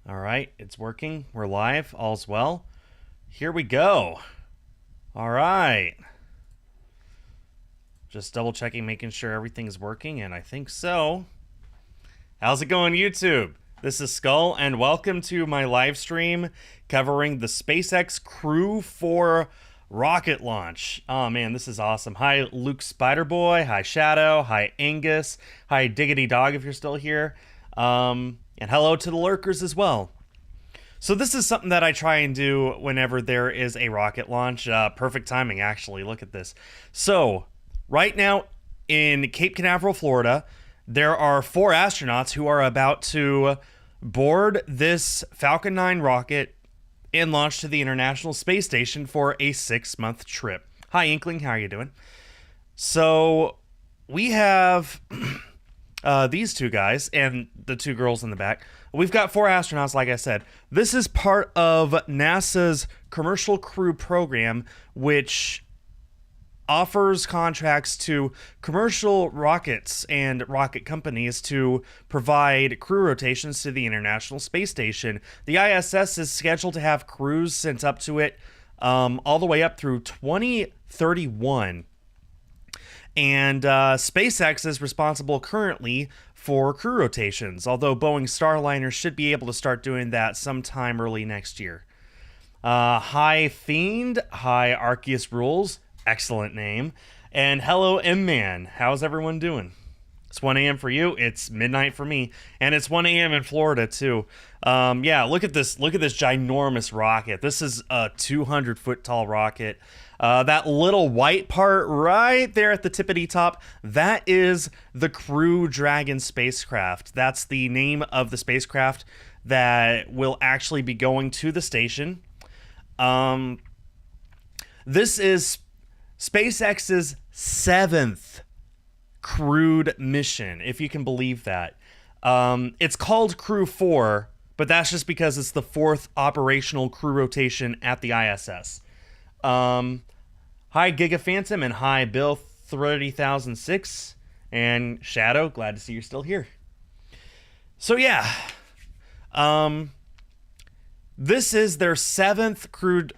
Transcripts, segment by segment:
All right, it's working. We're live. All's well. Here we go. All right. Just double checking, making sure everything's working, and I think so. How's it going, YouTube? This is Skull, and welcome to my live stream covering the SpaceX Crew-4 rocket launch. Oh man, this is awesome. Hi, Luke Spiderboy. Hi, Shadow. Hi, Angus. Hi, Diggity Dog, if you're still here. And hello to the lurkers as well. So this is something that I try and do whenever there is a rocket launch. Perfect timing, actually. Look at this. So right now in Cape Canaveral, Florida, there are 4 astronauts who are about to board this Falcon 9 rocket and launch to the International Space Station for a 6-month trip. Hi, Inkling. How are you doing? So we have these 2 guys and the 2 girls in the back. We've got 4 astronauts, like I said. This is part of NASA's Commercial Crew program, which offers contracts to commercial rockets and rocket companies to provide crew rotations to the International Space Station. The ISS is scheduled to have crews sent up to it all the way up through 2031. And SpaceX is responsible currently for crew rotations, although Boeing Starliner should be able to start doing that sometime early next year. Hi, Fiend. Hi, Arceus Rules. Excellent name. And hello, M-Man. How's everyone doing? It's 1 a.m. for you. It's midnight for me. And it's 1 a.m. in Florida, too. Yeah, look at this. Look at this ginormous rocket. This is a 200-foot tall rocket. That little white part right there at the tippity top, that is the Crew Dragon spacecraft. That's the name of the spacecraft that will actually be going to the station. This is SpaceX's 7th crewed mission, if you can believe that. It's called Crew-4, but that's just because it's the 4th operational crew rotation at the ISS. Hi, Giga Phantom, and hi, Bill 30006, and Shadow. Glad to see you're still here. So yeah, this is their 7th crewed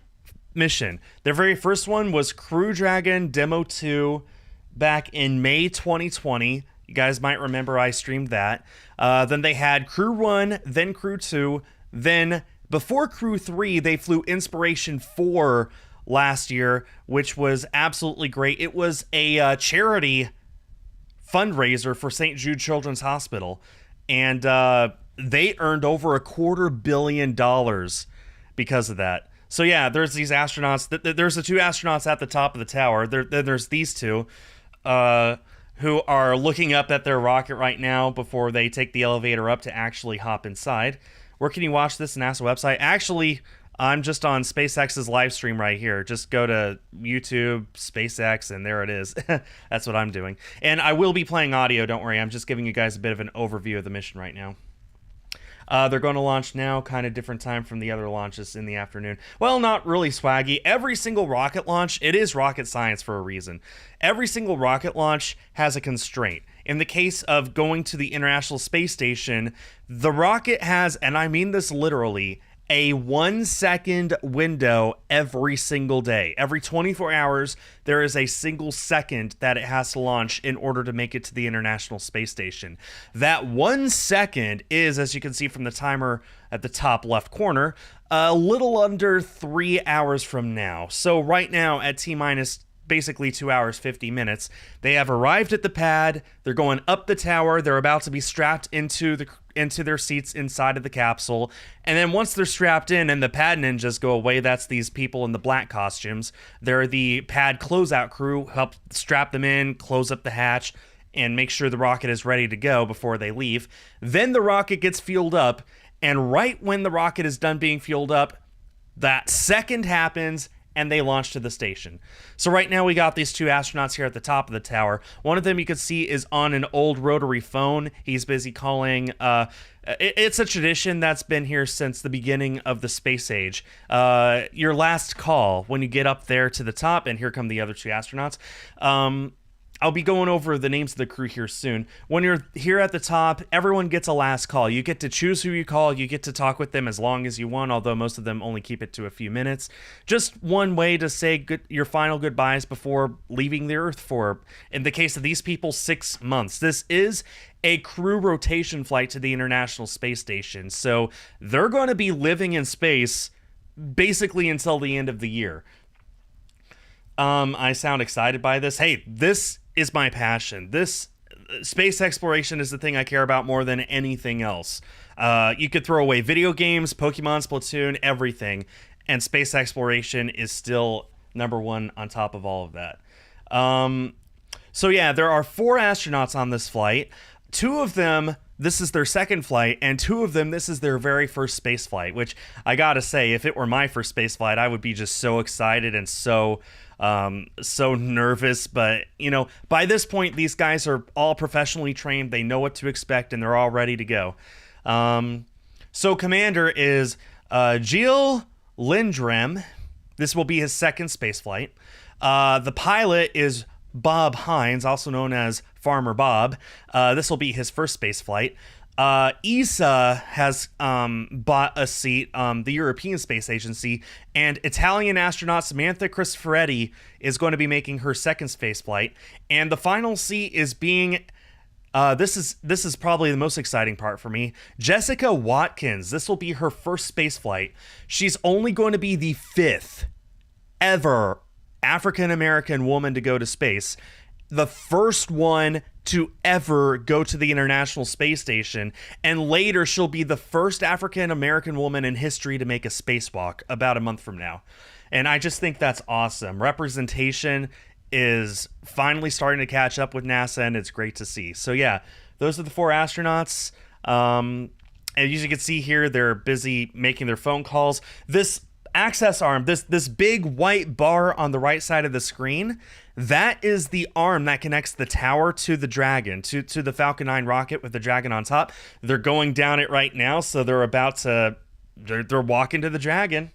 mission. Their very first one was Crew Dragon Demo 2 back in May 2020. You guys might remember I streamed that. Then they had Crew 1, then Crew 2, then before Crew 3, they flew Inspiration 4 last year, which was absolutely great. It was a charity fundraiser for St. Jude Children's Hospital, and they earned over $250 million because of that. So yeah, there's these astronauts. There's the 2 astronauts at the top of the tower. Then there's these 2 who are looking up at their rocket right now before they take the elevator up to actually hop inside. Where can you watch this NASA website? Actually, I'm just on SpaceX's live stream right here. Just go to YouTube, SpaceX, and there it is. That's what I'm doing. And I will be playing audio, don't worry. I'm just giving you guys a bit of an overview of the mission right now. They're going to launch now, kind of different time from the other launches in the afternoon. Well, not really, Swaggy. Every single rocket launch, it is rocket science for a reason. Every single rocket launch has a constraint. In the case of going to the International Space Station, the rocket has, and I mean this literally, a 1-second window every single day. Every 24 hours, there is a single second that it has to launch in order to make it to the International Space Station. That 1 second is, as you can see from the timer at the top left corner, a little under 3 hours from now. So right now at T-minus basically 2 hours, 50 minutes, they have arrived at the pad. They're going up the tower. They're about to be strapped into their seats inside of the capsule. And then once they're strapped in and the pad ninjas go away, that's these people in the black costumes. They're the pad closeout crew, help strap them in, close up the hatch, and make sure the rocket is ready to go before they leave. Then the rocket gets fueled up, and right when the rocket is done being fueled up, that second happens, and they launch to the station. So right now we got these 2 astronauts here at the top of the tower. One of them you can see is on an old rotary phone. He's busy calling. It's a tradition that's been here since the beginning of the space age. Your last call when you get up there to the top, and here come the other 2 astronauts. I'll be going over the names of the crew here soon. When you're here at the top, everyone gets a last call. You get to choose who you call. You get to talk with them as long as you want, although most of them only keep it to a few minutes. Just one way to say your final goodbyes before leaving the Earth for, in the case of these people, 6 months. This is a crew rotation flight to the International Space Station, so they're going to be living in space basically until the end of the year. I sound excited by this. Hey, this is my passion. This space exploration is the thing I care about more than anything else. You could throw away video games, Pokemon, Splatoon, everything, and space exploration is still number one on top of all of that. So yeah, there are 4 astronauts on this flight. 2 of them, this is their second flight, and 2 of them, this is their very first space flight, which I gotta say, if it were my first space flight, I would be just so excited and so nervous. But, you know, by this point, these guys are all professionally trained. They know what to expect, and they're all ready to go. So commander is Gilles Lindrem. This will be his second space flight. The pilot is Bob Hines, also known as Farmer Bob. This will be his first space flight. ESA has bought a seat, the European Space Agency, and Italian astronaut Samantha Cristoforetti is going to be making her second space flight. And the final seat is being, this is probably the most exciting part for me, Jessica Watkins. This will be her first space flight. She's only going to be the 5th ever African-American woman to go to space. The first one to ever go to the International Space Station, and later she'll be the first African-American woman in history to make a spacewalk about a month from now. And I just think that's awesome. Representation is finally starting to catch up with NASA, and it's great to see. So yeah, those are the 4 astronauts. And as you can see here, they're busy making their phone calls. This access arm, this big white bar on the right side of the screen, that is the arm that connects the tower to the Dragon, to the Falcon 9 rocket with the Dragon on top. They're going down it right now, so they're about to, they're walking to the Dragon.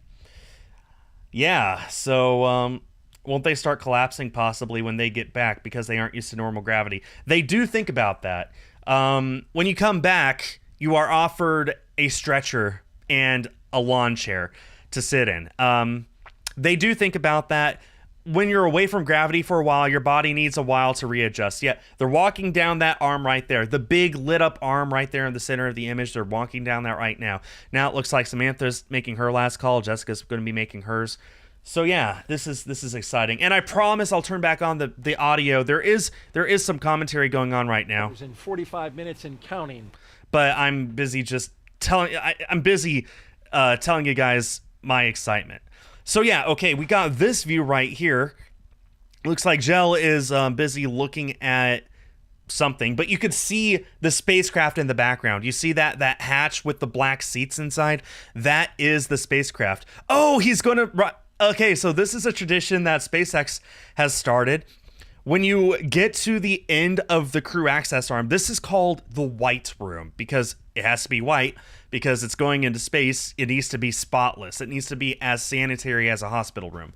Yeah, so won't they start collapsing possibly when they get back because they aren't used to normal gravity? They do think about that. When you come back, you are offered a stretcher and a lawn chair to sit in. They do think about that. When you're away from gravity for a while, your body needs a while to readjust. Yeah, they're walking down that arm right there. The big lit up arm right there in the center of the image. They're walking down that right now. Now it looks like Samantha's making her last call. Jessica's going to be making hers. So yeah, this is exciting. And I promise I'll turn back on the audio. There is some commentary going on right now. It was in 45 minutes and counting. But I'm busy just telling you guys my excitement. So yeah, okay, we got this view right here. Looks like Gel is busy looking at something, but you could see the spacecraft in the background. You see that hatch with the black seats inside? That is the spacecraft. Oh, he's going to... Okay, so this is a tradition that SpaceX has started. When you get to the end of the crew access arm, this is called the white room because it has to be white because it's going into space. It needs to be spotless. It needs to be as sanitary as a hospital room.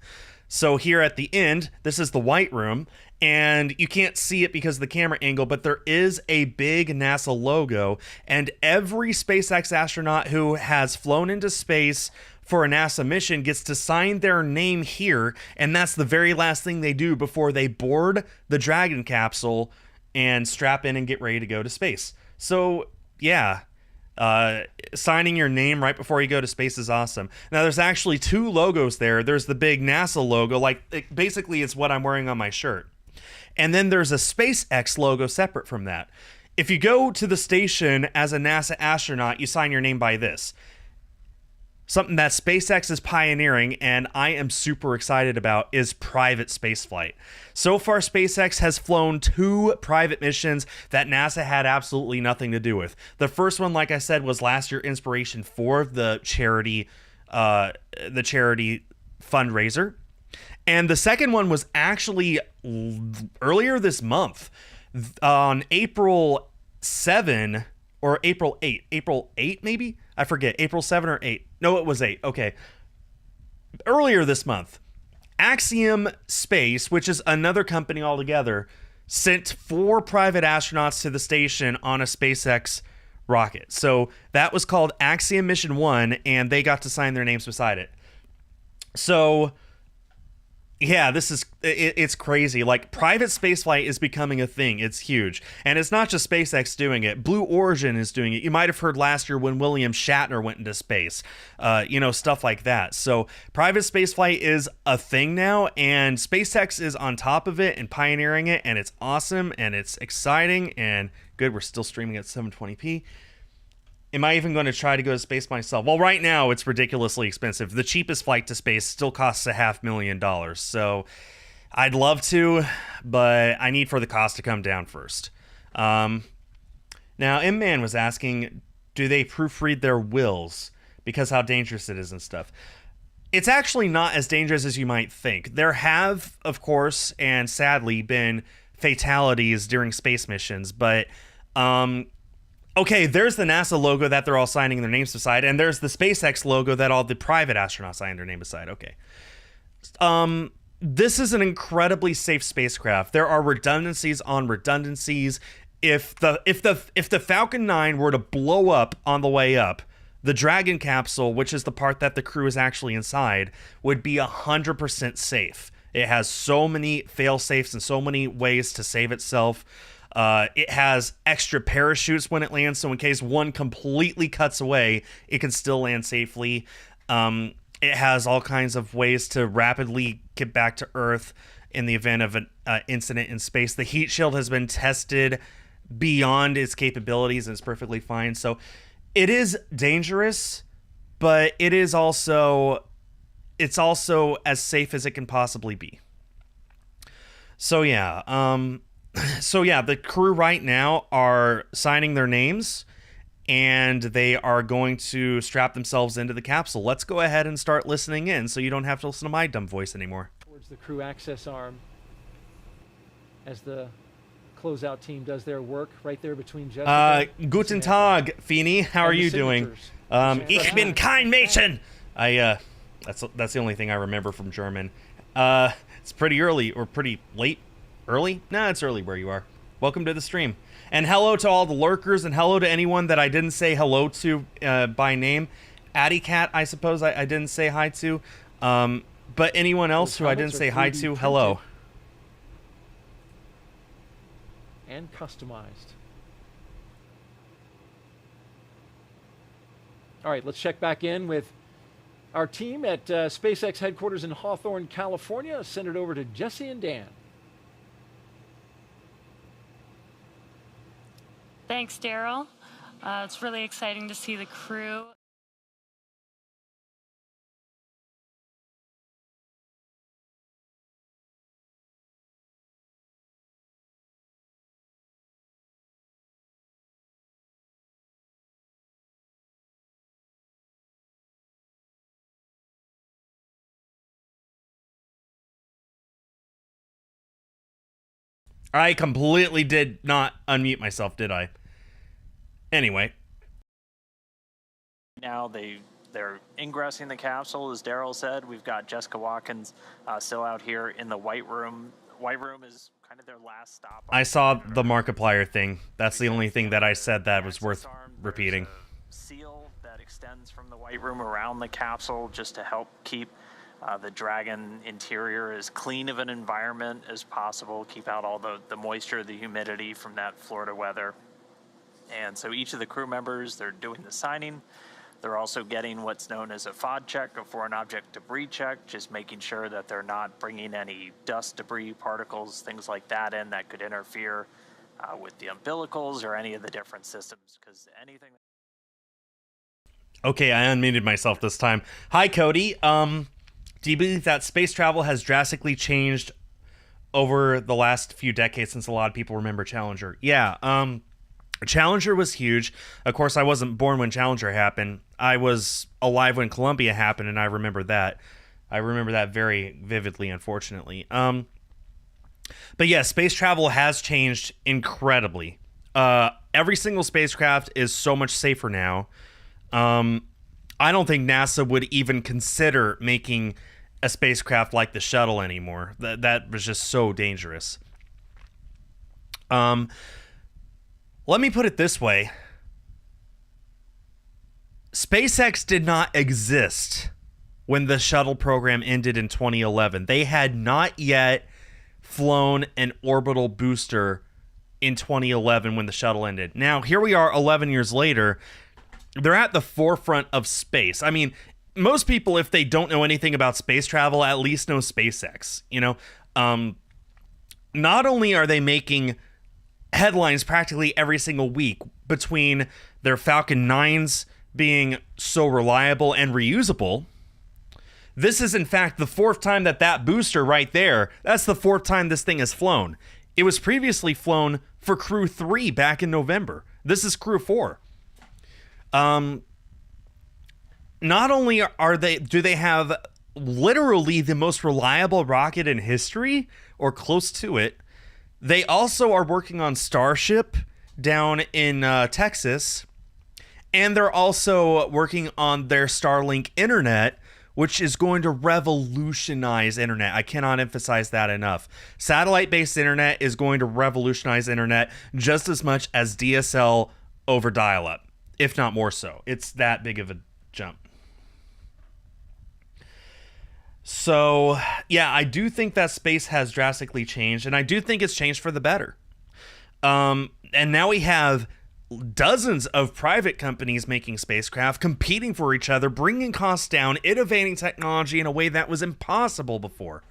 So here at the end, this is the white room, and you can't see it because of the camera angle, but there is a big NASA logo, and every SpaceX astronaut who has flown into space for a NASA mission gets to sign their name here, and that's the very last thing they do before they board the Dragon capsule and strap in and get ready to go to space. So, yeah, signing your name right before you go to space is awesome. Now, there's actually 2 logos there. There's the big NASA logo, basically it's what I'm wearing on my shirt. And then there's a SpaceX logo separate from that. If you go to the station as a NASA astronaut, you sign your name by this. Something that SpaceX is pioneering, and I am super excited about, is private spaceflight. So far, SpaceX has flown 2 private missions that NASA had absolutely nothing to do with. The first one, like I said, was last year Inspiration 4, the charity fundraiser. And the second one was actually earlier this month, on April 7 or April 8. April 8, maybe? I forget. April 7 or 8. No, it was 8. Okay. Earlier this month, Axiom Space, which is another company altogether, sent 4 private astronauts to the station on a SpaceX rocket. So that was called Axiom Mission 1, and they got to sign their names beside it. So yeah, it's crazy. Like, private spaceflight is becoming a thing. It's huge. And it's not just SpaceX doing it. Blue Origin is doing it. You might have heard last year when William Shatner went into space, stuff like that. So private spaceflight is a thing now, and SpaceX is on top of it and pioneering it, and it's awesome, and it's exciting, and good. We're still streaming at 720p. Am I even going to try to go to space myself? Well, right now it's ridiculously expensive. The cheapest flight to space still costs $500,000. So I'd love to, but I need for the cost to come down first. Now, M-Man was asking, do they proofread their wills because how dangerous it is and stuff? It's actually not as dangerous as you might think. There have, of course, and sadly, been fatalities during space missions, but okay, there's the NASA logo that they're all signing their names beside, and there's the SpaceX logo that all the private astronauts signed their name beside. Okay. This is an incredibly safe spacecraft. There are redundancies on redundancies. If the Falcon 9 were to blow up on the way up, the Dragon capsule, which is the part that the crew is actually inside, would be 100% safe. It has so many fail-safes and so many ways to save itself. It has extra parachutes when it lands, so in case one completely cuts away, it can still land safely. It has all kinds of ways to rapidly get back to Earth in the event of an incident in space. The heat shield has been tested beyond its capabilities and it's perfectly fine. So it is dangerous, but it's also as safe as it can possibly be. So yeah, the crew right now are signing their names, and they are going to strap themselves into the capsule. Let's go ahead and start listening in so you don't have to listen to my dumb voice anymore. Towards the crew access arm as the closeout team does their work right there between Jessica. Guten Tag, Feeney. How are you doing? Ich bin kein Mädchen. That's the only thing I remember from German. It's pretty early or pretty late. Early? Nah, it's early where you are. Welcome to the stream. And hello to all the lurkers, and hello to anyone that I didn't say hello to by name. Addy Cat, I suppose I didn't say hi to. But anyone else who I didn't say hi to, hello. And customized. All right, let's check back in with our team at SpaceX headquarters in Hawthorne, California. Send it over to Jesse and Dan. Thanks, Daryl. It's really exciting to see the crew. I completely did not unmute myself, did I? Anyway. Now they're ingressing the capsule, as Daryl said. We've got Jessica Watkins still out here in the White Room. White Room is kind of their last stop. I saw the Markiplier thing. That's the only thing that I said that was worth repeating. Seal that extends from the White Room around the capsule just to help keep the Dragon interior as clean of an environment as possible, keep out all the moisture, the humidity from that Florida weather. And so each of the crew members, they're doing the signing. They're also getting what's known as a FOD check, a foreign object debris check, just making sure that they're not bringing any dust, debris, particles, things like that in that could interfere with the umbilicals or any of the different systems, because anything... Okay, I unmuted myself this time. Hi, Cody. Do you believe that space travel has drastically changed over the last few decades since a lot of people remember Challenger? Yeah, Challenger was huge. Of course, I wasn't born when Challenger happened. I was alive when Columbia happened, and I remember that. I remember that very vividly, unfortunately. But yeah, space travel has changed incredibly. Every single spacecraft is so much safer now. I don't think NASA would even consider making a spacecraft like the shuttle anymore. That was just so dangerous. Let me put it this way. SpaceX did not exist when the shuttle program ended in 2011. They had not yet flown an orbital booster in 2011 when the shuttle ended. Now, here we are 11 years later. They're at the forefront of space. I mean, most people, if they don't know anything about space travel, at least know SpaceX. You know, not only are they making headlines practically every single week between their Falcon 9s being so reliable and reusable, this is in fact the fourth time that booster right there, that's the fourth time this thing has flown. It was previously flown for Crew-3 back in November. This is Crew-4. Not only do they have literally the most reliable rocket in history, or close to it, they also are working on Starship down in Texas, and they're also working on their Starlink internet, which is going to revolutionize internet. I cannot emphasize that enough. Satellite-based internet is going to revolutionize internet just as much as DSL over dial-up, if not more so. It's that big of a jump. So, yeah, I do think that space has drastically changed, and I do think it's changed for the better. And now we have dozens of private companies making spacecraft, competing for each other, bringing costs down, innovating technology in a way that was impossible before.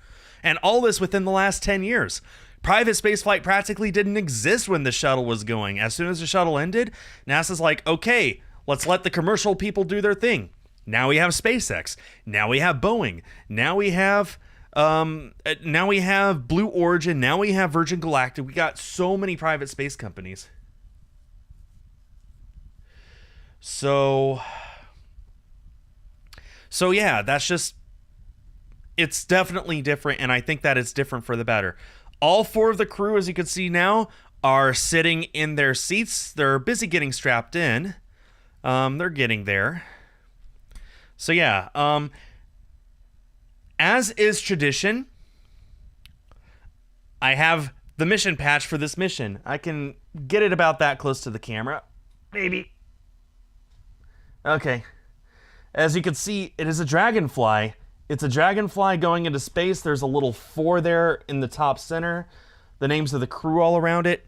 And all this within the last 10 years. Private spaceflight practically didn't exist when the shuttle was going. As soon as the shuttle ended, NASA's like, okay, let's let the commercial people do their thing. Now we have SpaceX. Now we have Boeing. Now we have Blue Origin. Now we have Virgin Galactic. We got so many private space companies. So yeah, it's definitely different, and I think that it's different for the better. All four of the crew, as you can see now, are sitting in their seats. They're busy getting strapped in. They're getting there. So yeah, as is tradition, I have the mission patch for this mission. I can get it about that close to the camera. Maybe. Okay. As you can see, it is a dragonfly. It's a dragonfly going into space. There's a little 4 there in the top center. The names of the crew all around it.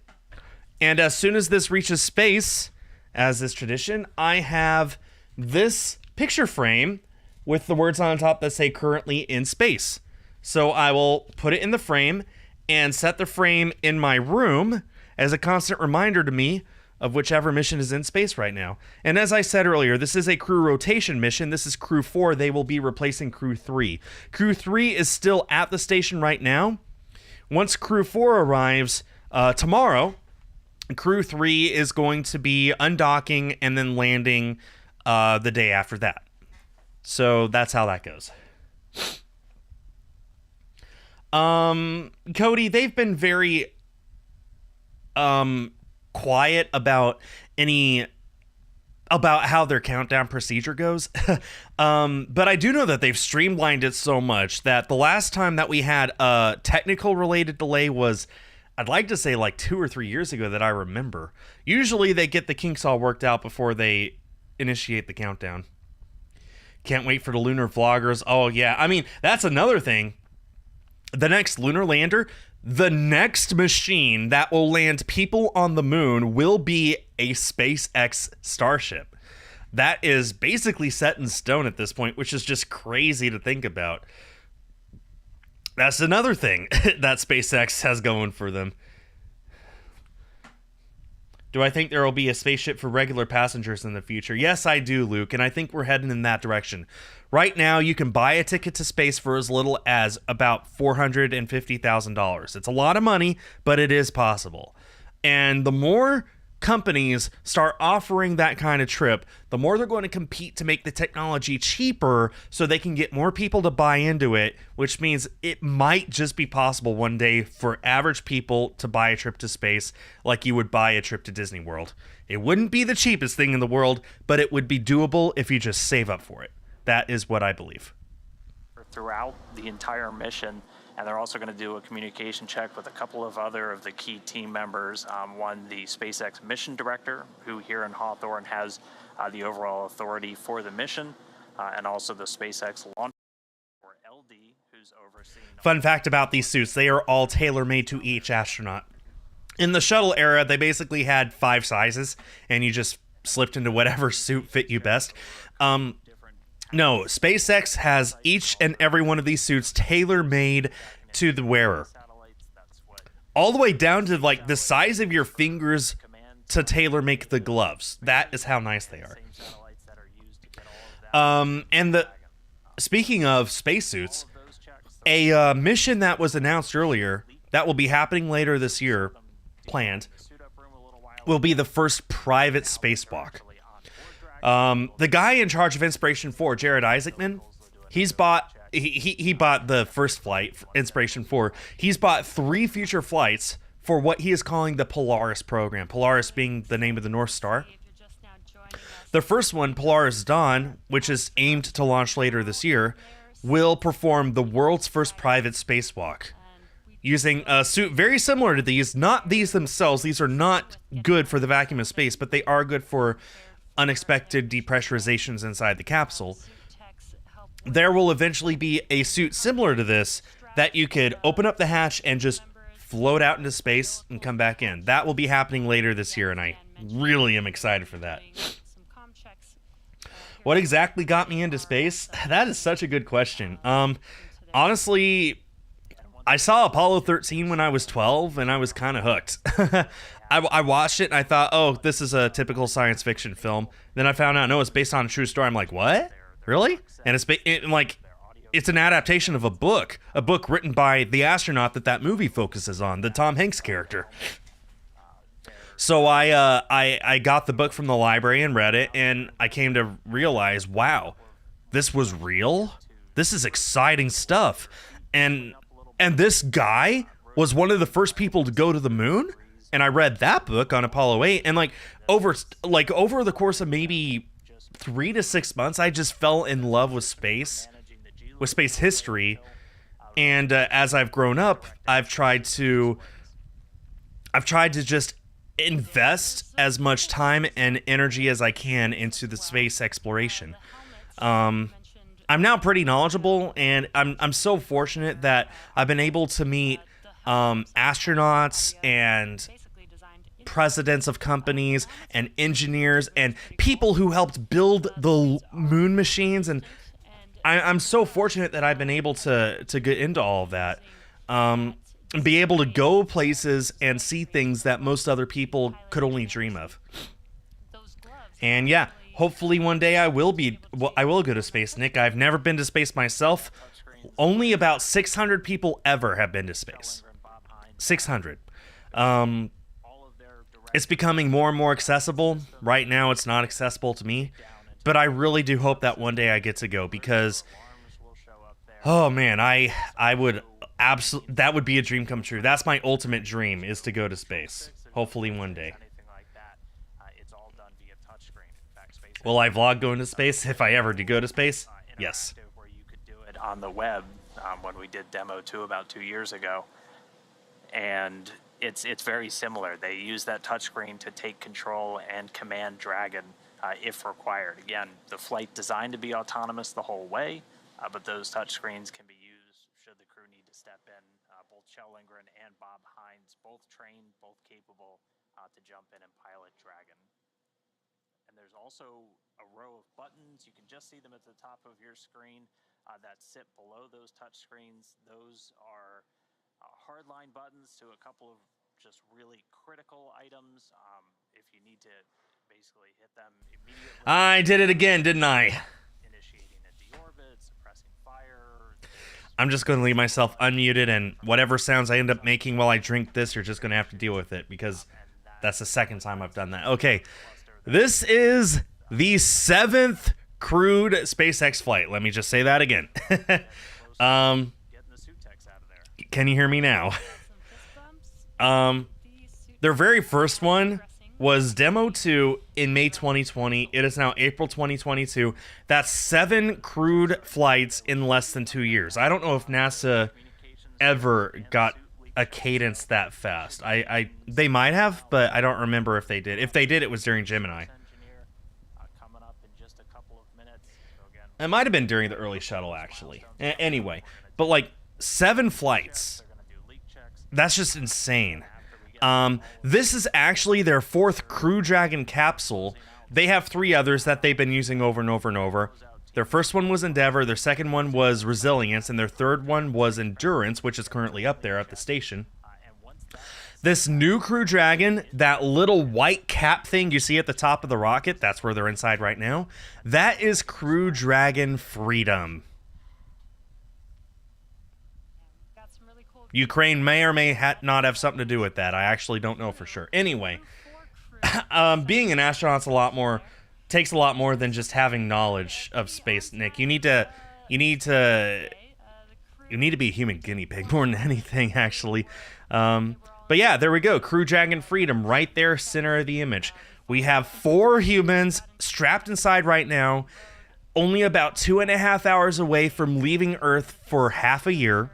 And as soon as this reaches space, as is tradition, I have this picture frame with the words on top that say currently in space. So I will put it in the frame and set the frame in my room as a constant reminder to me of whichever mission is in space right now. And as I said earlier, this is a crew rotation mission. This is Crew-4. They will be replacing Crew-3. Crew-3 is still at the station right now. Once Crew-4 arrives tomorrow, Crew-3 is going to be undocking and then landing the day after that. So that's how that goes. Cody, they've been very quiet about how their countdown procedure goes. But I do know that they've streamlined it so much that the last time that we had a technical related delay was, I'd like to say, like 2 or 3 years ago that I remember. Usually they get the kinks all worked out before they initiate the countdown. Can't wait for the lunar vloggers. Oh yeah, I mean, that's another thing. The next lunar lander, the next machine that will land people on the moon will be a SpaceX Starship. That is basically set in stone at this point, which is just crazy to think about. That's another thing that SpaceX has going for them. Do I think there will be a spaceship for regular passengers in the future? Yes, I do, Luke, and I think we're heading in that direction. Right now, you can buy a ticket to space for as little as about $450,000. It's a lot of money, but it is possible. And the more companies start offering that kind of trip, the more they're going to compete to make the technology cheaper so they can get more people to buy into it, which means it might just be possible one day for average people to buy a trip to space like you would buy a trip to Disney World. It wouldn't be the cheapest thing in the world, but it would be doable if you just save up for it. That is what I believe. Throughout the entire mission, And they're also going to do a communication check with a couple of other of the key team members. One, the SpaceX mission director, who here in Hawthorne has the overall authority for the mission, and also the SpaceX launch, or LD, who's overseeing. Fun fact about these suits, they are all tailor-made to each astronaut. In the shuttle era, they basically had 5 sizes, and you just slipped into whatever suit fit you best. No, SpaceX has each and every one of these suits tailor-made to the wearer. All the way down to like the size of your fingers to tailor-make the gloves. That is how nice they are. Speaking of spacesuits, a mission that was announced earlier that will be happening later this year, planned, will be the first private spacewalk. The guy in charge of Inspiration 4, Jared Isaacman, he bought the first flight, Inspiration 4. He's bought 3 future flights for what he is calling the Polaris program. Polaris being the name of the North Star. The first one, Polaris Dawn, which is aimed to launch later this year, will perform the world's first private spacewalk using a suit very similar to these. Not these themselves. These are not good for the vacuum of space, but they are good for unexpected depressurizations inside the capsule. There will eventually be a suit similar to this that you could open up the hatch and just float out into space and come back in. That will be happening later this year, and I really am excited for that. What exactly got me into space? That is such a good question. Honestly, I saw Apollo 13 when I was 12, and I was kind of hooked. I watched it, and I thought, oh, this is a typical science fiction film. Then I found out, no, it's based on a true story. I'm like, what? Really? And it's an adaptation of a book written by the astronaut that movie focuses on, the Tom Hanks character. So I got the book from the library and read it, and I came to realize, wow, this was real? This is exciting stuff. And this guy was one of the first people to go to the moon? And I read that book on Apollo 8, and over the course of maybe 3 to 6 months, I just fell in love with space history. And as I've grown up, I've tried to just invest as much time and energy as I can into the space exploration. I'm now pretty knowledgeable, and I'm so fortunate that I've been able to meet astronauts and presidents of companies and engineers and people who helped build the moon machines, and I'm so fortunate that I've been able to get into all of that, and be able to go places and see things that most other people could only dream of. And yeah, hopefully one day I will go to space, Nick. I've never been to space myself. Only about 600 people ever have been to space. 600. It's becoming more and more accessible. Right now, it's not accessible to me, but I really do hope that one day I get to go, because, oh man, I would absolutely, that would be a dream come true. That's my ultimate dream, is to go to space. Hopefully one day. Will I vlog going to space if I ever do go to space? Yes. Where you could do it on the web when we did Demo 2 about 2 years ago. And it's very similar. They use that touchscreen to take control and command Dragon if required. Again, the flight designed to be autonomous the whole way, but those touchscreens can be used should the crew need to step in. Both Kjell Lindgren and Bob Hines, both trained, both capable to jump in and pilot Dragon. And there's also a row of buttons. You can just see them at the top of your screen that sit below those touch screens. Those are hardline buttons to a couple of just really critical items. If you need to basically hit them immediately. I did it again, didn't I? Initiating a deorbit, suppressing fire. I'm just going to leave myself unmuted, and whatever sounds I end up making while I drink this, you're just going to have to deal with it, because that's the second time I've done that. Okay, this is the 7th crewed SpaceX flight. Let me just say that again. Can you hear me now? Their very first one was Demo 2 in May 2020. It is now April 2022. That's 7 crewed flights in less than 2 years. I don't know if NASA ever got a cadence that fast. They might have, but I don't remember if they did. If they did, it was during Gemini. Coming up in just a couple of minutes. So again, It might have been during the early shuttle, actually. Anyway, but like 7 flights. they're going to do leak checks. That's just insane. This is actually their 4th Crew Dragon capsule. They have 3 others that they've been using over and over and over. Their first one was Endeavor, their second one was Resilience, and their third one was Endurance, which is currently up there at the station. This new Crew Dragon, that little white cap thing you see at the top of the rocket, that's where they're inside right now, that is Crew Dragon Freedom. Got some really cool Ukraine may or may not have something to do with that. I actually don't know for sure. Anyway, being an astronaut's takes a lot more than just having knowledge of space, Nick. You need to be a human guinea pig more than anything, actually. But yeah, there we go. Crew Dragon Freedom right there, center of the image. We have 4 humans strapped inside right now, only about 2.5 hours away from leaving Earth for half a year.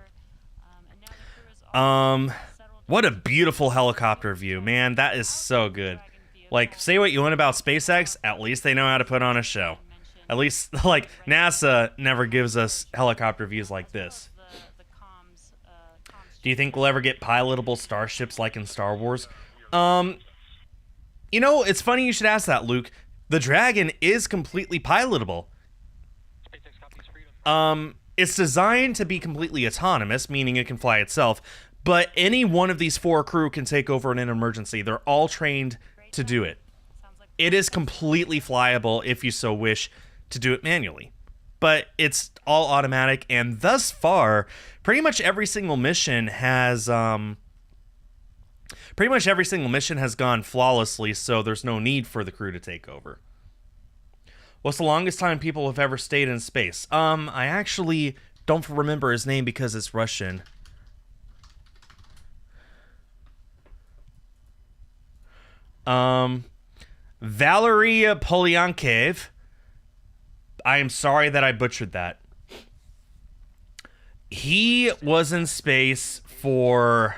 What a beautiful helicopter view, man. That is so good. Like, say what you want about SpaceX, at least they know how to put on a show. At least, like, NASA never gives us helicopter views like this. Do you think we'll ever get pilotable starships like in Star Wars? You know, it's funny you should ask that, Luke. The Dragon is completely pilotable. It's designed to be completely autonomous, meaning it can fly itself, but any one of these 4 crew can take over in an emergency. They're all trained to do it. It is completely flyable if you so wish to do it manually. But it's all automatic, and thus far, pretty much every single mission has gone flawlessly, so there's no need for the crew to take over. What's the longest time people have ever stayed in space? I actually don't remember his name because it's Russian. Valery Polyankev. I am sorry that I butchered that. He was in space for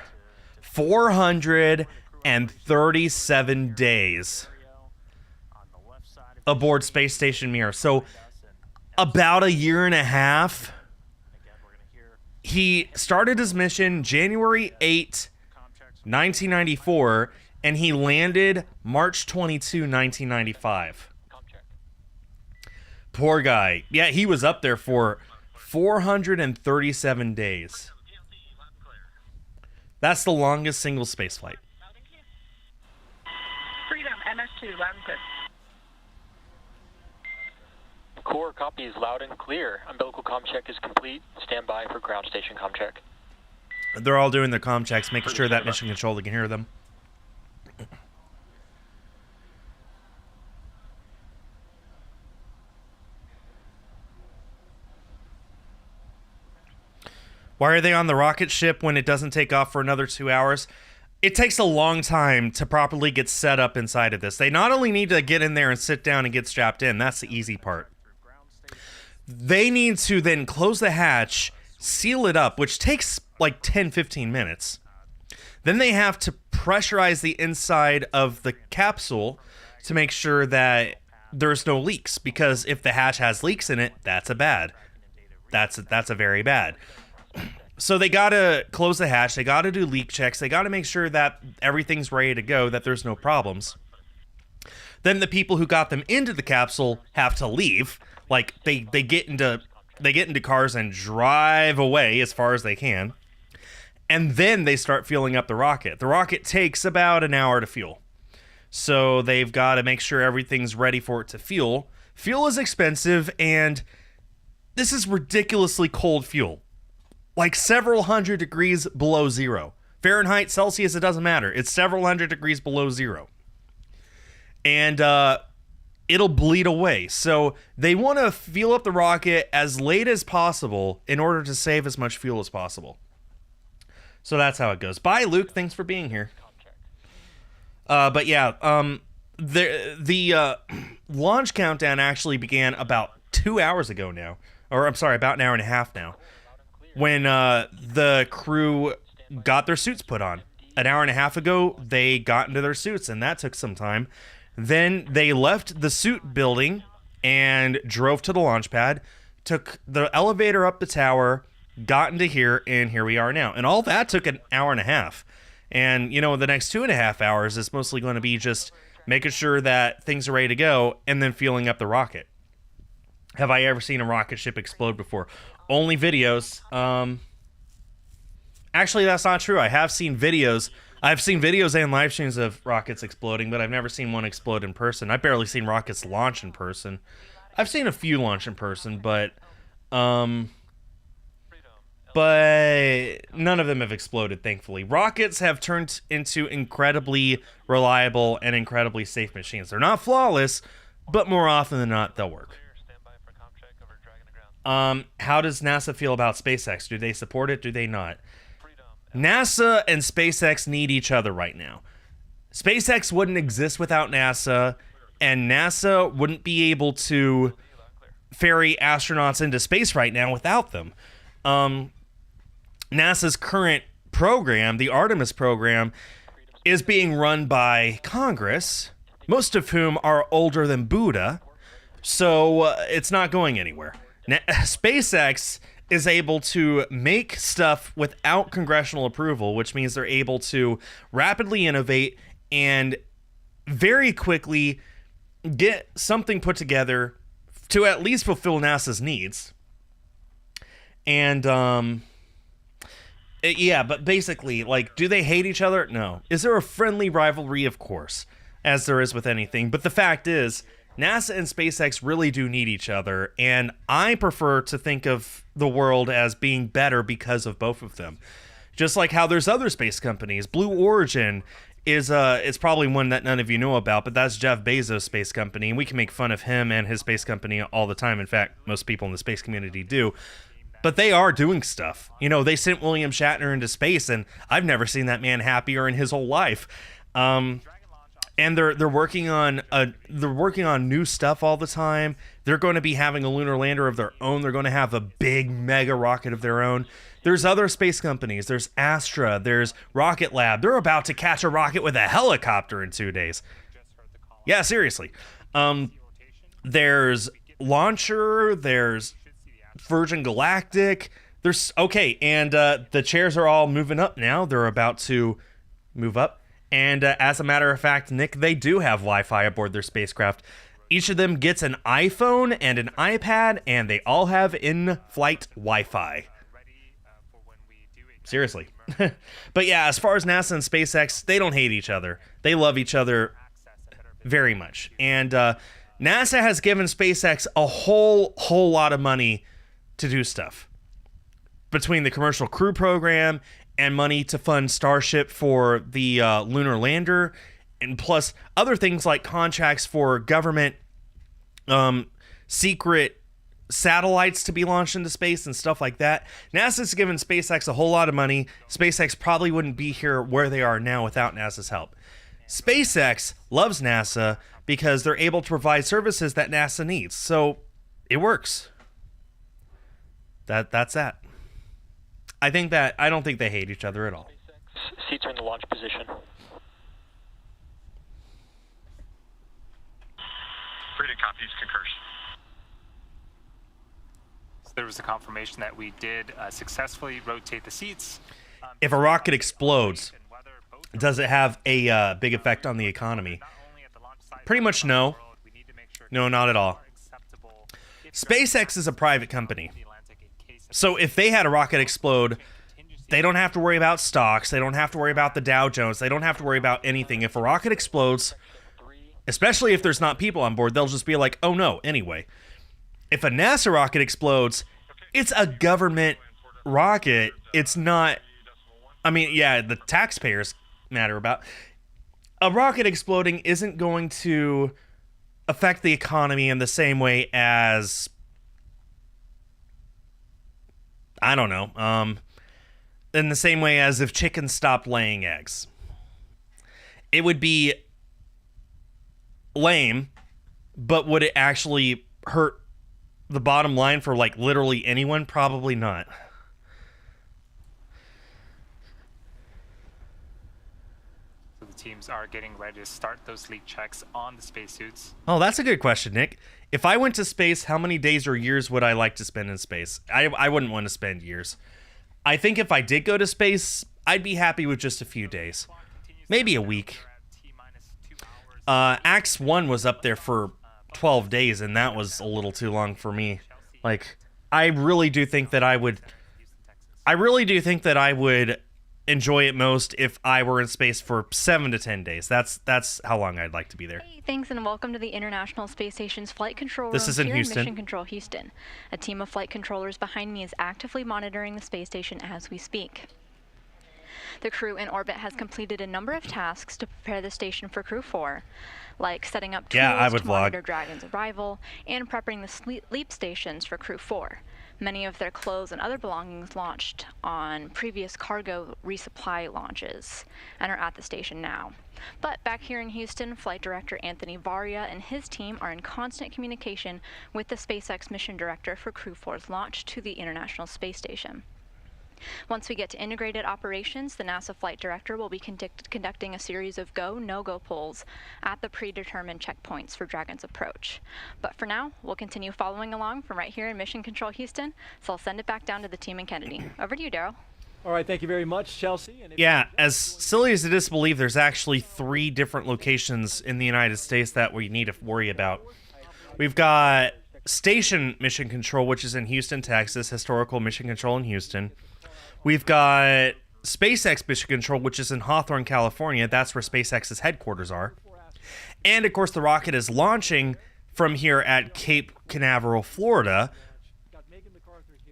437 days aboard Space Station Mir. So about a year and a half. He started his mission January 8, 1994, and he landed March 22, 1995. Poor guy. Yeah, he was up there for 437 days. That's the longest single space flight. Freedom, MS2, loud and clear. Core copies loud and clear. Umbilical comm check is complete. Stand by for ground station comm check. They're all doing their comm checks, making sure that mission control can hear them. Why are they on the rocket ship when it doesn't take off for another 2 hours? It takes a long time to properly get set up inside of this. They not only need to get in there and sit down and get strapped in, that's the easy part. They need to then close the hatch, seal it up, which takes like 10-15 minutes. Then they have to pressurize the inside of the capsule to make sure that there's no leaks, because if the hatch has leaks in it, that's a very bad. So they gotta close the hatch, they gotta do leak checks, they gotta make sure that everything's ready to go, that there's no problems. Then the people who got them into the capsule have to leave. Like, they get into cars and drive away as far as they can. And then they start fueling up the rocket. The rocket takes about an hour to fuel. So they've got to make sure everything's ready for it to fuel. Fuel is expensive, and this is ridiculously cold fuel. Like several hundred degrees below zero. Fahrenheit, Celsius, it doesn't matter. It's several hundred degrees below zero. And it'll bleed away. So they want to fuel up the rocket as late as possible in order to save as much fuel as possible. So that's how it goes. Bye, Luke. Thanks for being here. But yeah, the launch countdown actually began about 2 hours ago now. Or, I'm sorry, about an hour and a half now. when the crew got their suits put on. An hour and a half ago, they got into their suits, and that took some time. Then they left the suit building and drove to the launch pad, took the elevator up the tower, got into here, and here we are now. And all that took an hour and a half. And, you know, the next 2.5 hours is mostly going to be just making sure that things are ready to go and then fueling up the rocket. Have I ever seen a rocket ship explode before? Only videos. Actually, that's not true. I have seen videos. I've seen videos and live streams of rockets exploding, but I've never seen one explode in person. I've barely seen rockets launch in person. I've seen a few launch in person, but none of them have exploded, thankfully. Rockets have turned into incredibly reliable and incredibly safe machines. They're not flawless, but more often than not, they'll work. How does NASA feel about SpaceX? Do they support it? Do they not? NASA and SpaceX need each other right now. SpaceX wouldn't exist without NASA, and NASA wouldn't be able to ferry astronauts into space right now without them. NASA's current program, the Artemis program, is being run by Congress, most of whom are older than Buddha, so it's not going anywhere. SpaceX is able to make stuff without congressional approval, which means they're able to rapidly innovate and very quickly get something put together to at least fulfill NASA's needs. And, yeah, but basically, like, do they hate each other? No. Is there a friendly rivalry? Of course, as there is with anything. But the fact is, NASA and SpaceX really do need each other, and I prefer to think of the world as being better because of both of them. Just like how there's other space companies. Blue Origin is it's probably one that none of you know about, but that's Jeff Bezos' space company, and we can make fun of him and his space company all the time. In fact, most people in the space community do. But they are doing stuff. You know, they sent William Shatner into space, and I've never seen that man happier in his whole life. And they're working on new stuff all the time. They're going to be having a lunar lander of their own. They're going to have a big mega rocket of their own. There's other space companies. There's Astra. There's Rocket Lab. They're about to catch a rocket with a helicopter in 2 days. Yeah, seriously. There's Launcher. There's Virgin Galactic. There's and the chairs are all moving up now. They're about to move up. And as a matter of fact, Nick, they do have Wi-Fi aboard their spacecraft. Each of them gets an iPhone and an iPad, and they all have in-flight Wi-Fi. Seriously. But yeah, as far as NASA and SpaceX, they don't hate each other. They love each other very much. And NASA has given SpaceX a whole lot of money to do stuff. Between the commercial crew program and money to fund Starship for the lunar lander, and plus other things like contracts for government secret satellites to be launched into space and stuff like that. NASA's given SpaceX a whole lot of money. SpaceX probably wouldn't be here where they are now without NASA's help. SpaceX loves NASA because they're able to provide services that NASA needs. So it works. That's that. I don't think they hate each other at all. Seats are in the launch position. Free to copies, concurs. So there was a confirmation that we did successfully rotate the seats. If a rocket explodes, does it have a big effect on the economy? Pretty much no. No, not at all. SpaceX is a private company. So if they had a rocket explode, they don't have to worry about stocks. They don't have to worry about the Dow Jones. They don't have to worry about anything. If a rocket explodes, especially if there's not people on board, they'll just be like, oh no, anyway. If a NASA rocket explodes, it's a government rocket. It's not, I mean, yeah, the taxpayers matter about. A rocket exploding isn't going to affect the economy in the same way as, I don't know, in the same way as if chickens stopped laying eggs. It would be lame, but would it actually hurt the bottom line for, like, literally anyone? Probably not. teams are getting ready to start those leak checks on the spacesuits. Oh, that's a good question, Nick. If I went to space, how many days or years would I like to spend in space? I wouldn't want to spend years. I think if I did go to space, I'd be happy with just a few days. Maybe a week. Axe 1 was up there for 12 days, and that was a little too long for me. Like, I really do think that I would enjoy it most if I were in space for 7 to 10 days. That's how long I'd like to be there. Hey, thanks and welcome to the International Space Station's Flight Control Room This is in here Houston. Mission Control Houston. A team of flight controllers behind me is actively monitoring the space station as we speak. The crew in orbit has completed a number of tasks to prepare the station for Crew-4, like setting up tools to monitor Dragon's arrival and prepping the leap stations for Crew-4. Many of their clothes and other belongings launched on previous cargo resupply launches and are at the station now. But back here in Houston, Flight Director Anthony Varia and his team are in constant communication with the SpaceX mission director for Crew-4's launch to the International Space Station. Once we get to integrated operations, the NASA flight director will be conducting a series of go, no-go polls at the predetermined checkpoints for Dragon's approach. But for now, we'll continue following along from right here in Mission Control Houston, so I'll send it back down to the team in Kennedy. Over to you, Daryl. All right, thank you very much, Chelsea. And Yeah, as silly as it is to believe, there's actually 3 different locations in the United States that we need to worry about. We've got Station Mission Control, which is in Houston, Texas, Historical Mission Control in Houston. We've got SpaceX Mission Control, which is in Hawthorne, California. That's where SpaceX's headquarters are. And, of course, the rocket is launching from here at Cape Canaveral, Florida.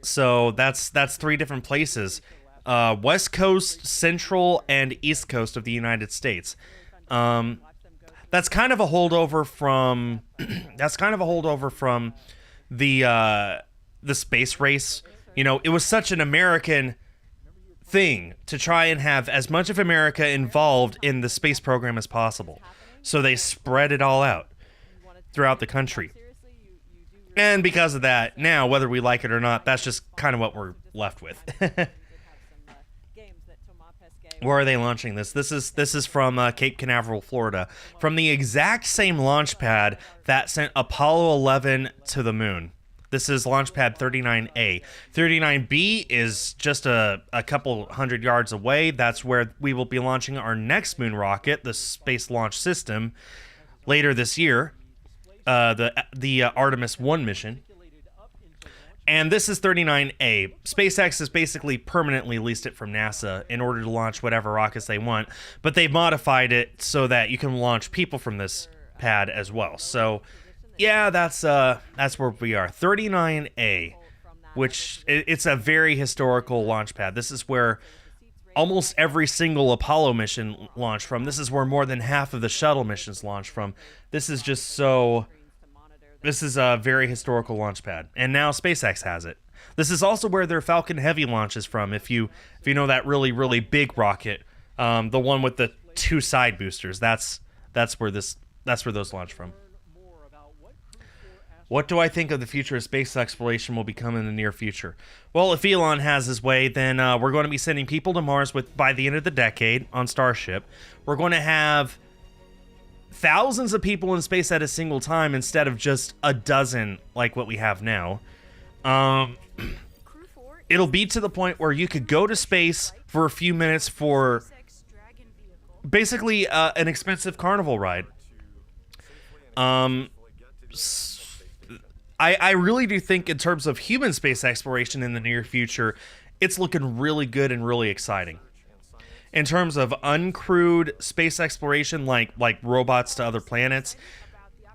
So that's 3 different places. West Coast, Central, and East Coast of the United States. That's kind of a holdover from the space race. You know, it was such an American thing to try and have as much of America involved in the space program as possible. So they spread it all out throughout the country. And because of that, now, whether we like it or not, that's just kind of what we're left with. Where are they launching this? This is from Cape Canaveral, Florida, from the exact same launch pad that sent Apollo 11 to the moon. This is launch pad 39A. 39B is just a couple hundred yards away. That's where we will be launching our next moon rocket, the Space Launch System, later this year, the Artemis 1 mission. And this is 39A. SpaceX has basically permanently leased it from NASA in order to launch whatever rockets they want, but they've modified it so that you can launch people from this pad as well. So, yeah, that's where we are. 39A, which it's a very historical launch pad. This is where almost every single Apollo mission launched from. This is where more than half of the shuttle missions launched from. This is just so... This is a very historical launch pad, and now SpaceX has it. This is also where their Falcon Heavy launches from. If you know that really big rocket, the one with the 2 side boosters, that's where those launch from. What do I think of the future of space exploration will become in the near future? Well, if Elon has his way, then we're going to be sending people to Mars by the end of the decade on Starship. We're going to have thousands of people in space at a single time instead of just a dozen like what we have now. It'll be to the point where you could go to space for a few minutes for basically an expensive carnival ride. I really do think in terms of human space exploration in the near future, it's looking really good and really exciting. In terms of uncrewed space exploration, like robots to other planets,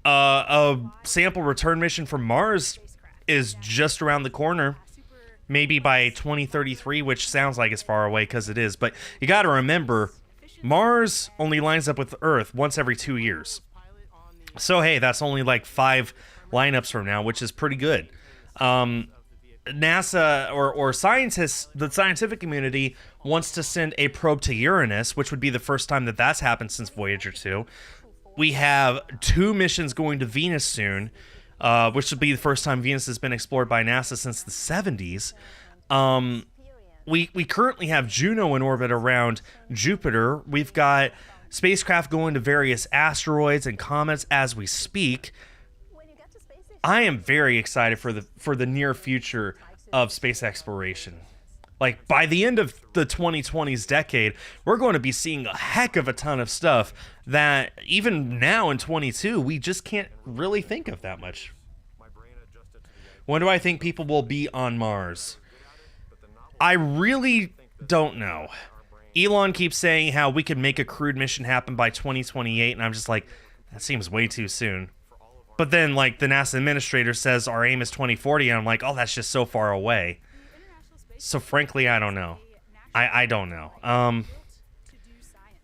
a sample return mission from Mars is just around the corner, maybe by 2033, which sounds like it's far away because it is. But you got to remember, Mars only lines up with Earth once every 2 years. So, hey, that's only like 5 lineups from now, which is pretty good. NASA or scientists, the scientific community wants to send a probe to Uranus, which would be the first time that that's happened since Voyager 2. We have 2 missions going to Venus soon, which would be the first time Venus has been explored by NASA since the 70s. We currently have Juno in orbit around Jupiter. We've got spacecraft going to various asteroids and comets as we speak. I am very excited for the near future of space exploration. Like, by the end of the 2020s decade, we're going to be seeing a heck of a ton of stuff that even now in 22, we just can't really think of that much. When do I think people will be on Mars? I really don't know. Elon keeps saying how we could make a crewed mission happen by 2028, and I'm just like, that seems way too soon. But then, like, the NASA administrator says our aim is 2040, and I'm like, oh, that's just so far away. So frankly, I don't know. I don't know.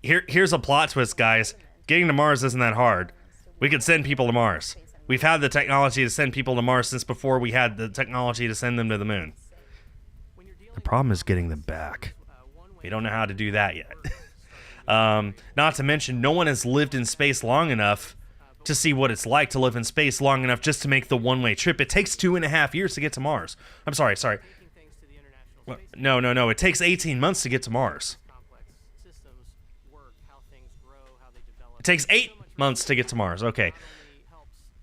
Here's a plot twist, guys. Getting to Mars isn't that hard. We could send people to Mars. We've had the technology to send people to Mars since before we had the technology to send them to the moon. The problem is getting them back. We don't know how to do that yet. Not to mention, no one has lived in space long enough to see what it's like to live in space long enough just to make the one-way trip. It takes 2.5 years to get to Mars. I'm sorry. No. It takes 18 months to get to Mars. It takes 8 months to get to Mars. Okay.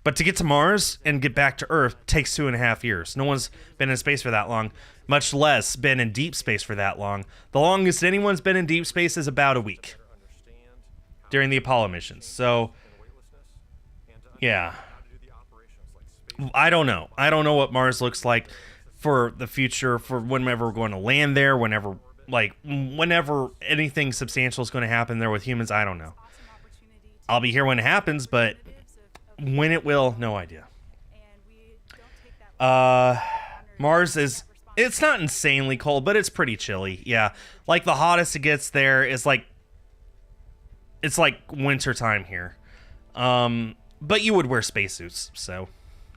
But to get to Mars and get back to Earth takes 2.5 years. No one's been in space for that long, much less been in deep space for that long. The longest anyone's been in deep space is about a week during the Apollo missions. So, yeah. I don't know. I don't know what Mars looks like for the future, for whenever we're going to land there, whenever anything substantial is going to happen there with humans. I don't know. I'll be here when it happens, but when it will, no idea. Mars it's not insanely cold, but it's pretty chilly. Yeah. Like, the hottest it gets there is like, it's like winter time here. But you would wear spacesuits, so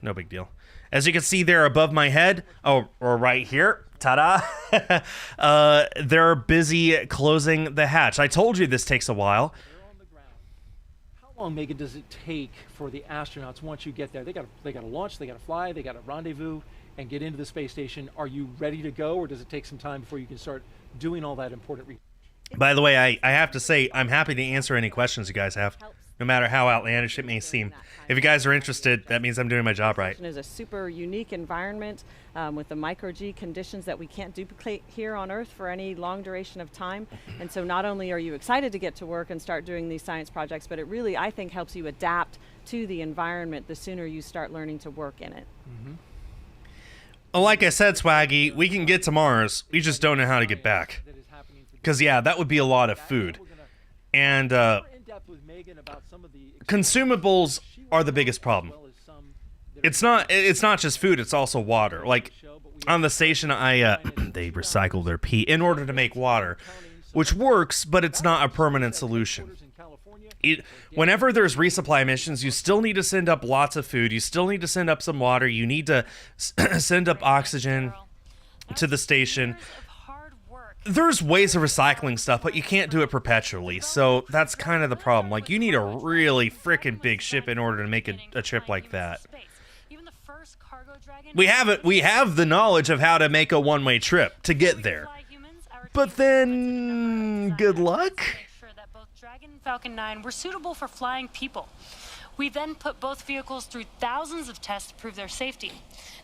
no big deal. As you can see there above my head, or right here, ta-da, they're busy closing the hatch. I told you this takes a while. How long, Megan, does it take for the astronauts once you get there? They got to launch, they got to fly, they got to rendezvous and get into the space station. Are you ready to go, or does it take some time before you can start doing all that important research? By the way, I have to say, I'm happy to answer any questions you guys have, no matter how outlandish it may seem. If you guys are interested, that means I'm doing my job right. It's a super unique environment with the micro-G conditions that we can't duplicate here on Earth for any long duration of time. And so not only are you excited to get to work and start doing these science projects, but it really, I think, helps you adapt to the environment the sooner you start learning to work in it. Mm-hmm. Well, like I said, Swaggy, we can get to Mars. We just don't know how to get back. Because, yeah, that would be a lot of food. And consumables are the biggest problem. It's not just food, it's also water. Like, on the station, they recycle their pee in order to make water, which works, but it's not a permanent solution. Whenever there's resupply missions, you still need to send up lots of food, you still need to send up some water, you need to send up oxygen to the station. There's ways of recycling stuff, but you can't do it perpetually, so that's kind of the problem. Like, you need a really freaking big ship in order to make a trip like that. We have the knowledge of how to make a one-way trip to get there. But then, good luck? That both Dragon and Falcon 9 were suitable for flying people. We then put both vehicles through thousands of tests to prove their safety.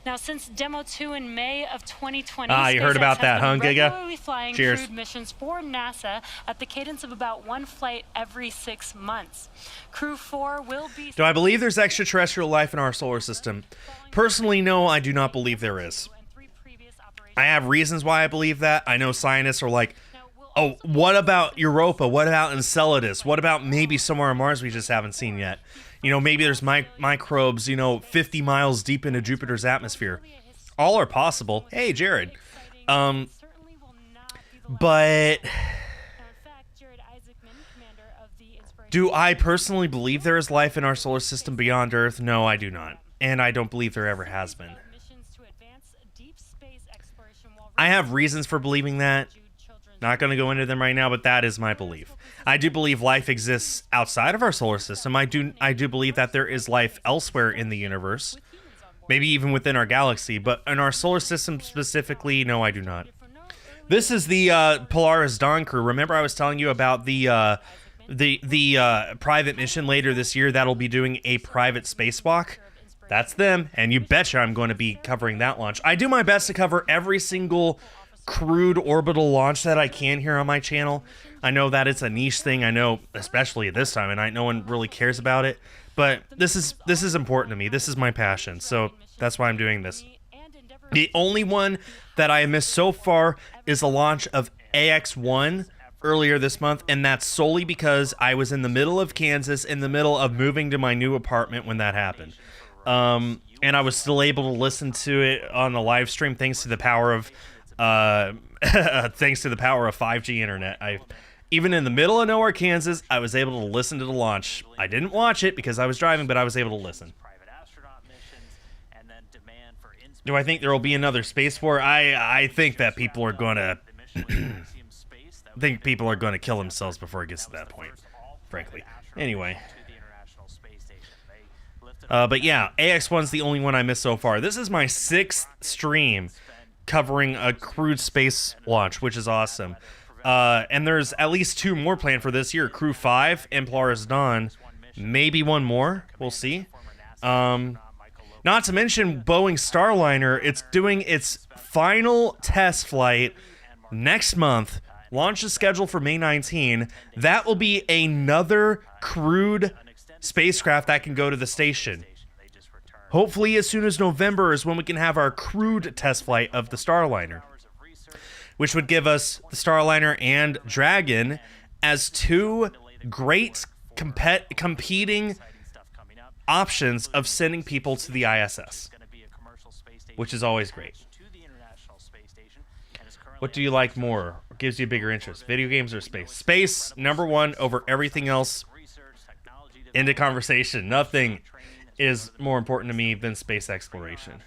Now, since Demo 2 in May of 2020, you heard about that, huh, Giga? Regularly flying Cheers. crewed missions for NASA at the cadence of about one flight every 6 months. Crew-4 will be... Do I believe there's extraterrestrial life in our solar system? Personally, no, I do not believe there is. I have reasons why I believe that. I know scientists are like, oh, what about Europa? What about Enceladus? What about maybe somewhere on Mars we just haven't seen yet? You know, maybe there's microbes, 50 miles deep into Jupiter's atmosphere. All are possible. Hey, Jared. But do I personally believe there is life in our solar system beyond Earth? No, I do not. And I don't believe there ever has been. I have reasons for believing that. Not going to go into them right now, but that is my belief. I do believe life exists outside of our solar system. I do believe that there is life elsewhere in the universe, maybe even within our galaxy, but in our solar system specifically, no, I do not. This is the Polaris Dawn crew. Remember I was telling you about the the private mission later this year that'll be doing a private spacewalk. That's them, and you betcha I'm going to be covering that launch. I do my best to cover every single crewed orbital launch that I can here on my channel. I know that it's a niche thing. I know, especially at this time of night, no one really cares about it. But this is important to me. This is my passion, so that's why I'm doing this. The only one that I missed so far is the launch of AX-1 earlier this month, and that's solely because I was in the middle of Kansas, in the middle of moving to my new apartment when that happened. And I was still able to listen to it on the live stream thanks to the power of 5G internet. Even in the middle of nowhere, Kansas, I was able to listen to the launch. I didn't watch it because I was driving, but I was able to listen. Do I think there will be another space war? I think that people are going to kill themselves before it gets to that point, frankly. Anyway. But yeah, AX-1's the only one I missed so far. This is my 6th stream covering a crewed space launch, which is awesome. And there's at least 2 more planned for this year. Crew-4, Implora's Dawn, maybe 1 more. We'll see. Not to mention Boeing Starliner. It's doing its final test flight next month. Launch is scheduled for May 19. That will be another crewed spacecraft that can go to the station. Hopefully as soon as November is when we can have our crewed test flight of the Starliner, which would give us the Starliner and Dragon as 2 great competing options of sending people to the ISS, which is always great. What do you like more? Or gives you a bigger interest? Video games or space? Space, #1 over everything else. End of conversation. Nothing is more important to me than space exploration.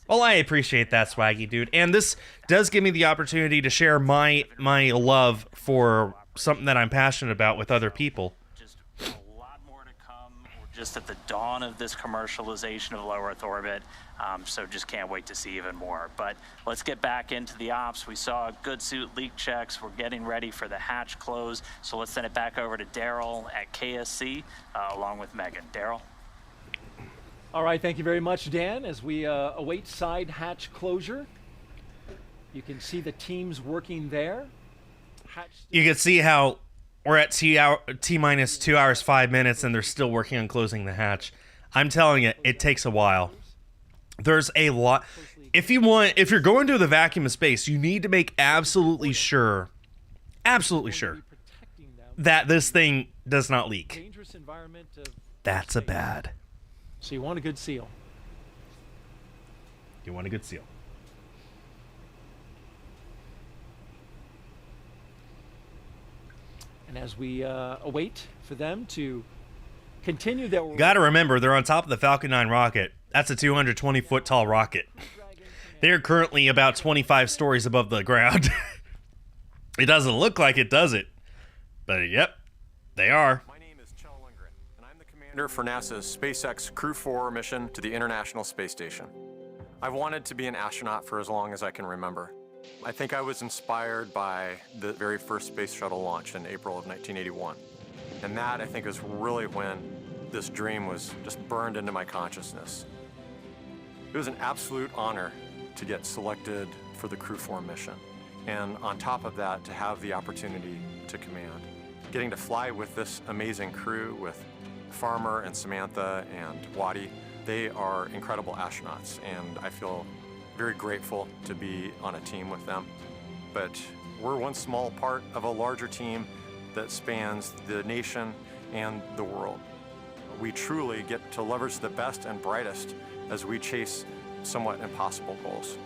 Well, I appreciate that, Swaggy Dude. And this does give me the opportunity to share my love for something that I'm passionate about with other people. Just at the dawn of this commercialization of low Earth orbit, so just can't wait to see even more. But let's get back into the ops. We saw good suit leak checks. We're getting ready for the hatch close, so let's send it back over to Daryl at KSC along with Megan. Daryl? All right, thank you very much, Dan. As we await side hatch closure, you can see the teams working there. You can see how we're at T-minus 2 hours, 5 minutes, and they're still working on closing the hatch. I'm telling you, it takes a while. There's a lot. If you're going to the vacuum of space, you need to make absolutely sure that this thing does not leak. That's a bad. So you want a good seal. You want a good seal. And as we await for them to continue their work. You got to remember, they're on top of the Falcon 9 rocket. That's a 220-foot tall rocket. They're currently about 25 stories above the ground. It doesn't look like it, does it? But yep, they are. My name is Chell Lundgren, and I'm the commander for NASA's SpaceX Crew-4 mission to the International Space Station. I've wanted to be an astronaut for as long as I can remember. I think I was inspired by the very first space shuttle launch in April of 1981. And that, I think, is really when this dream was just burned into my consciousness. It was an absolute honor to get selected for the Crew-4 mission. And on top of that, to have the opportunity to command. Getting to fly with this amazing crew, with Farmer and Samantha and Waddy, they are incredible astronauts, and I feel very grateful to be on a team with them. But we're one small part of a larger team that spans the nation and the world. We truly get to leverage the best and brightest as we chase somewhat impossible goals.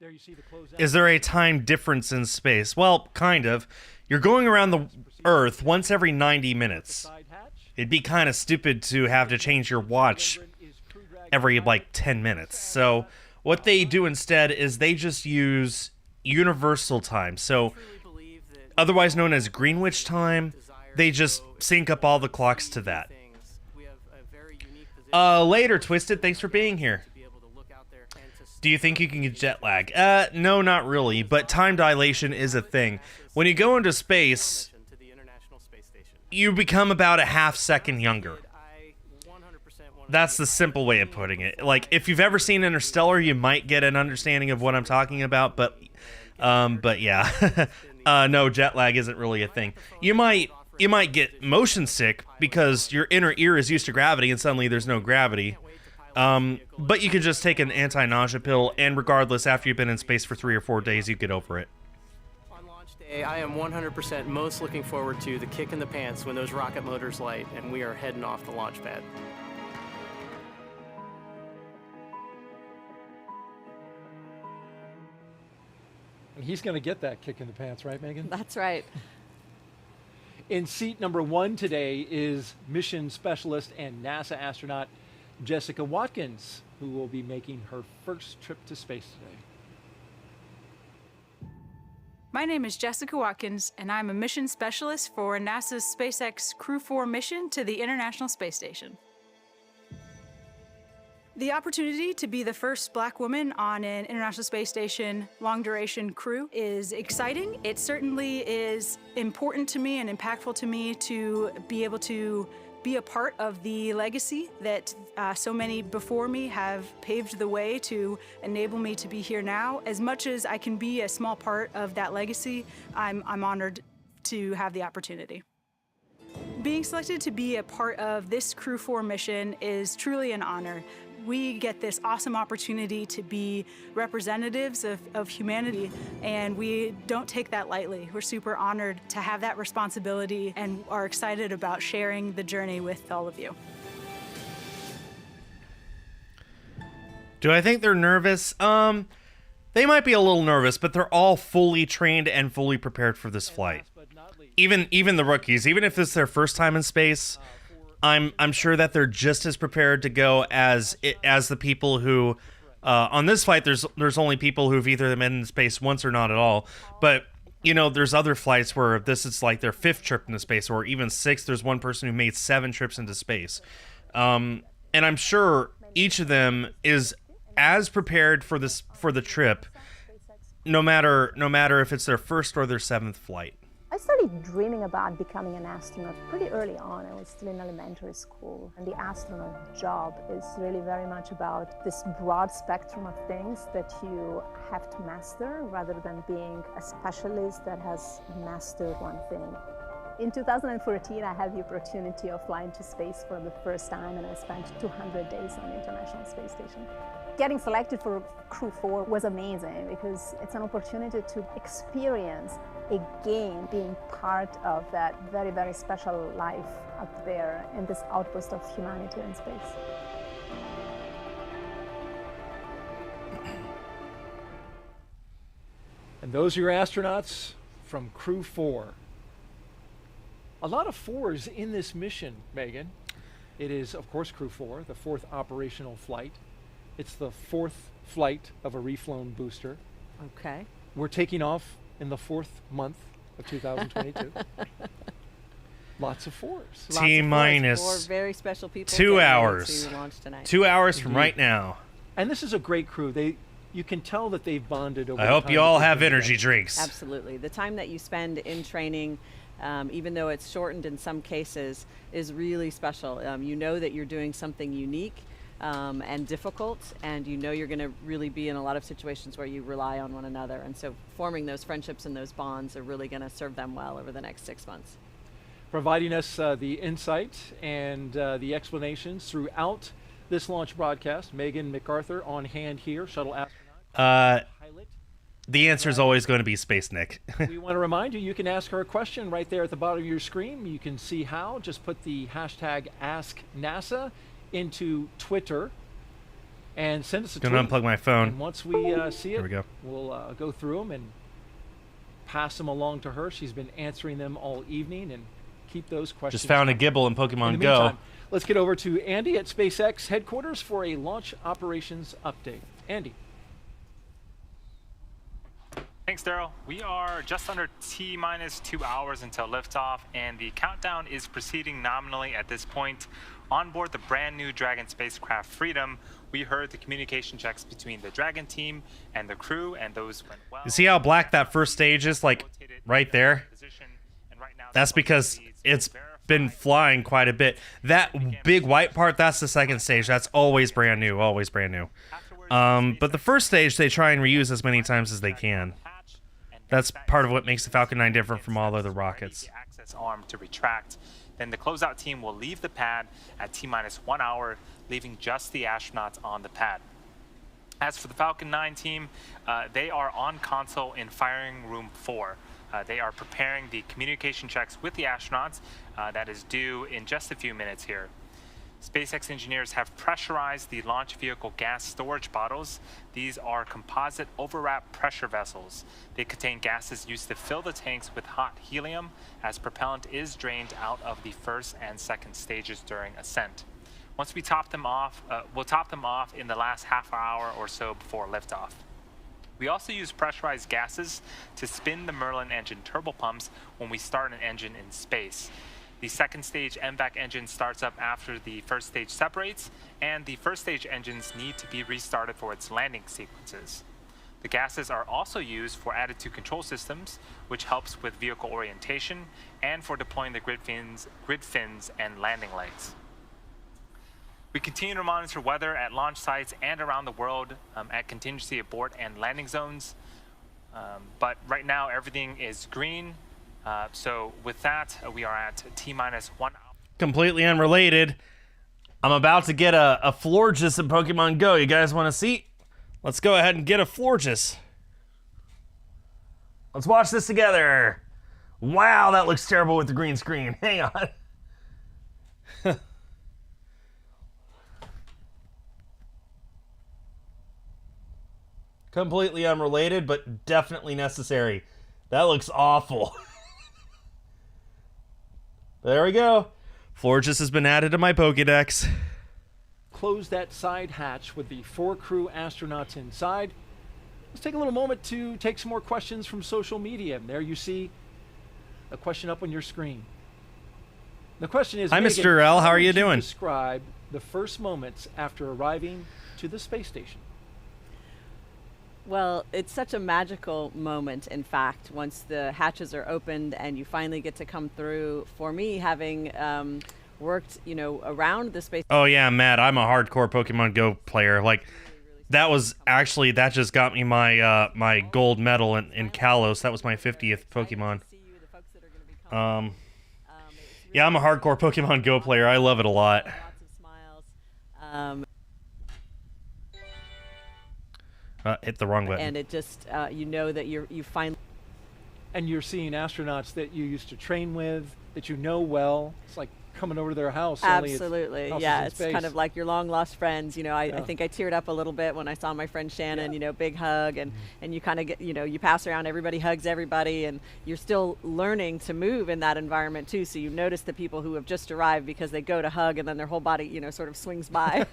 There you see the closeout. Is there a time difference in space? Well, kind of. You're going around the Earth once every 90 minutes. It'd be kind of stupid to have to change your watch every, 10 minutes. So what they do instead is they just use universal time. So otherwise known as Greenwich time, they just sync up all the clocks to that. Later, Twisted. Thanks for being here. Do you think you can get jet lag? No, not really, but time dilation is a thing. When you go into space, you become about a half-second younger. That's the simple way of putting it. Like, if you've ever seen Interstellar, you might get an understanding of what I'm talking about, but yeah. No, jet lag isn't really a thing. You might get motion sick because your inner ear is used to gravity and suddenly there's no gravity. But you could just take an anti-nausea pill, and regardless, after you've been in space for 3 or 4 days, you get over it. On launch day, I am 100% most looking forward to the kick in the pants when those rocket motors light and we are heading off the launch pad. And he's going to get that kick in the pants, right, Megan? That's right. In seat number 1 today is mission specialist and NASA astronaut Jessica Watkins, who will be making her first trip to space today. My name is Jessica Watkins, and I'm a mission specialist for NASA's SpaceX Crew-4 mission to the International Space Station. The opportunity to be the first Black woman on an International Space Station long-duration crew is exciting. It certainly is important to me and impactful to me to be able to be a part of the legacy that so many before me have paved the way to enable me to be here now. As much as I can be a small part of that legacy, I'm honored to have the opportunity. Being selected to be a part of this Crew-4 mission is truly an honor. We get this awesome opportunity to be representatives of humanity, and we don't take that lightly. We're super honored to have that responsibility and are excited about sharing the journey with all of you. Do I think they're nervous? They might be a little nervous, but they're all fully trained and fully prepared for this flight. Even the rookies, even if it's their first time in space, I'm sure that they're just as prepared to go as the people who on this flight. There's only people who've either been in space once or not at all. But you know, there's other flights where this is like their 5th trip into space, or even 6th. There's one person who made 7 trips into space, and I'm sure each of them is as prepared for the trip, no matter if it's their 1st or their 7th flight. I started dreaming about becoming an astronaut pretty early on. I was still in elementary school. And the astronaut job is really very much about this broad spectrum of things that you have to master rather than being a specialist that has mastered one thing. In 2014, I had the opportunity of flying to space for the first time, and I spent 200 days on the International Space Station. Getting selected for Crew-4 was amazing because it's an opportunity to experience again being part of that very, very special life up there in this outpost of humanity in space. And those are your astronauts from Crew-4. A lot of 4s in this mission, Megan. It is, of course, Crew-4, the 4th operational flight. It's the 4th flight of a reflown booster. Okay. We're taking off in the 4th month of 2022. Lots of 4s. T-minus 4 very special people 2 hours. To launch tonight. 2 hours from right now. And this is a great crew. You can tell that they've bonded over I hope time you all that have they've been energy together. drinks. Absolutely. The time that you spend in training, even though it's shortened in some cases, is really special. You know that you're doing something unique and difficult, and you know you're going to really be in a lot of situations where you rely on one another. And so forming those friendships and those bonds are really going to serve them well over the next 6 months. Providing us the insight and the explanations throughout this launch broadcast, Megan MacArthur on hand here, shuttle astronaut. Pilot. The answer is always going to be Space Nick. We want to remind you can ask her a question right there at the bottom of your screen. You can see how. Just put the hashtag AskNASA into Twitter and send us a tweet. Gonna unplug my phone. And once we see it, Here we go. We'll go through them and pass them along to her. She's been answering them all evening, and keep those questions. Just found a Gibble in Pokemon Go. Meantime, let's get over to Andy at SpaceX headquarters for a launch operations update. Andy. Thanks, Daryl. We are just under T-minus 2 hours until liftoff, and the countdown is proceeding nominally at this point. On board the brand new Dragon spacecraft Freedom, we heard the communication checks between the Dragon team and the crew, and those went well. You see how black that first stage is, like right there? That's because it's been flying quite a bit. That big white part, that's the second stage. That's always brand new, always brand new. But the first stage they try and reuse as many times as they can. That's part of what makes the Falcon 9 different from all other rockets. Access arm to retract. Then the closeout team will leave the pad at T-minus 1 hour, leaving just the astronauts on the pad. As for the Falcon 9 team, they are on console in firing room 4. They are preparing the communication checks with the astronauts that is due in just a few minutes here. SpaceX engineers have pressurized the launch vehicle gas storage bottles. These are composite overwrap pressure vessels. They contain gases used to fill the tanks with hot helium as propellant is drained out of the first and second stages during ascent. Once we top them off, we'll top them off in the last half hour or so before liftoff. We also use pressurized gases to spin the Merlin engine turbopumps when we start an engine in space. The second stage MVAC engine starts up after the first stage separates, and the first stage engines need to be restarted for its landing sequences. The gases are also used for attitude control systems, which helps with vehicle orientation, and for deploying the grid fins and landing legs. We continue to monitor weather at launch sites and around the world at contingency abort and landing zones. But right now, everything is green. So with that, we are at T-minus 1 hour. Completely unrelated. I'm about to get a Florges in Pokemon Go. You guys want to see? Let's go ahead and get a Florges. Let's watch this together. Wow, that looks terrible with the green screen. Hang on. Completely unrelated, but definitely necessary. That looks awful. There we go. Florges has been added to my Pokedex. Close that side hatch with the 4 crew astronauts inside. Let's take a little moment to take some more questions from social media. And there you see a question up on your screen. The question is, hi, Megan, Mr. L. How are you would doing? Describe the first moments after arriving to the space station. Well, it's such a magical moment, in fact, once the hatches are opened and you finally get to come through. For me, having worked, around the space. Oh yeah, Matt, I'm a hardcore Pokemon Go player. Like, that just got me my my gold medal in Kalos. That was my 50th Pokemon. Yeah, I'm a hardcore Pokemon Go player. I love it a lot. Lots of smiles. Hit the wrong button. And it just, that you find. And you're seeing astronauts that you used to train with, that you know well. It's like coming over to their house. Absolutely, yeah. It's space. kind of like your long lost friends. I think I teared up a little bit when I saw my friend Shannon. Big hug, and you kind of get, you pass around, everybody hugs everybody, and you're still learning to move in that environment too. So you notice the people who have just arrived because they go to hug, and then their whole body, sort of swings by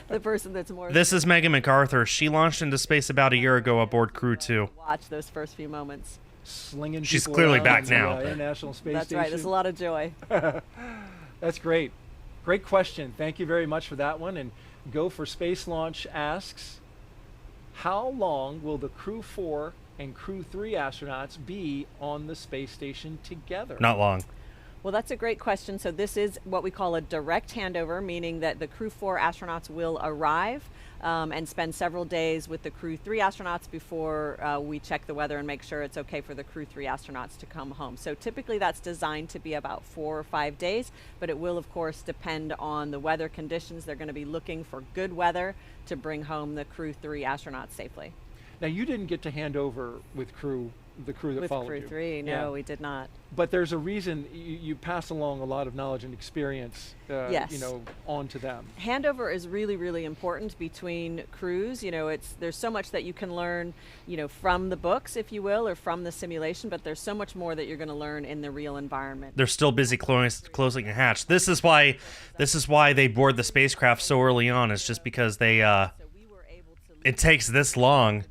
the person that's more. This is Megan MacArthur. She launched into space about a year ago aboard Crew-4. Watch those first few moments. Slinging. She's clearly back now. International Space That's Station. right. There's a lot of joy. That's great. Great question. Thank you very much for that one. And Go for Space Launch asks, how long will the Crew-4 and Crew-3 astronauts be on the space station together? Not long. Well, that's a great question. So this is what we call a direct handover, meaning that the Crew-4 astronauts will arrive and spend several days with the Crew-3 astronauts before we check the weather and make sure it's okay for the Crew-3 astronauts to come home. So typically that's designed to be about 4 or 5 days, but it will of course depend on the weather conditions. They're going to be looking for good weather to bring home the Crew-3 astronauts safely. Now, you didn't get to hand over with the crew that followed you. With Crew-3, no, we did not. But there's a reason you pass along a lot of knowledge and experience, yes. On to them. Handover is really, really important between crews. There's so much that you can learn, from the books, if you will, or from the simulation, but there's so much more that you're going to learn in the real environment. They're still busy closing a hatch. This is why they board the spacecraft so early on. It's just because it takes this long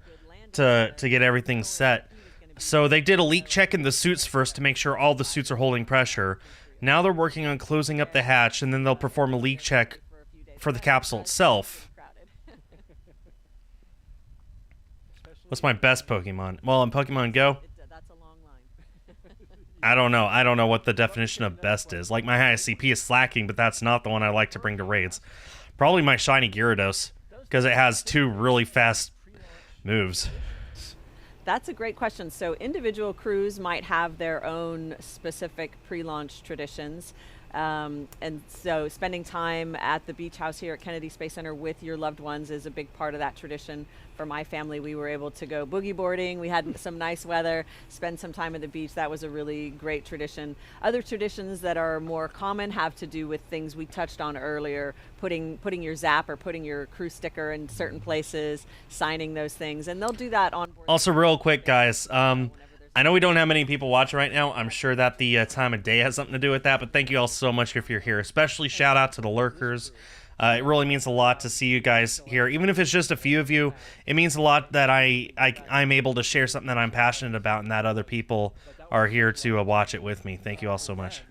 to get everything set. So they did a leak check in the suits first to make sure all the suits are holding pressure. Now they're working on closing up the hatch, and then they'll perform a leak check for the capsule itself. What's my best Pokemon? Well, in Pokemon Go, I don't know. I don't know what the definition of best is. Like, my highest CP is slacking, but that's not the one I like to bring to raids. Probably my shiny Gyarados, because it has 2 really fast moves. That's a great question. So individual crews might have their own specific pre-launch traditions. And so spending time at the beach house here at Kennedy Space Center with your loved ones is a big part of that tradition. For my family, we were able to go boogie boarding. We had some nice weather, spend some time at the beach. That was a really great tradition. Other traditions that are more common have to do with things we touched on earlier, putting your zap or putting your crew sticker in certain places, signing those things, and they'll do that on board. Also, real quick, guys, I know we don't have many people watching right now. I'm sure that the time of day has something to do with that, but thank you all so much if you're here. Especially shout out to the lurkers. It really means a lot to see you guys here. Even if it's just a few of you, it means a lot that I'm able to share something that I'm passionate about and that other people are here to watch it with me. Thank you all so much.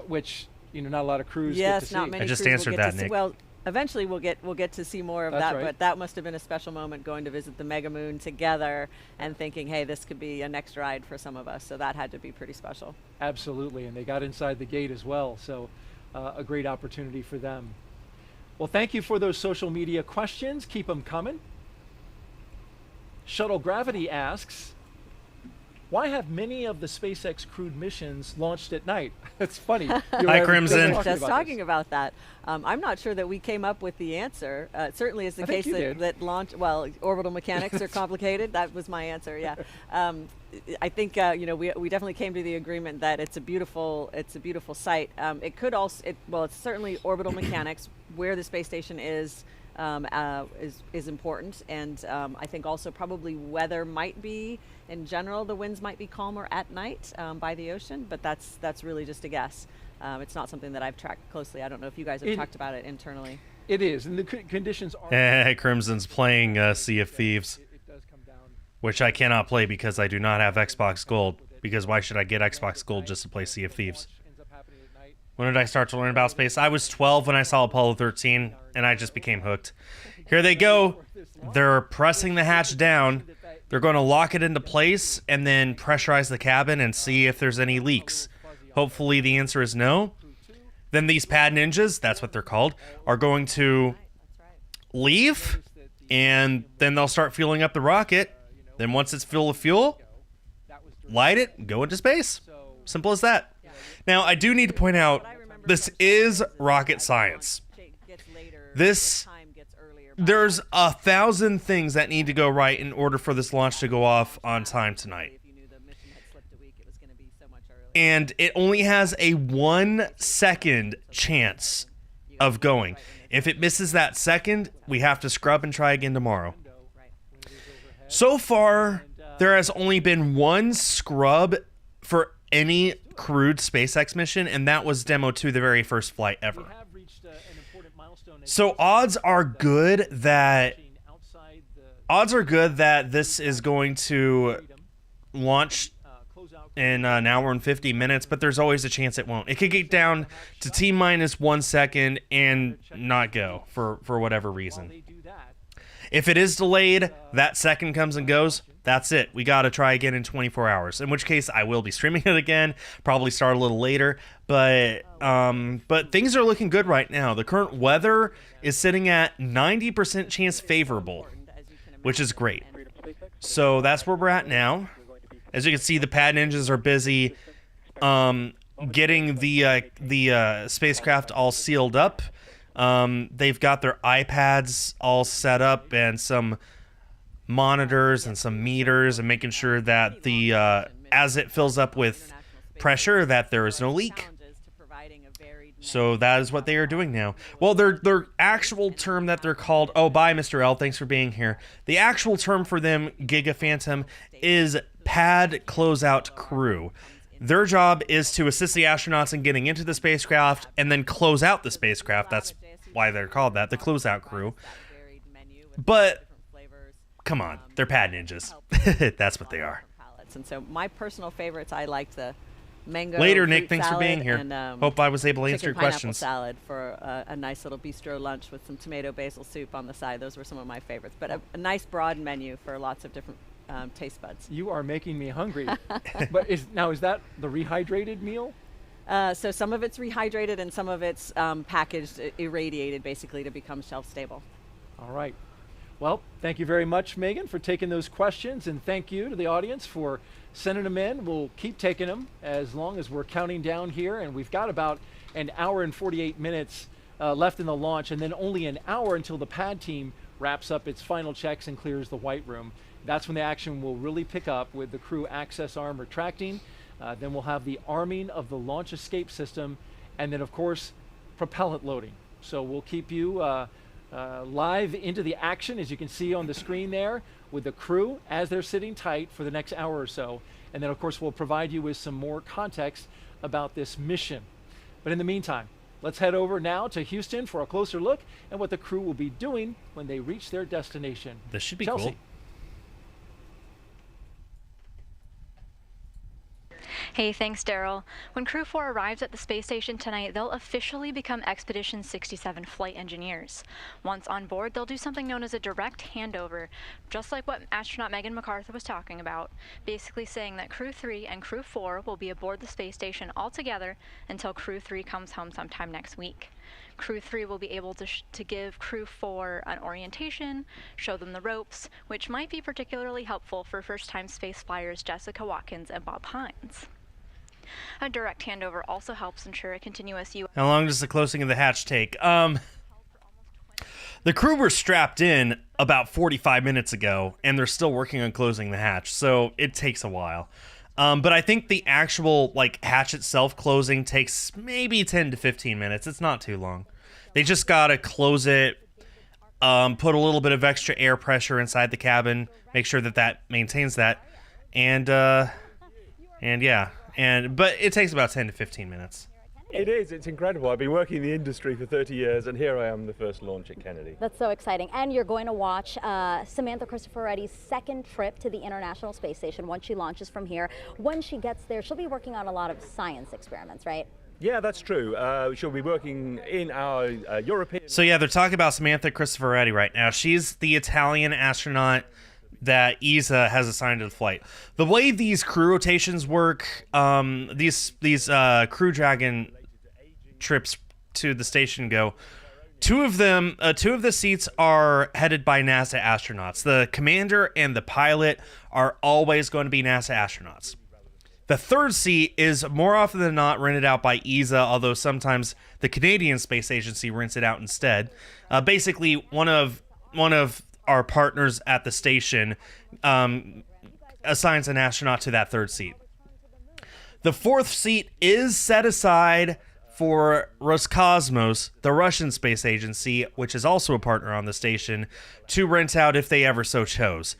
Which, not a lot of crews yes, get to see. not many I just crews answered will get that, to see. Nick. Well, eventually we'll get to see more of That's that, right. but that must have been a special moment going to visit the Mega Moon together and thinking, hey, this could be a next ride for some of us. So that had to be pretty special. Absolutely, and they got inside the gate as well, so a great opportunity for them. Well, thank you for those social media questions. Keep them coming. Shuttle Gravity asks, why have many of the SpaceX crewed missions launched at night? It's funny. Hi, Crimson. Just talking about that. I'm not sure that we came up with the answer. It certainly is the case that launch, well, orbital mechanics are complicated. That was my answer, yeah. I think, we definitely came to the agreement that it's a beautiful site. It could also, it's certainly orbital mechanics, where the space station is important, and I think also probably weather might be, in general, the winds might be calmer at night by the ocean, but that's really just a guess. It's not something that I've tracked closely. I don't know if you guys have talked about it internally. It is, and the conditions are... Crimson's playing Sea of Thieves, which I cannot play because I do not have Xbox Gold, because why should I get Xbox Gold just to play Sea of Thieves? When did I start to learn about space? I was 12 when I saw Apollo 13, and I just became hooked. Here they go. They're pressing the hatch down. They're going to lock it into place and then pressurize the cabin and see if there's any leaks. Hopefully the answer is no. Then these pad ninjas, that's what they're called, are going to leave, and then they'll start fueling up the rocket. Then once it's full of fuel, light it, go into space. Simple as that. Now, I do need to point out, this is rocket science. There's 1,000 things that need to go right in order for this launch to go off on time tonight. And it only has a 1 second chance of going. If it misses that second, we have to scrub and try again tomorrow. So far, there has only been 1 scrub for any crewed SpaceX mission, and that was Demo 2, the very first flight ever. So odds are good that this is going to launch in an hour and 50 minutes, but there's always a chance it won't. It could get down to T-minus 1 second and not go for whatever reason. If it is delayed, that second comes and goes, that's it. We got to try again in 24 hours, in which case I will be streaming it again, probably start a little later, but things are looking good right now. The current weather is sitting at 90% chance favorable, which is great. So that's where we're at now. As you can see, the pad ninjas are busy getting the spacecraft all sealed up. They've got their iPads all set up and some monitors and some meters, and making sure that the as it fills up with pressure, that there is no leak. So that is what they are doing now. Well, their actual term that they're called... Oh, bye, Mr. L. Thanks for being here. The actual term for them, Giga Phantom, is Pad Closeout Crew. Their job is to assist the astronauts in getting into the spacecraft and then close out the spacecraft. That's why they're called that, the Closeout Crew. But, come on, they're pad ninjas. That's what they are. And so my personal favorites, I liked the mango Later, fruit Nick. Thanks for salad being here. and, Hope I was able to answer chicken your pineapple questions. salad for a nice little bistro lunch with some tomato basil soup on the side. Those were some of my favorites. But a nice broad menu for lots of different taste buds. You are making me hungry. But is that the rehydrated meal? So some of it's rehydrated and some of it's packaged, irradiated basically to become shelf stable. All right. Well, thank you very much, Megan, for taking those questions, and thank you to the audience for sending them in. We'll keep taking them as long as we're counting down here, and we've got about an hour and 48 minutes left in the launch, and then only an hour until the pad team wraps up its final checks and clears the white room. That's when the action will really pick up with the crew access arm retracting. Then we'll have the arming of the launch escape system, and then, of course, propellant loading. So we'll keep you live into the action, as you can see on the screen there, with the crew as they're sitting tight for the next hour or so. And then, of course, we'll provide you with some more context about this mission. But in the meantime, let's head over now to Houston for a closer look at what the crew will be doing when they reach their destination. This should be Chelsea. cool. Hey, thanks, Daryl. When Crew-4 arrives at the space station tonight, they'll officially become Expedition 67 flight engineers. Once on board, they'll do something known as a direct handover, just like what astronaut Megan MacArthur was talking about, basically saying that Crew-3 and Crew-4 will be aboard the space station all together until Crew-3 comes home sometime next week. Crew-3 will be able to give Crew-4 an orientation, show them the ropes, which might be particularly helpful for first-time space flyers Jessica Watkins and Bob Hines. A direct handover also helps ensure a continuous U.S. How long does the closing of the hatch take? The crew were strapped in about 45 minutes ago, and they're still working on closing the hatch, so it takes a while. But I think the actual hatch itself closing takes maybe 10 to 15 minutes. It's not too long. They just gotta close it, put a little bit of extra air pressure inside the cabin, make sure that maintains that, and yeah. But it takes about 10 to 15 minutes. It is. It's incredible. I've been working in the industry for 30 years, and here I am, the first launch at Kennedy. That's so exciting. And you're going to watch Samantha Cristoforetti's second trip to the International Space Station once she launches from here. When she gets there, she'll be working on a lot of science experiments, right? Yeah, that's true. She'll be working in our European... So yeah, they're talking about Samantha Cristoforetti right now. She's the Italian astronaut that ESA has assigned to the flight. The way these crew rotations work, these Crew Dragon trips to the station go, two of the seats are headed by NASA astronauts. The commander and the pilot are always going to be NASA astronauts. The third seat is more often than not rented out by ESA, although sometimes the Canadian Space Agency rents it out instead. Basically, one of our partners at the station assigns an astronaut to that third seat. The fourth seat is set aside for Roscosmos, the Russian space agency, which is also a partner on the station, to rent out if they ever so chose.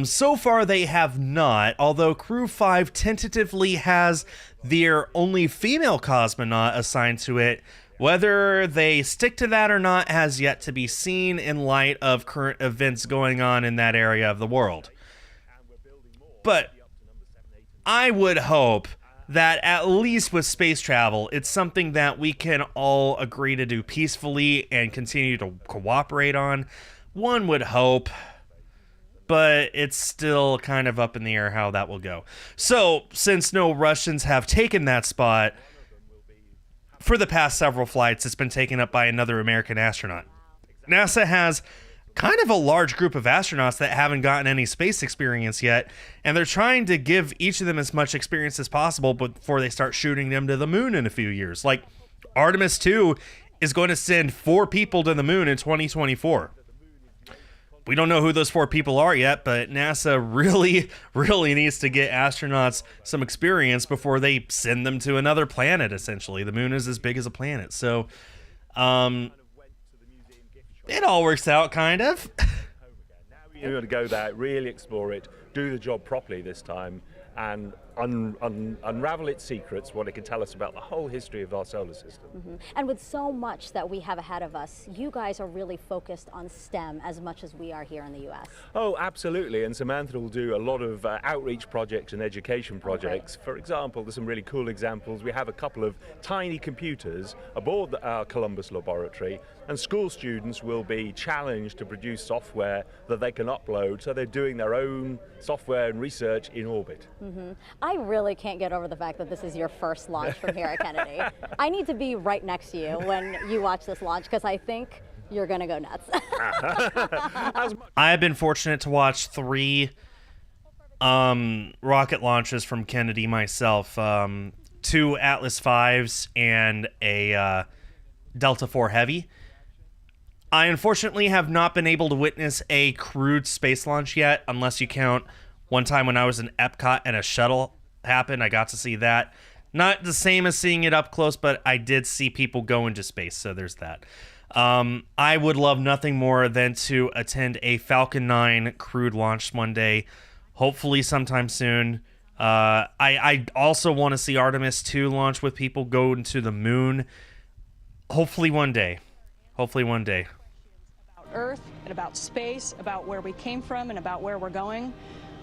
So far they have not, although Crew 5 tentatively has their only female cosmonaut assigned to it. Whether they stick to that or not has yet to be seen in light of current events going on in that area of the world. But I would hope that at least with space travel, it's something that we can all agree to do peacefully and continue to cooperate on. One would hope, but it's still kind of up in the air how that will go. So, since no Russians have taken that spot, for the past several flights, it's been taken up by another American astronaut. NASA has kind of a large group of astronauts that haven't gotten any space experience yet, and they're trying to give each of them as much experience as possible before they start shooting them to the moon in a few years. Like, Artemis 2 is going to send 4 people to the moon in 2024. We don't know who those 4 people are yet, but NASA really, really needs to get astronauts some experience before they send them to another planet, essentially. The moon is as big as a planet. So, it all works out, kind of. You're going to go there, really explore it, do the job properly this time, and unravel its secrets, what it can tell us about the whole history of our solar system. And with so much that we have ahead of us, you guys are really focused on STEM as much as we are here in the U.S. Oh, absolutely. And Samantha will do a lot of outreach projects and education projects. For example, there's some really cool examples. We have a couple of tiny computers aboard our Columbus laboratory, and school students will be challenged to produce software that they can upload, so they're doing their own software and research in orbit. I really can't get over the fact that this is your first launch from here at Kennedy. I need to be right next to you when you watch this launch, because I think you're going to go nuts. I have been fortunate to watch 3 rocket launches from Kennedy myself. 2 Atlas V's and a Delta IV Heavy. I unfortunately have not been able to witness a crewed space launch yet, unless you count one time when I was in Epcot and a shuttle happened. I got to see that. Not the same as seeing it up close, but I did see people go into space, so there's that. I would love nothing more than to attend a Falcon 9 crewed launch one day, hopefully sometime soon. I also want to see Artemis 2 launch with people going to the moon. Hopefully one day. Hopefully one day. About Earth and about space, about where we came from and about where we're going.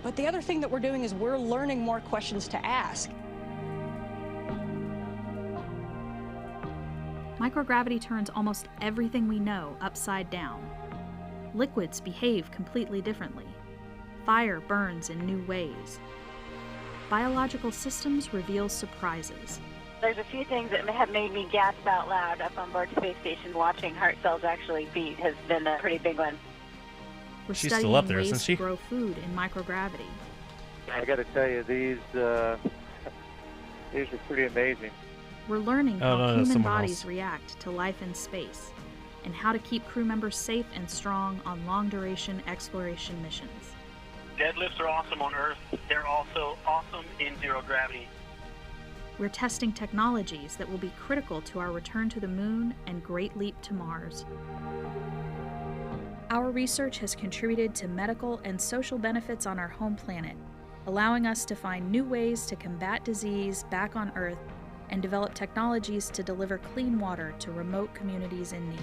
But the other thing that we're doing is we're learning more questions to ask. Microgravity turns almost everything we know upside down. Liquids behave completely differently. Fire burns in new ways. Biological systems reveal surprises. There's a few things that have made me gasp out loud up on board Space Station. Watching heart cells actually beat has been a pretty big one. We're She's studying still up there, ways isn't she? to grow food in microgravity. I got to tell you, these are pretty amazing. We're learning Oh, how no, human someone bodies else. react to life in space, and how to keep crew members safe and strong on long-duration exploration missions. Deadlifts are awesome on Earth. They're also awesome in zero gravity. We're testing technologies that will be critical to our return to the moon and Great Leap to Mars. Our research has contributed to medical and social benefits on our home planet, allowing us to find new ways to combat disease back on Earth and develop technologies to deliver clean water to remote communities in need.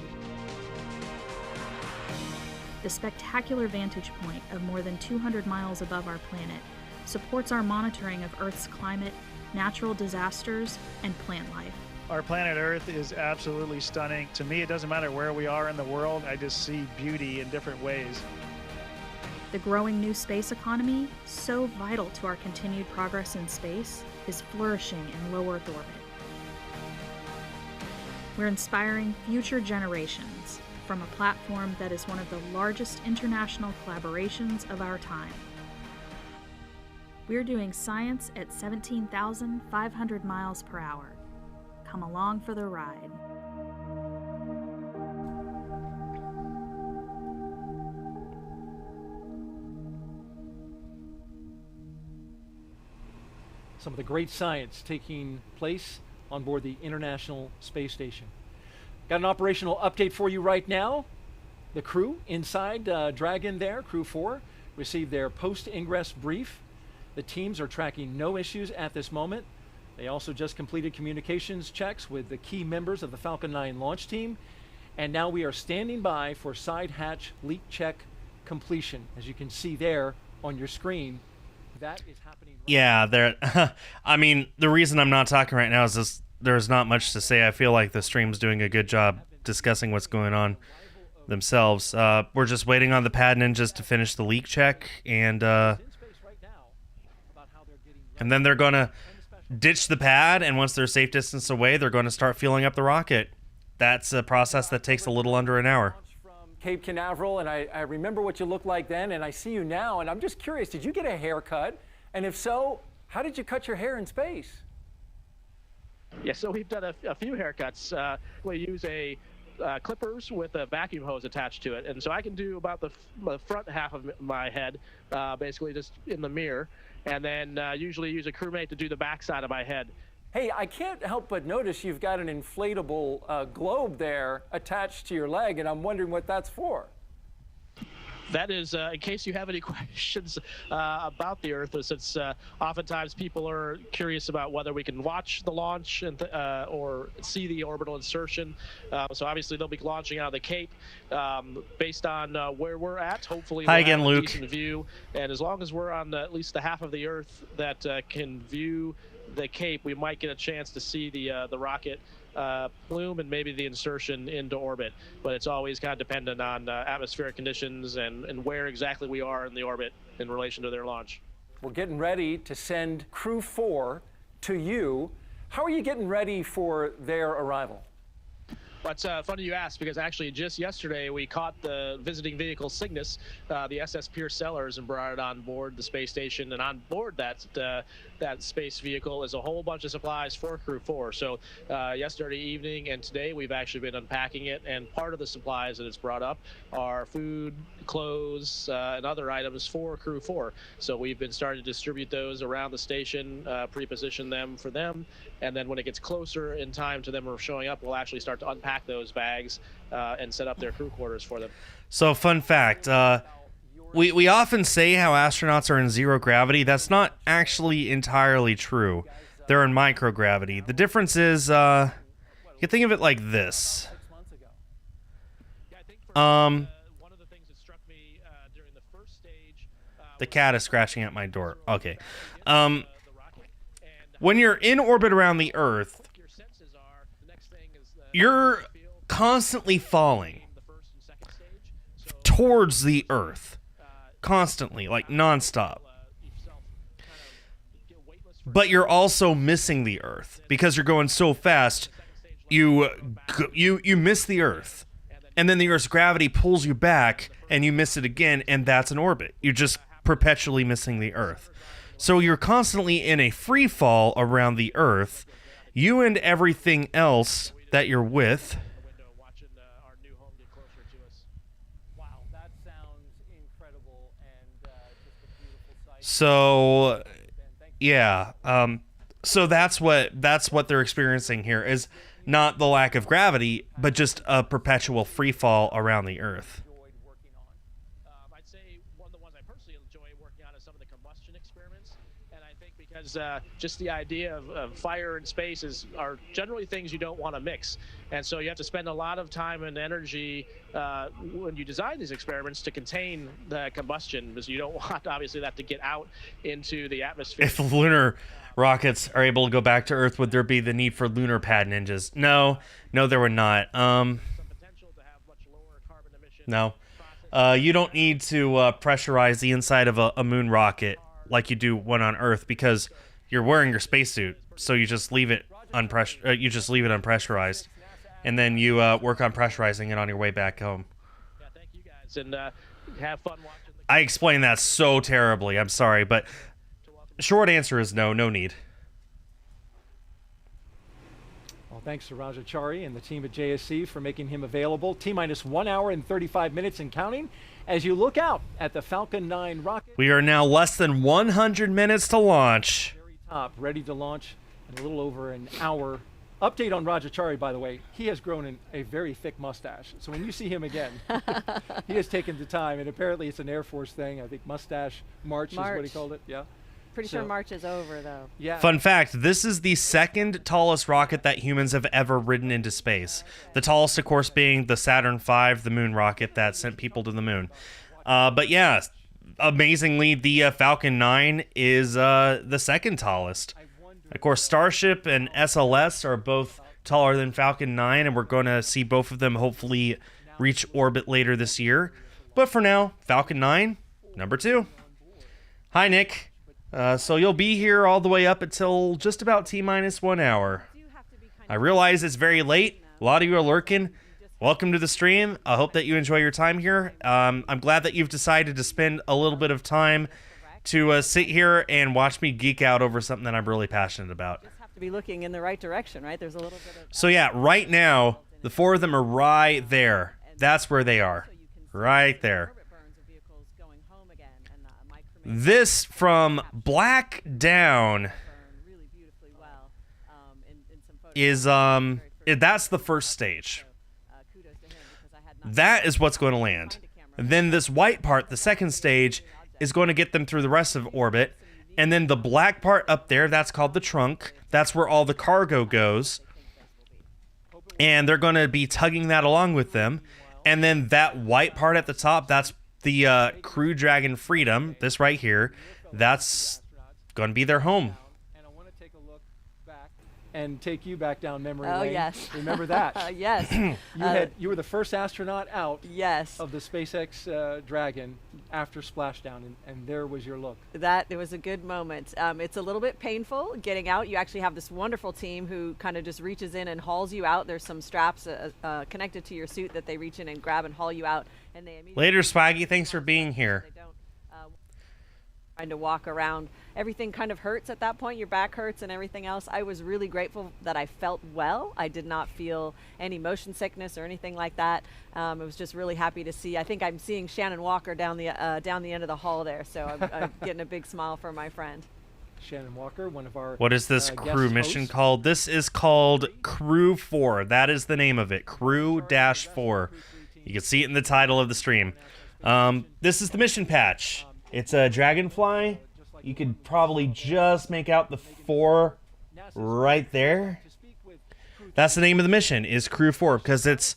The spectacular vantage point of more than 200 miles above our planet supports our monitoring of Earth's climate, natural disasters, and plant life. Our planet Earth is absolutely stunning. To me, it doesn't matter where we are in the world, I just see beauty in different ways. The growing new space economy, so vital to our continued progress in space, is flourishing in low Earth orbit. We're inspiring future generations from a platform that is one of the largest international collaborations of our time. We're doing science at 17,500 miles per hour. Come along for the ride. Some of the great science taking place on board the International Space Station. Got an operational update for you right now. The crew inside Dragon there, Crew-4, received their post-ingress brief. The teams are tracking no issues at this moment. They also just completed communications checks with the key members of the Falcon 9 launch team. And now we are standing by for side hatch leak check completion. As you can see there on your screen, that is happening. Yeah, there. I mean, the reason I'm not talking right now is just there's not much to say. I feel like the stream's doing a good job discussing what's going on themselves. We're just waiting on the pad ninjas to finish the leak check, and then they're gonna ditch the pad, and once they're safe distance away, they're going to start fueling up the rocket. That's a process that takes a little under an hour. Cape Canaveral, and I remember what you looked like then, and I see you now, and I'm just curious, did you get a haircut? And if so, how did you cut your hair in space? Yeah, so we've done a few haircuts. We use clippers with a vacuum hose attached to it, and so I can do about the front half of my head, basically just in the mirror, and then usually use a crewmate to do the back side of my head. Hey, I can't help but notice you've got an inflatable globe there attached to your leg, and I'm wondering what that's for. That is, in case you have any questions about the Earth, since oftentimes people are curious about whether we can watch the launch and or see the orbital insertion. So obviously they'll be launching out of the Cape. Based on where we're at, hopefully Hi we'll again, have a Luke. decent view. And as long as we're on at least the half of the Earth that can view the Cape, we might get a chance to see the rocket plume and maybe the insertion into orbit, but it's always kind of dependent on atmospheric conditions and where exactly we are in the orbit in relation to their launch. We're getting ready to send Crew-4 to you. How are you getting ready for their arrival? Well, it's funny you asked, because actually just yesterday we caught the visiting vehicle Cygnus, the SS Pierce Sellers, and brought it on board the space station. And on board that space vehicle is a whole bunch of supplies for Crew-4. So yesterday evening and today we've actually been unpacking it, and part of the supplies that it's brought up are food, clothes, and other items for Crew-4. So we've been starting to distribute those around the station, pre-position them for them, and then when it gets closer in time to them showing up, we'll actually start to unpack those bags and set up their crew quarters for them. So, fun fact, we often say how astronauts are in zero gravity. That's not actually entirely true. They're in microgravity. The difference is, you can think of it like this. The cat is scratching at my door. Okay. When you're in orbit around the Earth, you're constantly falling towards the Earth. Constantly, like nonstop. But you're also missing the Earth because you're going so fast. You miss the Earth, and then the Earth's gravity pulls you back, and you miss it again, and that's an orbit. You're just perpetually missing the Earth. So you're constantly in a free fall around the Earth. You and everything else that you're with. So, yeah. So that's what they're experiencing here, is not the lack of gravity, but just a perpetual free fall around the Earth. I'd say one of the ones I personally enjoy working on is some of the combustion experiments, and I think because just the idea of fire in space are generally things you don't want to mix, and so you have to spend a lot of time and energy when you design these experiments to contain the combustion, because you don't want obviously that to get out into the atmosphere. If lunar rockets are able to go back to Earth, would there be the need for lunar pad ninjas? No, there would not. No. You don't need to pressurize the inside of a moon rocket like you do one on Earth, because you're wearing your spacesuit, so you just leave it unpressurized, and then you work on pressurizing it on your way back home. Yeah, thank you guys, and have fun watching. I explained that so terribly. I'm sorry, but short answer is no need. Well, thanks to Rajachari and the team at JSC for making him available. T-minus 1 hour and 35 minutes and counting as you look out at the Falcon 9 rocket. We are now less than 100 minutes to launch. Very top, ready to launch in a little over an hour. Update on Rajachari, by the way, he has grown a very thick mustache. So when you see him again, he has taken the time, and apparently it's an Air Force thing. I think mustache March is what he called it. Yeah. Pretty sure March is over, though. Yeah. Fun fact, this is the second tallest rocket that humans have ever ridden into space. The tallest, of course, being the Saturn V, the moon rocket that sent people to the moon. But yeah, amazingly, the Falcon 9 is the second tallest. Of course, Starship and SLS are both taller than Falcon 9, and we're going to see both of them hopefully reach orbit later this year. But for now, Falcon 9, number 2. Hi, Nick. So you'll be here all the way up until just about T-minus 1 hour. I realize it's very late. A lot of you are lurking. Welcome to the stream. I hope that you enjoy your time here. I'm glad that you've decided to spend a little bit of time to sit here and watch me geek out over something that I'm really passionate about. You just have to be looking in the right direction, right? There's a little bit of... So yeah, right now, the 4 of them are right there. That's where they are. Right there. This from black down is that's the first stage. That is what's going to land. And then this white part, the second stage, is going to get them through the rest of orbit. And then the black part up there, that's called the trunk. That's where all the cargo goes. And they're going to be tugging that along with them. And then that white part at the top, that's the Crew Dragon Freedom, this right here. That's going to be their home. And I want to take a look back and take you back down memory lane. Oh, yes. Remember that? Yes. You were the first astronaut out yes. of the SpaceX Dragon after splashdown, and there was your look. It was a good moment. It's a little bit painful getting out. You actually have this wonderful team who kind of just reaches in and hauls you out. There's some straps connected to your suit that they reach in and grab and haul you out. And they immediately Later, Swaggy. Thanks for being here. Trying to walk around. Everything kind of hurts at that point. Your back hurts and everything else. I was really grateful that I felt well. I did not feel any motion sickness or anything like that. I was just really happy to see. I think I'm seeing Shannon Walker down the end of the hall there. So I'm getting a big smile for my friend. Shannon Walker, one of our What is this crew mission called? This is called Crew-4. That is the name of it. Crew-4. You can see it in the title of the stream. This is the mission patch. It's a dragonfly. You could probably just make out the 4 right there. That's the name of the mission, is Crew-4, because it's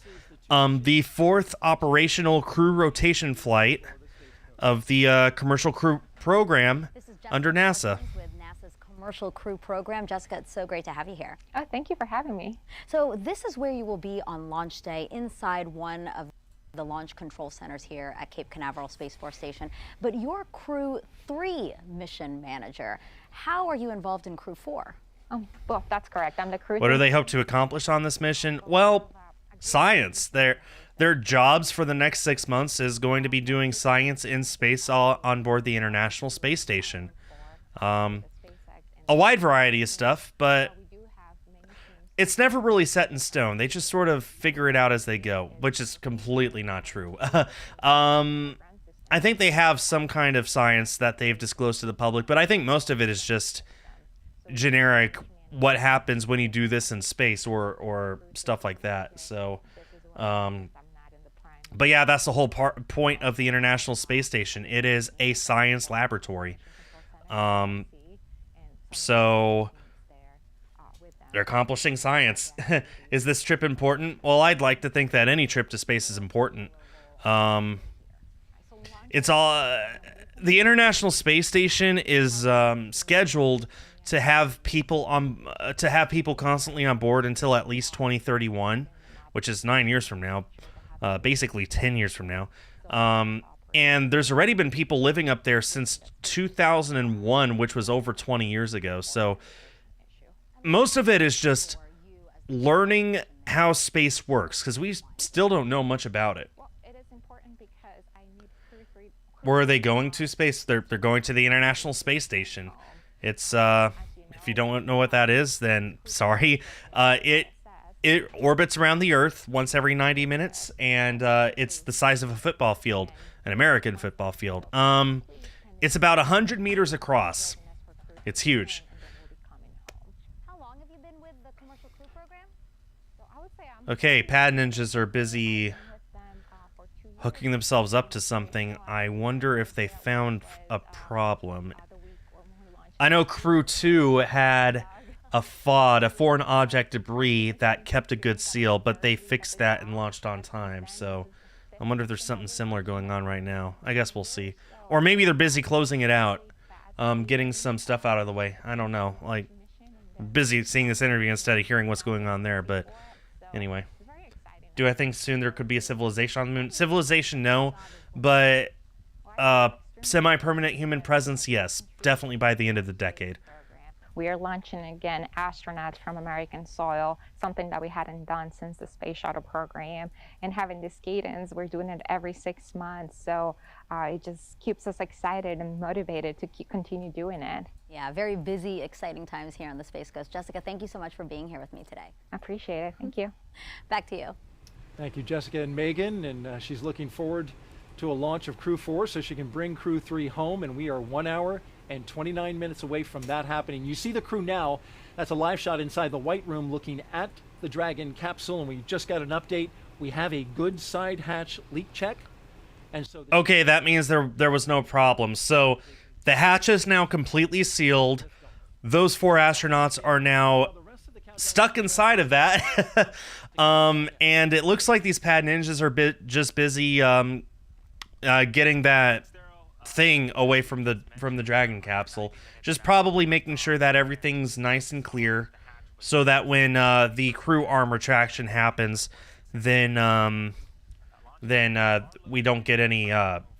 the 4th operational crew rotation flight of the commercial crew program under NASA. With NASA's commercial crew program. Jessica, it's so great to have you here. Oh, thank you for having me. So this is where you will be on launch day, inside one of the launch control centers here at Cape Canaveral Space Force Station. But you're Crew-3 mission manager. How are you involved in Crew-4? Oh, well, that's correct. I'm the Crew. What do they hope to accomplish on this mission? Well, science. Their jobs for the next 6 months is going to be doing science in space on board the International Space Station. A wide variety of stuff, but it's never really set in stone. They just sort of figure it out as they go, which is completely not true. I think they have some kind of science that they've disclosed to the public, but I think most of it is just generic, what happens when you do this in space or stuff like that. So, but yeah, that's the whole point of the International Space Station. It is a science laboratory. So they're accomplishing science. Is this trip important? Well, I'd like to think that any trip to space is important. It's all the International Space Station is scheduled to have people constantly on board until at least 2031, which is 9 years from now, basically 10 years from now. And there's already been people living up there since 2001, which was over 20 years ago. So most of it is just learning how space works, because we still don't know much about it. Well, it is important because I need Crew-3. Where are they going to space? They're going to the International Space Station. It's if you don't know what that is, then sorry. It orbits around the Earth once every 90 minutes, and it's the size of a football field, an American football field. It's about 100 meters across. It's huge. Okay, pad ninjas are busy hooking themselves up to something. I wonder if they found a problem. I know Crew-2 had a FOD, a foreign object debris, that kept a good seal, but they fixed that and launched on time. So I wonder if there's something similar going on right now. I guess we'll see. Or maybe they're busy closing it out, getting some stuff out of the way. I don't know. Like, busy seeing this interview instead of hearing what's going on there, but anyway, do I think soon there could be a civilization on the moon? Civilization, no, but semi-permanent human presence, yes, definitely by the end of the decade. We are launching again astronauts from American soil, something that we hadn't done since the space shuttle program. And having this cadence, we're doing it every 6 months, so it just keeps us excited and motivated to continue doing it. Yeah, very busy, exciting times here on the Space Coast. Jessica, thank you so much for being here with me today. I appreciate it. Thank you. Back to you. Thank you, Jessica and Megan. And she's looking forward to a launch of Crew-4 so she can bring Crew-3 home. And we are 1 hour and 29 minutes away from that happening. You see the crew now. That's a live shot inside the White Room looking at the Dragon capsule. And we just got an update. We have a good side hatch leak check. And so Okay, that means there was no problem. So the hatch is now completely sealed. Those 4 astronauts are now stuck inside of that. And it looks like these pad ninjas are just busy getting that thing away from the Dragon capsule. Just probably making sure that everything's nice and clear, so that when the crew arm retraction happens, then we don't get any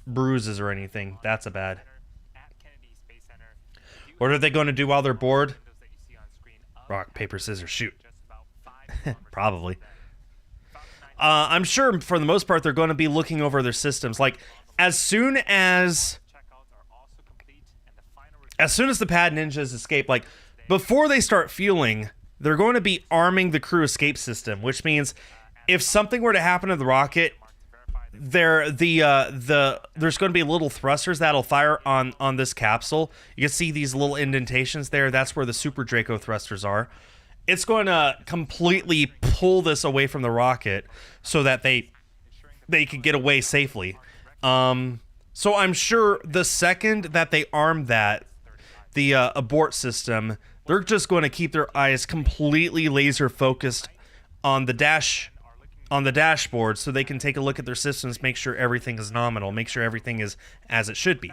bruises or anything. That's a bad. What are they going to do while they're bored? Rock, paper, scissors, shoot. Probably. I'm sure for the most part they're going to be looking over their systems. Like, as soon as the pad ninjas escape, like, before they start fueling, they're going to be arming the crew escape system, which means if something were to happen to the rocket, there's going to be little thrusters that'll fire on this capsule. You can see these little indentations there. That's where the Super Draco thrusters are. It's going to completely pull this away from the rocket so that they can get away safely. So I'm sure the second that they arm the abort system, they're just going to keep their eyes completely laser focused on the dashboard, so they can take a look at their systems, make sure everything is nominal, make sure everything is as it should be.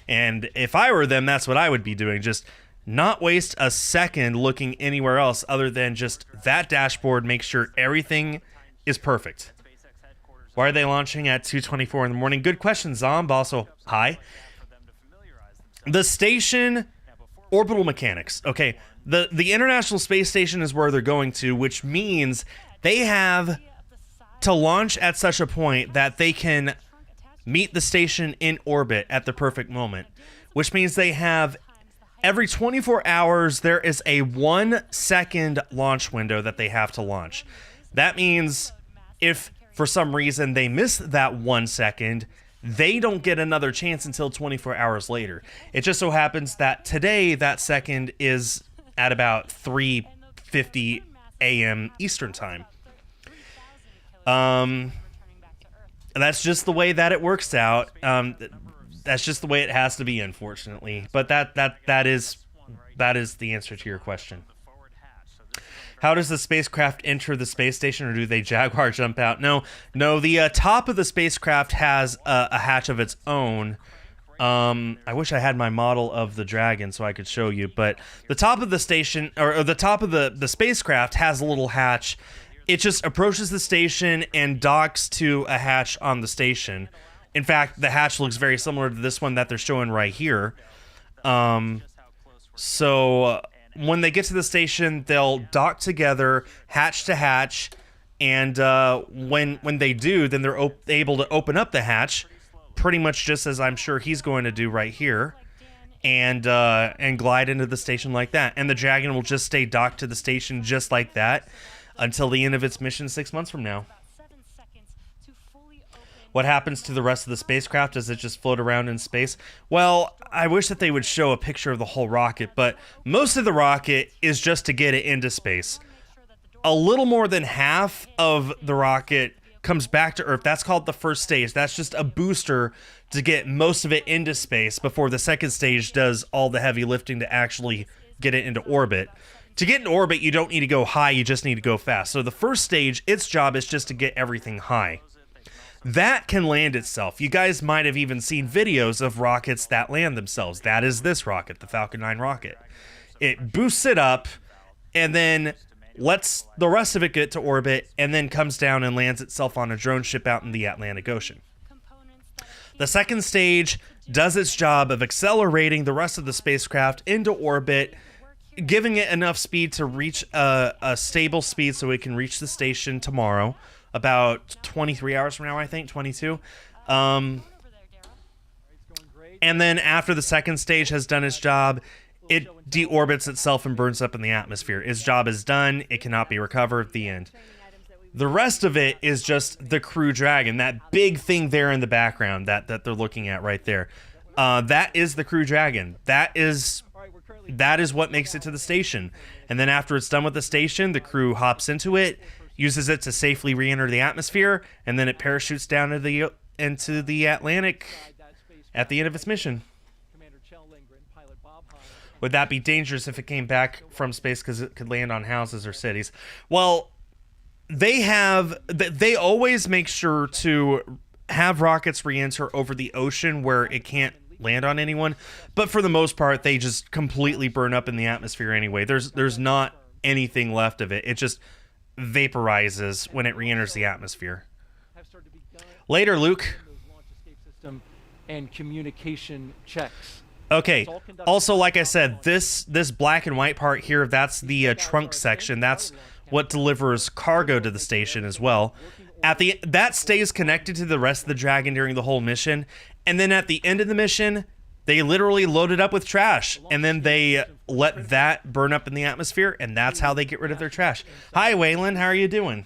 And if I were them, that's what I would be doing. Just not waste a second looking anywhere else other than just that dashboard, make sure everything is perfect. Why are they launching at 2:24 in the morning? Good question, Zomb. Also, hi. The station, orbital mechanics. Okay, the International Space Station is where they're going to, which means they have to launch at such a point that they can meet the station in orbit at the perfect moment, which means they have every 24 hours there is a 1 second launch window that they have to launch. That means if for some reason they miss that 1 second, they don't get another chance until 24 hours later. It just so happens that today that second is at about 3:50 a.m. Eastern time. That's just the way that it works out. That's just the way it has to be, unfortunately. But that is the answer to your question. How does the spacecraft enter the space station, or do they Jaguar jump out? No. The top of the spacecraft has a hatch of its own. I wish I had my model of the Dragon so I could show you, but the top of the station, or the top of the spacecraft has a little hatch. It just approaches the station and docks to a hatch on the station. In fact, the hatch looks very similar to this one that they're showing right here. So when they get to the station, they'll dock together, hatch to hatch, and when they do, then they're able to open up the hatch, pretty much just as I'm sure he's going to do right here, and glide into the station like that. And the Dragon will just stay docked to the station just like that until the end of its mission 6 months from now. What happens to the rest of the spacecraft? Does it just float around in space? Well, I wish that they would show a picture of the whole rocket, but most of the rocket is just to get it into space. A little more than half of the rocket comes back to Earth. That's called the first stage. That's just a booster to get most of it into space before the second stage does all the heavy lifting to actually get it into orbit. To get into orbit, you don't need to go high, you just need to go fast. So the first stage, its job is just to get everything high. That can land itself. You guys might have even seen videos of rockets that land themselves. That is this rocket, the Falcon 9 rocket. It boosts it up and then lets the rest of it get to orbit and then comes down and lands itself on a drone ship out in the Atlantic Ocean. The second stage does its job of accelerating the rest of the spacecraft into orbit, giving it enough speed to reach a stable speed so it can reach the station tomorrow, about 23 hours from now, I think, 22. And then after the second stage has done its job, it deorbits itself and burns up in the atmosphere. Its job is done. It cannot be recovered. The end. The rest of it is just the Crew Dragon, that big thing there in the background that they're looking at right there. That is the Crew Dragon. That is what makes it to the station. And then after it's done with the station, the crew hops into it, uses it to safely re-enter the atmosphere, and then it parachutes down into the Atlantic at the end of its mission. Would that be dangerous if it came back from space because it could land on houses or cities? Well, they always make sure to have rockets re-enter over the ocean where it can't land on anyone, but for the most part they just completely burn up in the atmosphere anyway. There's not anything left of it. It just vaporizes when it re-enters the atmosphere. Later, Luke. And communication checks. Okay. Also, like I said, this black and white part here, that's the trunk section. That's what delivers cargo to the station as well. That stays connected to the rest of the Dragon during the whole mission, and then at the end of the mission, they literally load it up with trash, and then they let that burn up in the atmosphere, and that's how they get rid of their trash. Hi, Waylon. How are you doing?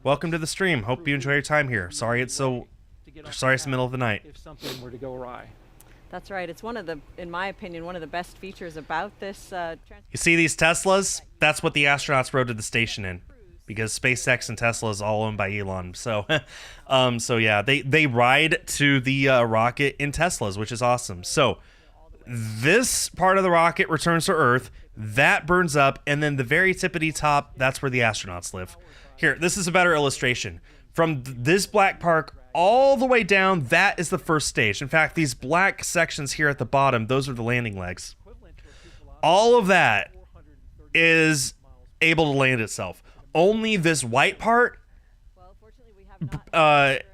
Welcome to the stream. Hope you enjoy your time here. Sorry it's the middle of the night. If something were to go awry. That's right. It's one of the, in my opinion, one of the best features about this. You see these Teslas? That's what the astronauts rode to the station in, because SpaceX and Tesla is all owned by Elon. So, yeah, they ride to the rocket in Teslas, which is awesome. So, this part of the rocket returns to Earth. That burns up, and then the very tippity top, that's where the astronauts live. Here, this is a better illustration. From this black part all the way down, that is the first stage. In fact, these black sections here at the bottom, those are the landing legs. All of that is able to land itself. Only this white part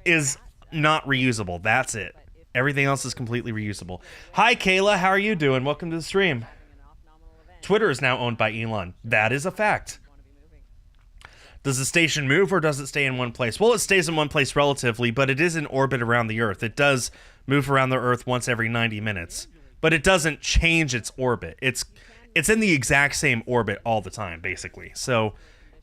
is not reusable. That's it. Everything else is completely reusable. Hi, Kayla. How are you doing? Welcome to the stream. Twitter is now owned by Elon. That is a fact. Does the station move or does it stay in one place? Well, it stays in one place relatively, but it is in orbit around the Earth. It does move around the Earth once every 90 minutes, but it doesn't change its orbit. It's in the exact same orbit all the time, basically. So,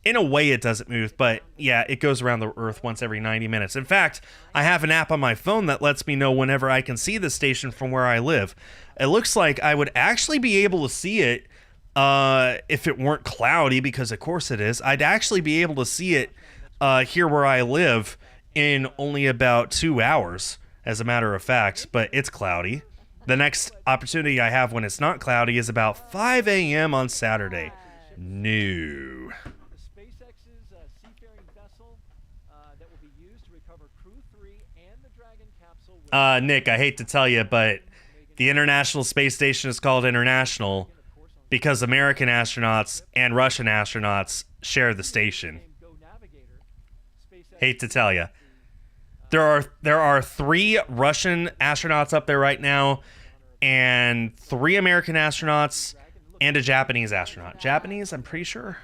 in a way, it doesn't move, but yeah, it goes around the Earth once every 90 minutes. In fact, I have an app on my phone that lets me know whenever I can see the station from where I live. It looks like I would actually be able to see it if it weren't cloudy, because of course it is. I'd actually be able to see it here where I live in only about 2 hours, as a matter of fact, but it's cloudy. The next opportunity I have when it's not cloudy is about 5 a.m. on Saturday. No. SpaceX's seafaring vessel that will be used to recover Crew-4 and the Dragon capsule. Nick, I hate to tell you, but the International Space Station is called International because American astronauts and Russian astronauts share the station. Hate to tell you. There are 3 Russian astronauts up there right now, and 3 American astronauts, and a Japanese astronaut. Japanese, I'm pretty sure.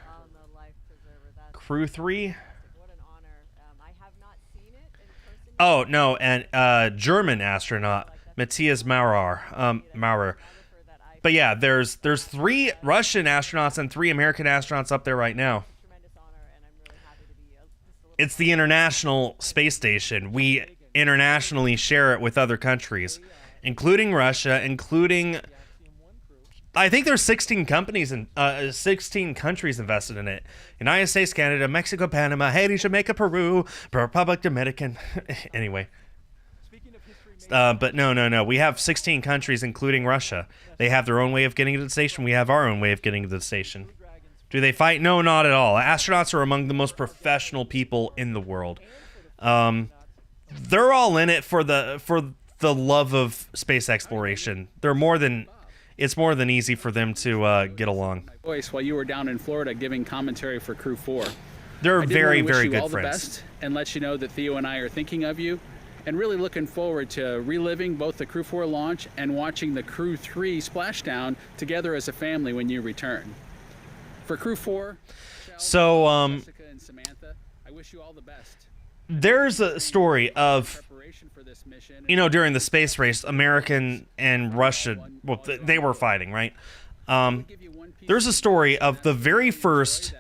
Crew-4. Oh, no, and German astronaut, Matthias Maurer. But yeah, there's 3 Russian astronauts and 3 American astronauts up there right now. It's the International Space Station. We internationally share it with other countries, including Russia, including, I think there's 16 companies and 16 countries invested in it. United States, Canada, Mexico, Panama, Haiti, Jamaica, Peru, Republic Dominican. Anyway. But no. We have 16 countries, including Russia. They have their own way of getting to the station. We have our own way of getting to the station. Do they fight? No, not at all. Astronauts are among the most professional people in the world. They're all in it for the love of space exploration. It's more than easy for them to get along. Voice while you were down in Florida giving commentary for Crew-4. They're very, very good all friends. The best and let you know that Theo and I are thinking of you, and really looking forward to reliving both the Crew-4 launch and watching the Crew-3 splashdown together as a family when you return. For Crew-4, so Jessica and Samantha, I wish you all the best. There's a story of, during the space race, American and Russia, well, they were fighting, right? There's a story of the very first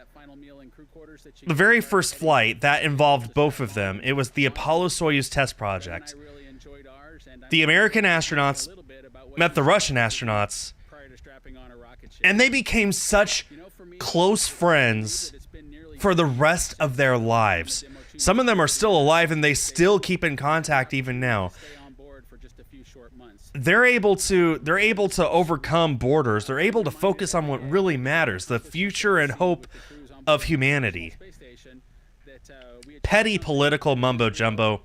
flight that involved both of them. It was the Apollo-Soyuz test project. The American astronauts met the Russian astronauts, and they became such close friends for the rest of their lives. Some of them are still alive and they still keep in contact even now. They're able to overcome borders. They're able to focus on what really matters, the future and hope of humanity. Petty political mumbo jumbo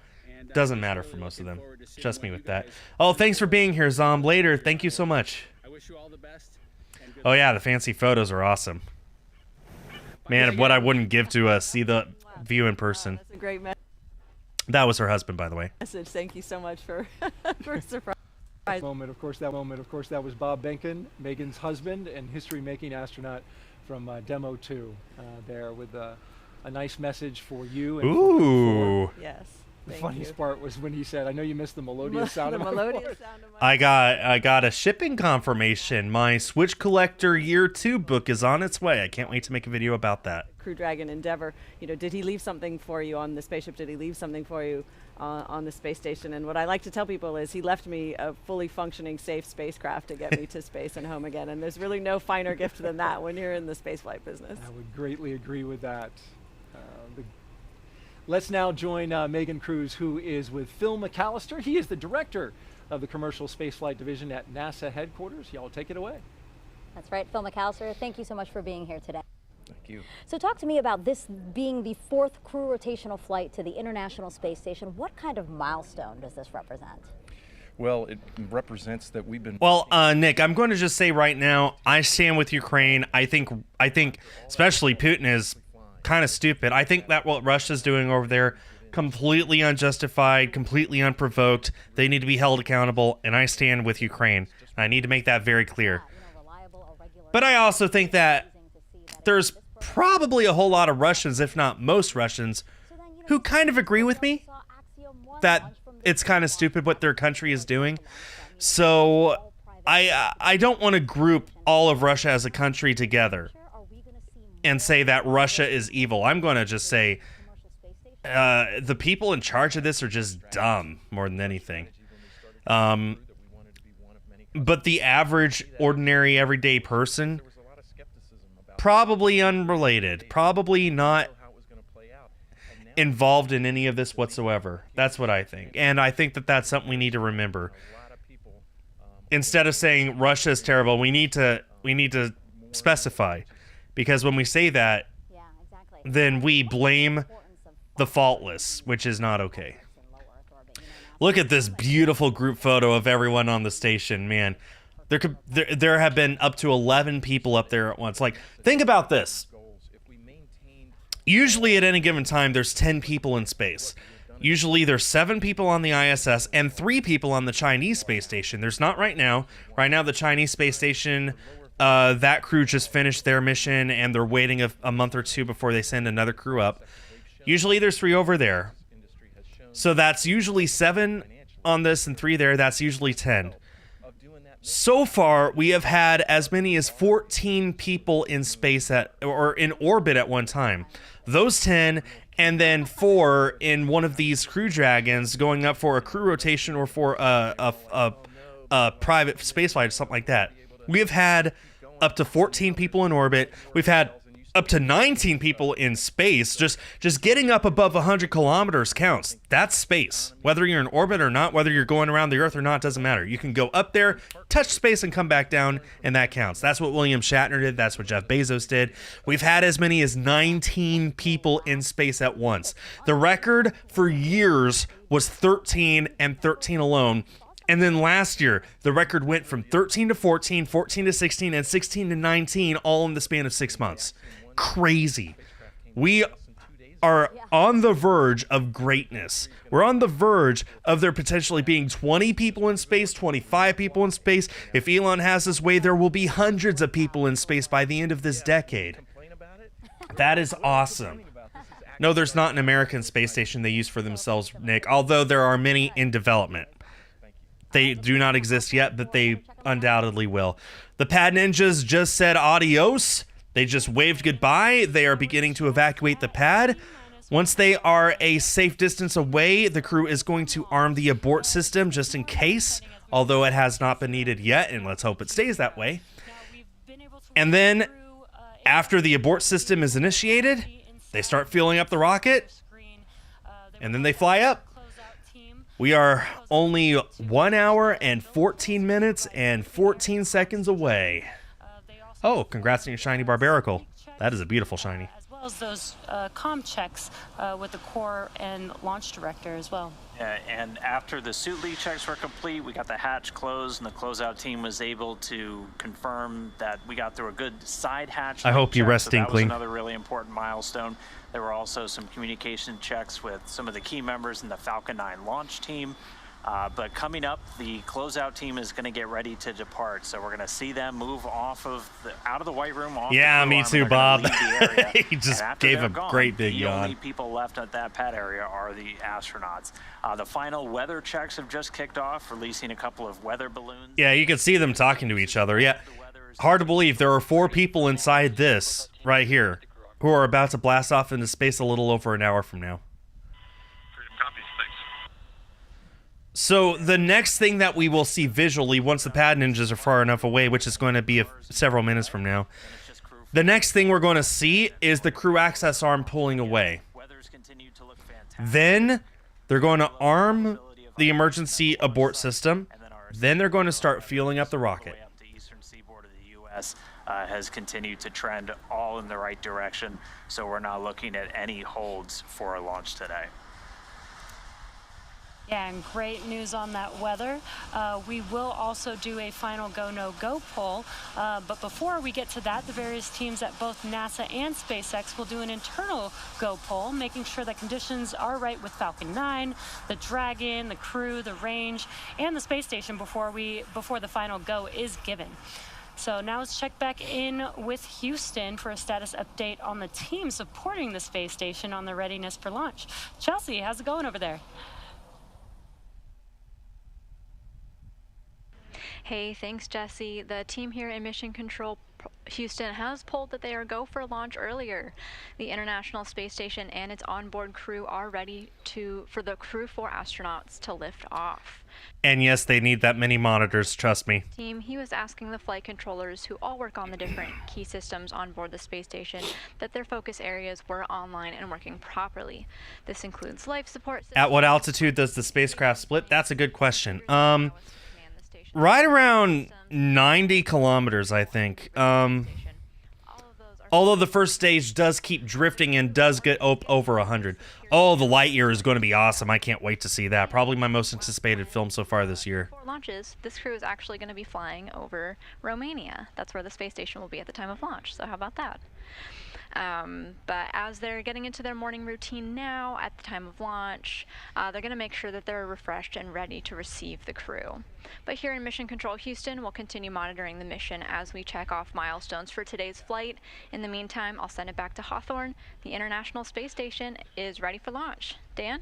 doesn't matter for most of them. Trust me with that. Oh, thanks for being here, Zom. Later. Thank you so much. Oh yeah, the fancy photos are awesome. Man, what I wouldn't give to see the view in person. That's a great message. That was her husband, by the way. Thank you so much for for a surprise. Moment, of course, that was Bob Benkin, Megan's husband and history-making astronaut from Demo 2, there with a nice message for you. And Ooh. For yes. The funniest part was when he said, "I know you missed the melodious sound of my voice." I got a shipping confirmation. My Switch Collector Year 2 book is on its way. I can't wait to make a video about that. Crew Dragon Endeavour, did he leave something for you on the spaceship? Did he leave something for you on the space station? And what I like to tell people is he left me a fully functioning, safe spacecraft to get me to space and home again. And there's really no finer gift than that when you're in the spaceflight business. I would greatly agree with that. Let's now join Megan Cruz, who is with Phil McAllister. He is the director of the Commercial Spaceflight Division at NASA headquarters. Y'all take it away. That's right, Phil McAllister. Thank you so much for being here today. Thank you. So talk to me about this being the 4th crew rotational flight to the International Space Station. What kind of milestone does this represent? Well, it represents that we've been... Well, Nick, I'm going to just say right now, I stand with Ukraine. I think especially Putin is kind of stupid. I think that what Russia's doing over there, completely unjustified, completely unprovoked. They need to be held accountable, and I stand with Ukraine. I need to make that very clear. But I also think that there's probably a whole lot of Russians, if not most Russians, who kind of agree with me that it's kind of stupid what their country is doing. So I don't want to group all of Russia as a country together and say that Russia is evil. I'm going to just say the people in charge of this are just dumb more than anything. But the average, ordinary, everyday person, probably unrelated, probably not involved in any of this whatsoever. That's what I think. And I think that that's something we need to remember. Instead of saying Russia is terrible, we need to specify. Because when we say that, then we blame the faultless, which is not okay. Look at this beautiful group photo of everyone on the station, man. There have been up to 11 people up there at once. Like, think about this. Usually at any given time, there's 10 people in space. Usually there's 7 people on the ISS and 3 people on the Chinese space station. There's not right now. Right now, the Chinese space station... that crew just finished their mission and they're waiting a month or two before they send another crew up. Usually there's 3 over there. So that's usually 7 on this and 3 there. That's usually 10. So far, we have had as many as 14 people in space or in orbit at one time. Those 10 and then 4 in one of these Crew Dragons going up for a crew rotation or for a private spaceflight or something like that. We have had up to 14 people in orbit. We've had up to 19 people in space. Just getting up above 100 kilometers counts. That's space. Whether you're in orbit or not, whether you're going around the Earth or not, doesn't matter. You can go up there, touch space, and come back down, and that counts. That's what William Shatner did. That's what Jeff Bezos did. We've had as many as 19 people in space at once. The record for years was 13 and 13 alone. And then last year, the record went from 13 to 14, 14 to 16, and 16 to 19, all in the span of 6 months. Crazy. We are on the verge of greatness. We're on the verge of there potentially being 20 people in space, 25 people in space. If Elon has his way, there will be hundreds of people in space by the end of this decade. That is awesome. No, there's not an American space station they use for themselves, Nick, although there are many in development. They do not exist yet, but they undoubtedly will. The pad ninjas just said adios. They just waved goodbye. They are beginning to evacuate the pad. Once they are a safe distance away, the crew is going to arm the abort system just in case, although it has not been needed yet, and let's hope it stays that way. And then, after the abort system is initiated, they start fueling up the rocket. and then they fly up. We are only 1 hour and 14 minutes and 14 seconds away. Oh, congrats on your shiny Barbaracle. That is a beautiful shiny. As well as those comm checks with the core and launch director as well. And after the suit leak checks were complete, we got the hatch closed, and the closeout team was able to confirm that we got through a good side hatch. I hope you check, rest, so that was Inkling. another really important milestone. There were also some communication checks with some of the key members in the Falcon 9 launch team. But coming up, the closeout team is going to get ready to depart. So we're going to see them move out of the White Room. Off Yeah, the crew me arm, too, and they're gonna Bob. leave the area. He just And after gave they're a gone, great big the yawn. only people left at that pad area are the astronauts. The final weather checks have just kicked off, releasing a couple of weather balloons. Yeah, you can see them talking to each other. Yeah, hard to believe there are 4 people inside this right here who are about to blast off into space a little over an hour from now. So the next thing that we will see visually, once the pad ninjas are far enough away, which is going to be several minutes from now, the next thing we're going to see is the crew access arm pulling away. Then they're going to arm the emergency abort system. Then they're going to start fueling up the rocket. Has continued to trend all in the right direction, so we're not looking at any holds for a launch today. Yeah, and great news on that weather. We will also do a final go, no go poll. But before we get to that, the various teams at both NASA and SpaceX will do an internal go poll, making sure that conditions are right with Falcon 9, the Dragon, the Crew, the range, and the space station before the final go is given. So now let's check back in with Houston for a status update on the team supporting the space station on the readiness for launch. Chelsea, how's it going over there? Hey, thanks, Jesse. The team here in Mission Control Houston has polled that they are go for launch earlier. The International Space Station and its onboard crew are ready for the Crew-4 astronauts to lift off. And yes, they need that many monitors, trust me. Team, he was asking the flight controllers who all work on the different key systems on board the space station that their focus areas were online and working properly. This includes life support systems. At what altitude does the spacecraft split? That's a good question. Right around 90 kilometers, I think. Although the first stage does keep drifting and does get over 100. Oh, the light year is going to be awesome. I can't wait to see that. Probably my most anticipated film so far this year. Before launches, this crew is actually going to be flying over Romania. That's where the space station will be at the time of launch. So how about that? But as they're getting into their morning routine now at the time of launch, they're going to make sure that they're refreshed and ready to receive the crew. But here in Mission Control Houston, we'll continue monitoring the mission as we check off milestones for today's flight. In the meantime, I'll send it back to Hawthorne. The International Space Station is ready for launch. Dan?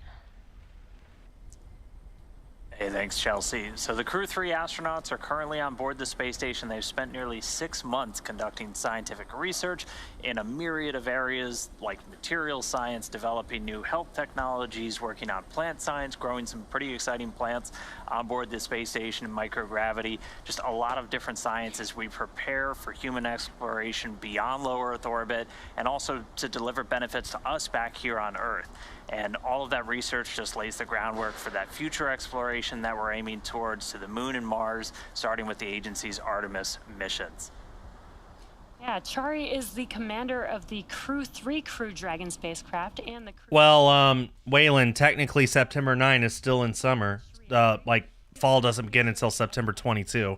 Hey, thanks, Chelsea. So the Crew-3 astronauts are currently on board the space station. They've spent nearly 6 months conducting scientific research in a myriad of areas like material science, developing new health technologies, working on plant science, growing some pretty exciting plants on board the space station in microgravity. Just a lot of different science as we prepare for human exploration beyond low Earth orbit and also to deliver benefits to us back here on Earth. And all of that research just lays the groundwork for that future exploration that we're aiming towards to the moon and Mars, starting with the agency's Artemis missions. Yeah, Chari is the commander of the Crew-3 Crew Dragon spacecraft and the Well, Waylon, technically September 9 is still in summer. Fall doesn't begin until September 22.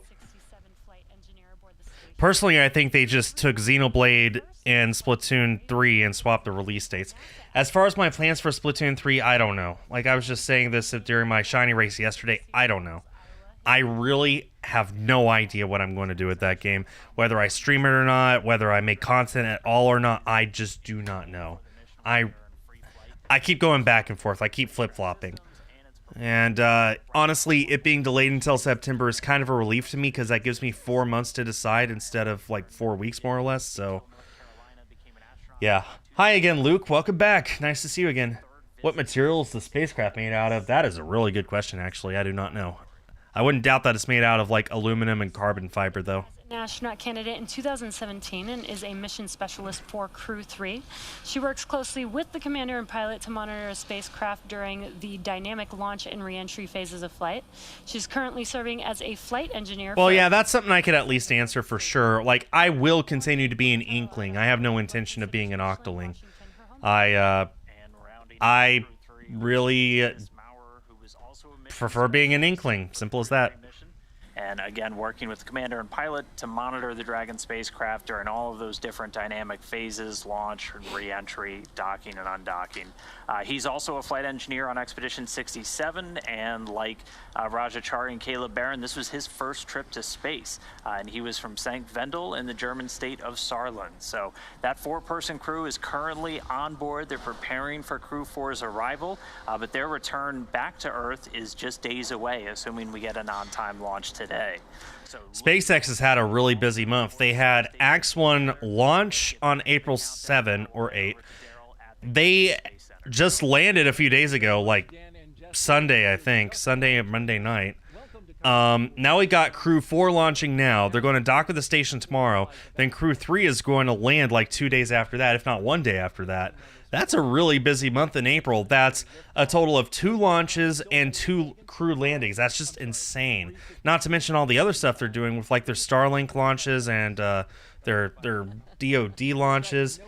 Personally, I think they just took Xenoblade and Splatoon 3 and swapped the release dates. As far as my plans for Splatoon 3, I don't know. Like I was just saying this during my shiny race yesterday, I don't know. I really have no idea what I'm going to do with that game. Whether I stream it or not, whether I make content at all or not, I just do not know. I keep going back and forth. I keep flip-flopping. And honestly, it being delayed until September is kind of a relief to me because that gives me 4 months to decide instead of like 4 weeks more or less. So, yeah. Hi again, Luke. Welcome back. Nice to see you again. What material is the spacecraft made out of? That is a really good question, actually. I do not know. I wouldn't doubt that it's made out of like aluminum and carbon fiber, though. Astronaut candidate in 2017 and is a mission specialist for Crew-3. She works closely with the commander and pilot to monitor a spacecraft during the dynamic launch and re-entry phases of flight. She's currently serving as a flight engineer. Well, yeah, that's something I could at least answer for sure. Like, I will continue to be an Inkling. I have no intention of being an Octoling. I really prefer being an Inkling. Simple as that. And again, working with the commander and pilot to monitor the Dragon spacecraft during all of those different dynamic phases, launch, re-entry, docking, and undocking. He's also a flight engineer on Expedition 67, and like Raja Chari and Caleb Barron, this was his first trip to space. And he was from St. Wendel in the German state of Saarland. So that 4-person crew is currently on board. They're preparing for Crew-4's arrival, but their return back to Earth is just days away, assuming we get an on-time launch today. So SpaceX has had a really busy month. They had Ax-1 launch on April 7 or 8. They just landed a few days ago, like Sunday, I think. Sunday and Monday night. Now we got Crew-4 launching now. They're going to dock with the station tomorrow. Then Crew-3 is going to land like 2 days after that, if not 1 day after that. That's a really busy month in April. That's a total of 2 launches and 2 crew landings. That's just insane. Not to mention all the other stuff they're doing with like their Starlink launches and their DoD launches,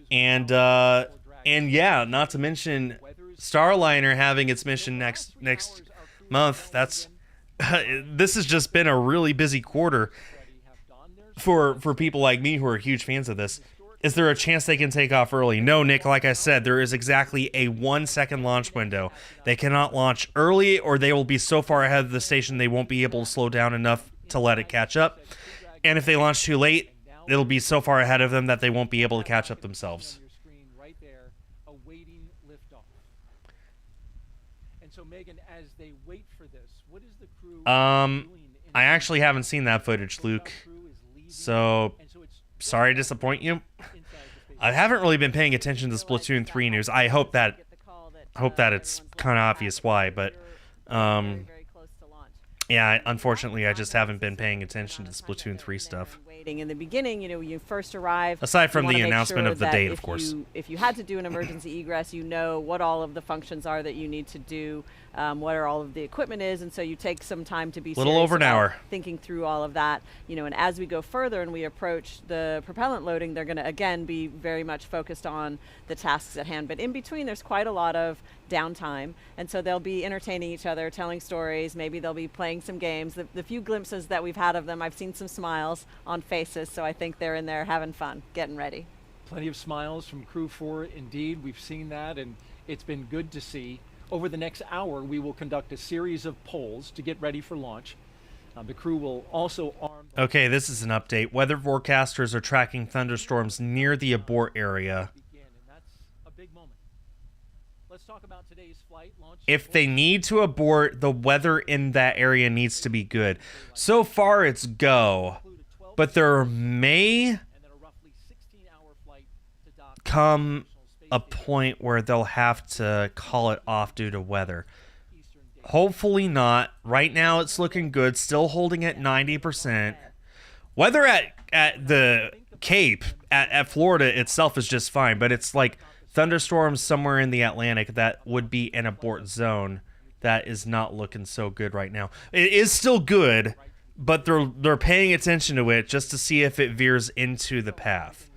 and yeah, not to mention Starliner having its mission next month. That's this has just been a really busy quarter for people like me who are huge fans of this. Is there a chance they can take off early? No, Nick, like I said, there is exactly a 1-second launch window. They cannot launch early, or they will be so far ahead of the station they won't be able to slow down enough to let it catch up. And if they launch too late, it'll be so far ahead of them that they won't be able to catch up themselves. And so, Megan, as they wait for this, what is the crew I actually haven't seen that footage, Luke. So, sorry to disappoint you. I haven't really been paying attention to Splatoon 3 news. I hope that it's kind of obvious why, but yeah, unfortunately, I just haven't been paying attention to Splatoon 3 stuff. In the beginning, you know, when you first arrive. Aside from the announcement of the date, of course. If you had to do an emergency egress, you know what all of the functions are that you need to do, what are all of the equipment is, and so you take some time to be little over an hour thinking through all of that. You know, and as we go further and we approach the propellant loading, they're going to again be very much focused on the tasks at hand. But in between, there's quite a lot of downtime, and so they'll be entertaining each other, telling stories. Maybe they'll be playing some games. The few glimpses that we've had of them, I've seen some smiles on faces, so I think they're in there having fun, getting ready. Plenty of smiles from Crew-4, indeed. We've seen that, and it's been good to see. Over the next hour, we will conduct a series of polls to get ready for launch. The crew will also arm... Okay, this is an update. Weather forecasters are tracking thunderstorms near the abort area. Let's talk about today's flight launch. If they need to abort, the weather in that area needs to be good. So far, it's go, but there may come a point where they'll have to call it off due to weather. Hopefully not. Right now, it's looking good. Still holding at 90%. Weather at the Cape, at Florida itself is just fine, but it's like thunderstorms somewhere in the Atlantic that would be an abort zone. That is not looking so good right now. It is still good, but they're paying attention to it just to see if it veers into the path.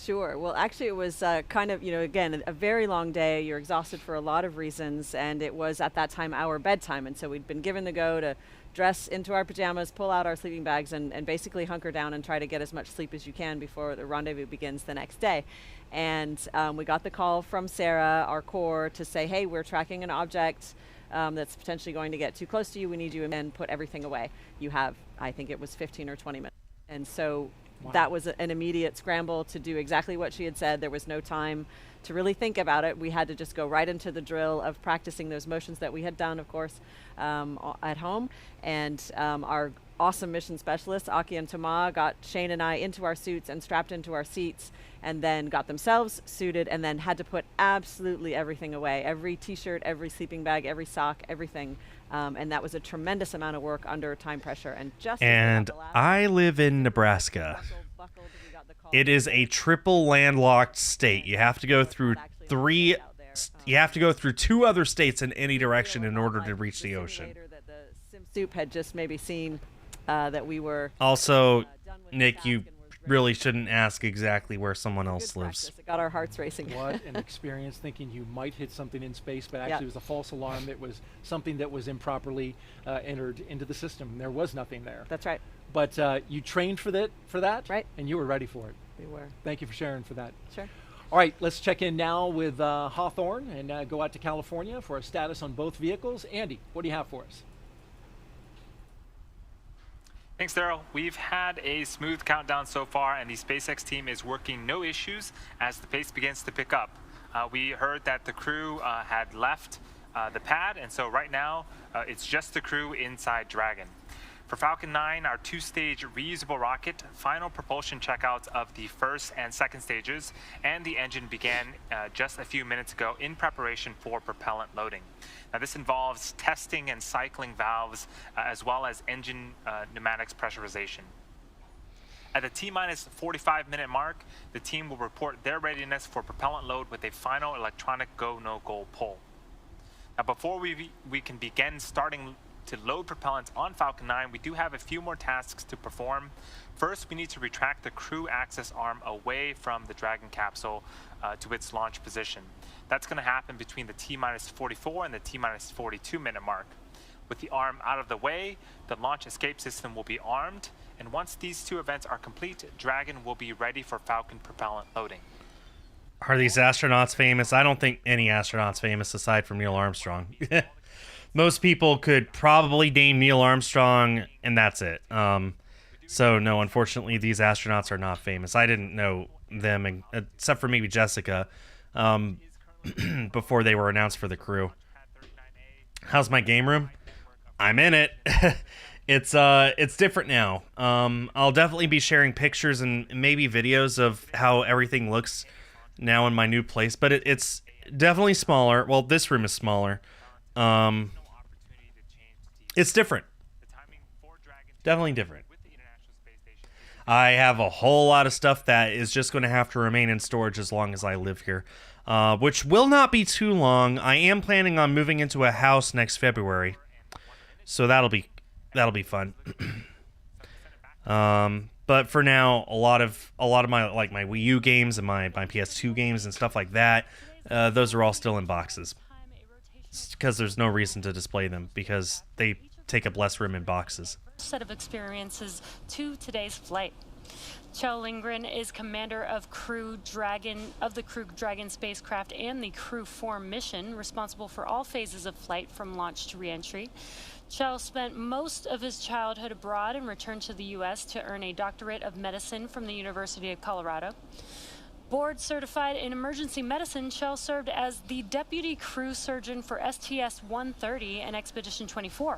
Sure. Well, actually, it was kind of, you know, again, a very long day. You're exhausted for a lot of reasons, and it was at that time our bedtime, and so we'd been given the go to dress into our pajamas, pull out our sleeping bags, and basically hunker down and try to get as much sleep as you can before the rendezvous begins the next day. And we got the call from Sarah, our core, to say, hey, we're tracking an object that's potentially going to get too close to you. We need you and put everything away. You have, I think it was 15 or 20 minutes. And so that was an immediate scramble to do exactly what she had said. There was no time to really think about it. We had to just go right into the drill of practicing those motions that we had done, of course, at home. And our awesome mission specialists, Aki and Tama, got Shane and I into our suits and strapped into our seats, and then got themselves suited, and then had to put absolutely everything away. Every t-shirt, every sleeping bag, every sock, everything. And that was a tremendous amount of work under time pressure. And I live in Nebraska. It is a triple landlocked state. You have to go through two other states in any direction in order to reach the ocean. Soup had just maybe seen that we were. Also, Nick, you really shouldn't ask exactly where someone else lives. It got our hearts racing. What an experience, thinking you might hit something in space, but actually it was a false alarm. It was something that was improperly entered into the system. There was nothing there. That's right. But you trained for that, right? And you were ready for it. We were. Thank you for sharing for that. Sure. All right, let's check in now with Hawthorne and go out to California for a status on both vehicles. Andy, what do you have for us? Thanks, Daryl. We've had a smooth countdown so far, and the SpaceX team is working no issues as the pace begins to pick up. We heard that the crew had left the pad, and so right now it's just the crew inside Dragon. For Falcon 9, our two-stage reusable rocket, final propulsion checkouts of the first and second stages, and the engine began just a few minutes ago in preparation for propellant loading. Now, this involves testing and cycling valves, as well as engine pneumatics pressurization. At the T-minus 45-minute mark, the team will report their readiness for propellant load with a final electronic go, no-go pull. Now, before we can begin starting to load propellants on Falcon 9, we do have a few more tasks to perform. First, we need to retract the crew access arm away from the Dragon capsule to its launch position. That's going to happen between the T-minus 44 and the T-minus 42-minute mark. With the arm out of the way, the launch escape system will be armed, and once these two events are complete, Dragon will be ready for Falcon propellant loading. Are these astronauts famous? I don't think any astronaut's famous aside from Neil Armstrong. Most people could probably name Neil Armstrong, and that's it. So no, unfortunately, these astronauts are not famous. I didn't know them, except for maybe Jessica, before they were announced for the crew. How's my game room? I'm in it. It's different now. I'll definitely be sharing pictures and maybe videos of how everything looks now in my new place, but it's definitely smaller. Well, this room is smaller. It's different. Definitely different. I have a whole lot of stuff that is just going to have to remain in storage as long as I live here, which will not be too long. I am planning on moving into a house next February, so that'll be fun. But for now, a lot of my my Wii U games and my PS2 games and stuff like that, those are all still in boxes. Because there's no reason to display them because they take up less room in boxes. Set of experiences to today's flight. Kjell Lindgren is commander of the Crew Dragon spacecraft and the Crew-4 mission, responsible for all phases of flight from launch to reentry. Kjell spent most of his childhood abroad and returned to the U.S. to earn a doctorate of medicine from the University of Colorado. Board certified in emergency medicine, Kjell served as the deputy crew surgeon for STS-130 and Expedition 24.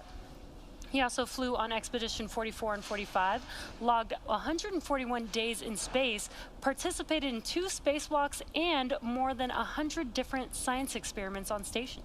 He also flew on Expedition 44 and 45, logged 141 days in space, participated in 2 spacewalks, and more than 100 different science experiments on station.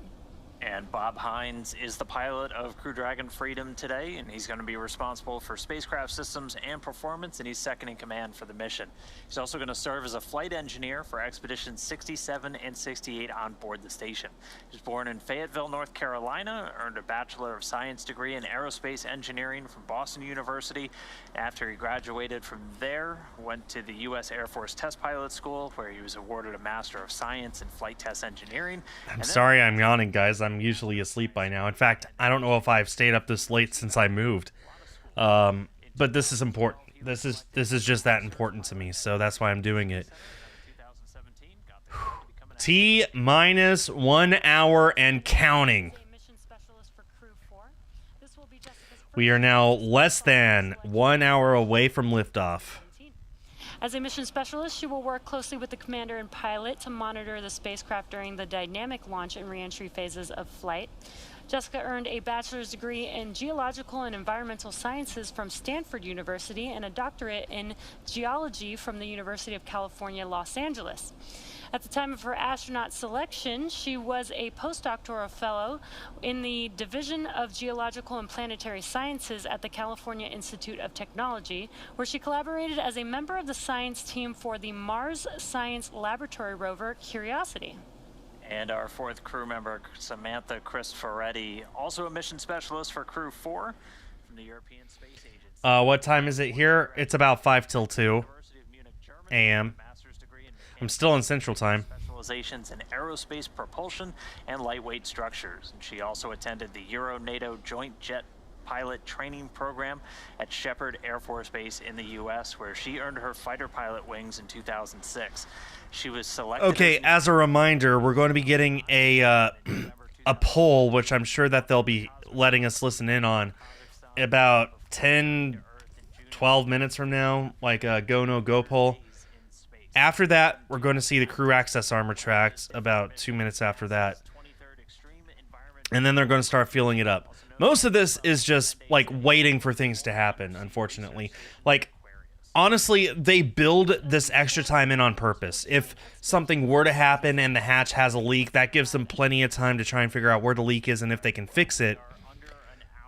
And Bob Hines is the pilot of Crew Dragon Freedom today, and he's going to be responsible for spacecraft systems and performance, and he's second in command for the mission. He's also going to serve as a flight engineer for Expeditions 67 and 68 on board the station. He was born in Fayetteville, North Carolina, earned a Bachelor of Science degree in Aerospace Engineering from Boston University. After he graduated from there, went to the U.S. Air Force Test Pilot School, where he was awarded a Master of Science in Flight Test Engineering. I'm sorry I'm yawning, guys. I'm usually asleep by now. In fact, I don't know if I've stayed up this late since I moved. But this is important. This is just that important to me, so that's why I'm doing it. T-minus 1 hour and counting. We are now less than 1 hour away from liftoff. As a mission specialist, she will work closely with the commander and pilot to monitor the spacecraft during the dynamic launch and reentry phases of flight. Jessica earned a bachelor's degree in geological and environmental sciences from Stanford University and a doctorate in geology from the University of California, Los Angeles. At the time of her astronaut selection, she was a postdoctoral fellow in the Division of Geological and Planetary Sciences at the California Institute of Technology, where she collaborated as a member of the science team for the Mars Science Laboratory rover Curiosity. And our fourth crew member, Samantha Cristoforetti, also a mission specialist for Crew 4 from the European Space Agency. What time is it here? It's about 5 till 2 a.m. I'm still in Central Time. Specializations in aerospace propulsion and lightweight structures. And she also attended the Euro-NATO Joint Jet Pilot Training Program at Shepherd Air Force Base in the U.S., where she earned her fighter pilot wings in 2006. She was selected. Okay, as a reminder, we're going to be getting a poll, which I'm sure that they'll be letting us listen in on about 10, 12 minutes from now, like a go, no go poll. After that, we're going to see the crew access armor tracked about 2 minutes after that. And then they're going to start filling it up. Most of this is just like waiting for things to happen, unfortunately. Like, honestly, they build this extra time in on purpose. If something were to happen and the hatch has a leak, that gives them plenty of time to try and figure out where the leak is and if they can fix it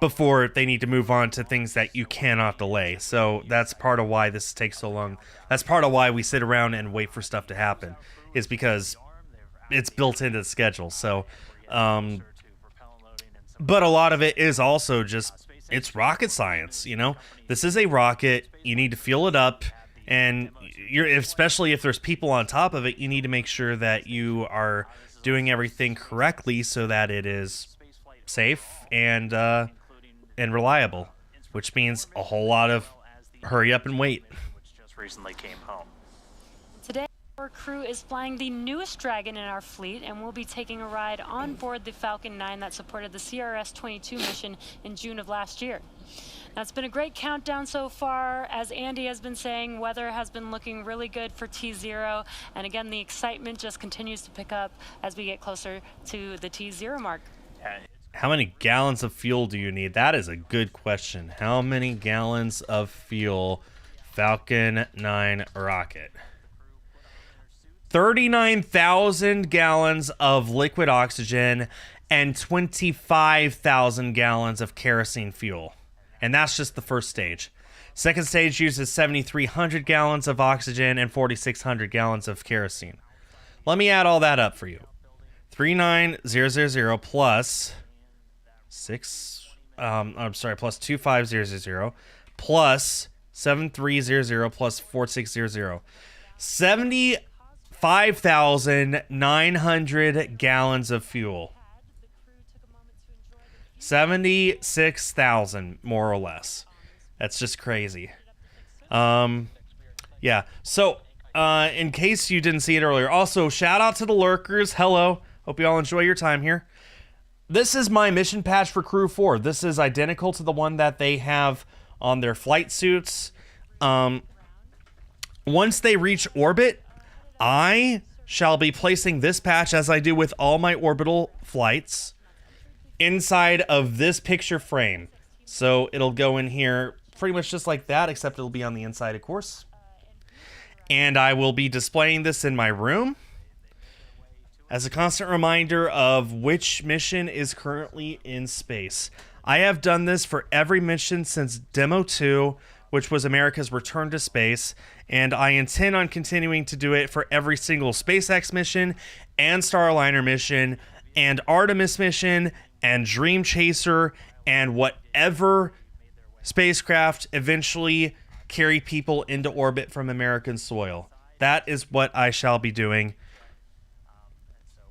before they need to move on to things that you cannot delay. So that's part of why this takes so long. That's part of why we sit around and wait for stuff to happen, is because it's built into the schedule. So, but a lot of it is also just, it's rocket science, you know? This is a rocket, you need to fuel it up, and especially if there's people on top of it, you need to make sure that you are doing everything correctly so that it is safe and reliable, which means a whole lot of hurry up and wait. Which just recently came home. Today, our crew is flying the newest Dragon in our fleet, and we'll be taking a ride on board the Falcon 9 that supported the CRS-22 mission in June of last year. Now, it's been a great countdown so far. As Andy has been saying, weather has been looking really good for T0, and again, the excitement just continues to pick up as we get closer to the T0 mark. How many gallons of fuel do you need? That is a good question. How many gallons of fuel, Falcon 9 rocket? 39,000 gallons of liquid oxygen and 25,000 gallons of kerosene fuel. And that's just the first stage. Second stage uses 7,300 gallons of oxygen and 4,600 gallons of kerosene. Let me add all that up for you. 39,000 plus plus 25,000 plus 7,300 plus 4,600. 75,900 gallons of fuel. 76,000, more or less. That's just crazy. Yeah. So, in case you didn't see it earlier, also shout out to the lurkers. Hello. Hope you all enjoy your time here. This is my mission patch for Crew 4. This is identical to the one that they have on their flight suits. Once they reach orbit, I shall be placing this patch, as I do with all my orbital flights, inside of this picture frame. So it'll go in here pretty much just like that, except it'll be on the inside, of course. And I will be displaying this in my room as a constant reminder of which mission is currently in space. I have done this for every mission since Demo 2, which was America's return to space, and I intend on continuing to do it for every single SpaceX mission and Starliner mission and Artemis mission and Dream Chaser and whatever spacecraft eventually carry people into orbit from American soil. That is what I shall be doing.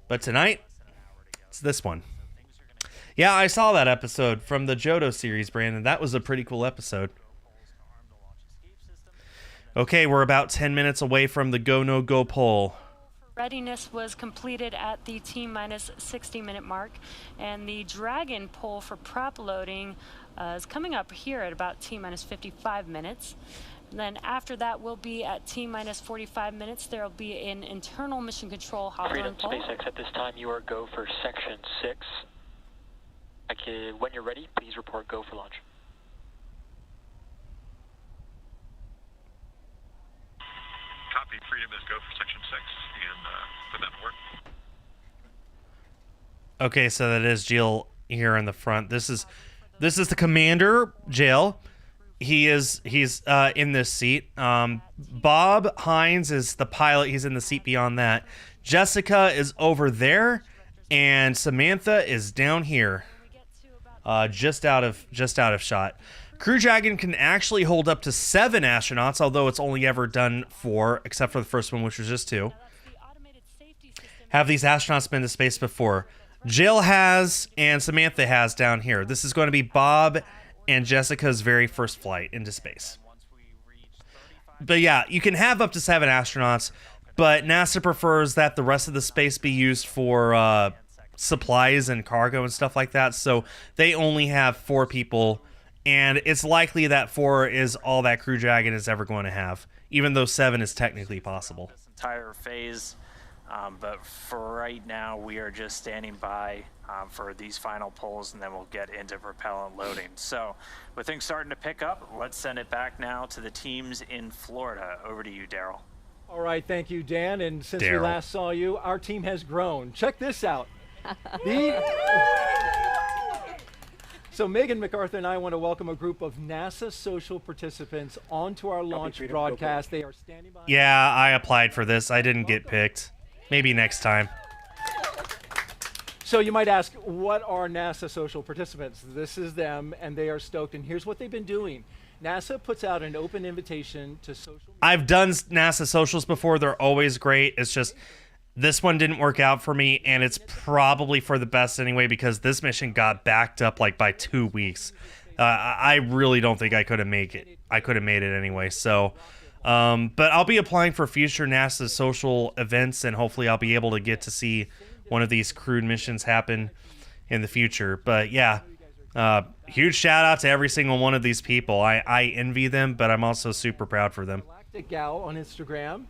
But tonight, it's this one. Yeah, I saw that episode from the Johto series, Brandon. That was a pretty cool episode. Okay, we're about 10 minutes away from the go, no go poll. Readiness was completed at the T-minus 60-minute mark, and the Dragon poll for prop loading is coming up here at about T-minus 55 minutes. And then after that, we'll be at T-minus 45 minutes. There will be an internal mission control hotline poll. SpaceX, at this time, you are go for Section 6. When you're ready, please report go for launch. Copy. Freedom is go for section 6 and put that to work. Okay, so that is Jill here in the front. This is the commander, Jill. He's in this seat. Bob Hines is the pilot. He's in the seat beyond that. Jessica is over there, and Samantha is down here, just out of shot. Crew Dragon can actually hold up to 7 astronauts, although it's only ever done 4, except for the first one, which was just 2. Have these astronauts been to space before? Jill has, and Samantha has down here. This is going to be Bob and Jessica's very first flight into space. But yeah, you can have up to 7 astronauts, but NASA prefers that the rest of the space be used for supplies and cargo and stuff like that, so they only have 4 people, and it's likely that 4 is all that Crew Dragon is ever going to have, even though 7 is technically possible. This entire phase. But for right now, we are just standing by for these final pulls, and then we'll get into propellant loading. So with things starting to pick up, let's send it back now to the teams in Florida. Over to you, Daryl. All right, thank you, Dan. And since we last saw you, our team has grown. Check this out. So Megan MacArthur and I want to welcome a group of NASA social participants onto our launch broadcast. They are standing by. Yeah, I applied for this. I didn't get picked. Maybe next time. So you might ask, what are NASA social participants? This is them, and they are stoked. And here's what they've been doing. NASA puts out an open invitation to social. I've done NASA socials before. They're always great. It's just this one didn't work out for me, and it's probably for the best anyway because this mission got backed up like by 2 weeks. I really don't think I could have made it. I could have made it anyway. So. But I'll be applying for future NASA social events, and hopefully I'll be able to get to see one of these crewed missions happen in the future. But yeah, huge shout out to every single one of these people. I envy them, but I'm also super proud for them. Galactic Gal on Instagram.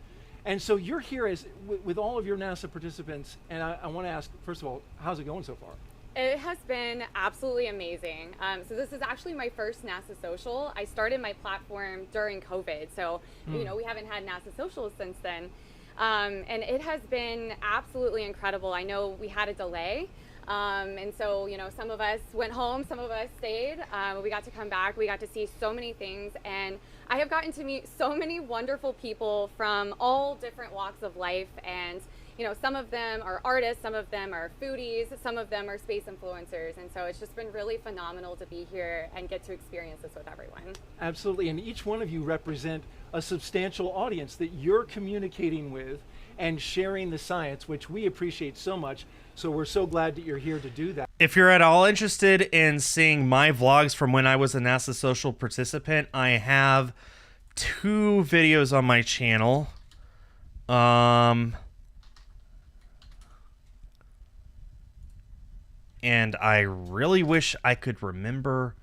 And so you're here with all of your NASA participants, and I want to ask, first of all, how's it going so far? It has been absolutely amazing. So this is actually my first NASA social. I started my platform during COVID, so you know we haven't had NASA socials since then, and it has been absolutely incredible. I know we had a delay, and so you know some of us went home, some of us stayed. We got to come back. We got to see so many things, and I have gotten to meet so many wonderful people from all different walks of life, and you know, some of them are artists, some of them are foodies, some of them are space influencers. And so it's just been really phenomenal to be here and get to experience this with everyone. Absolutely. And each one of you represent a substantial audience that you're communicating with and sharing the science, which we appreciate so much. So we're so glad that you're here to do that. If you're at all interested in seeing my vlogs from when I was a NASA social participant, I have 2 videos on my channel. And I really wish I could remember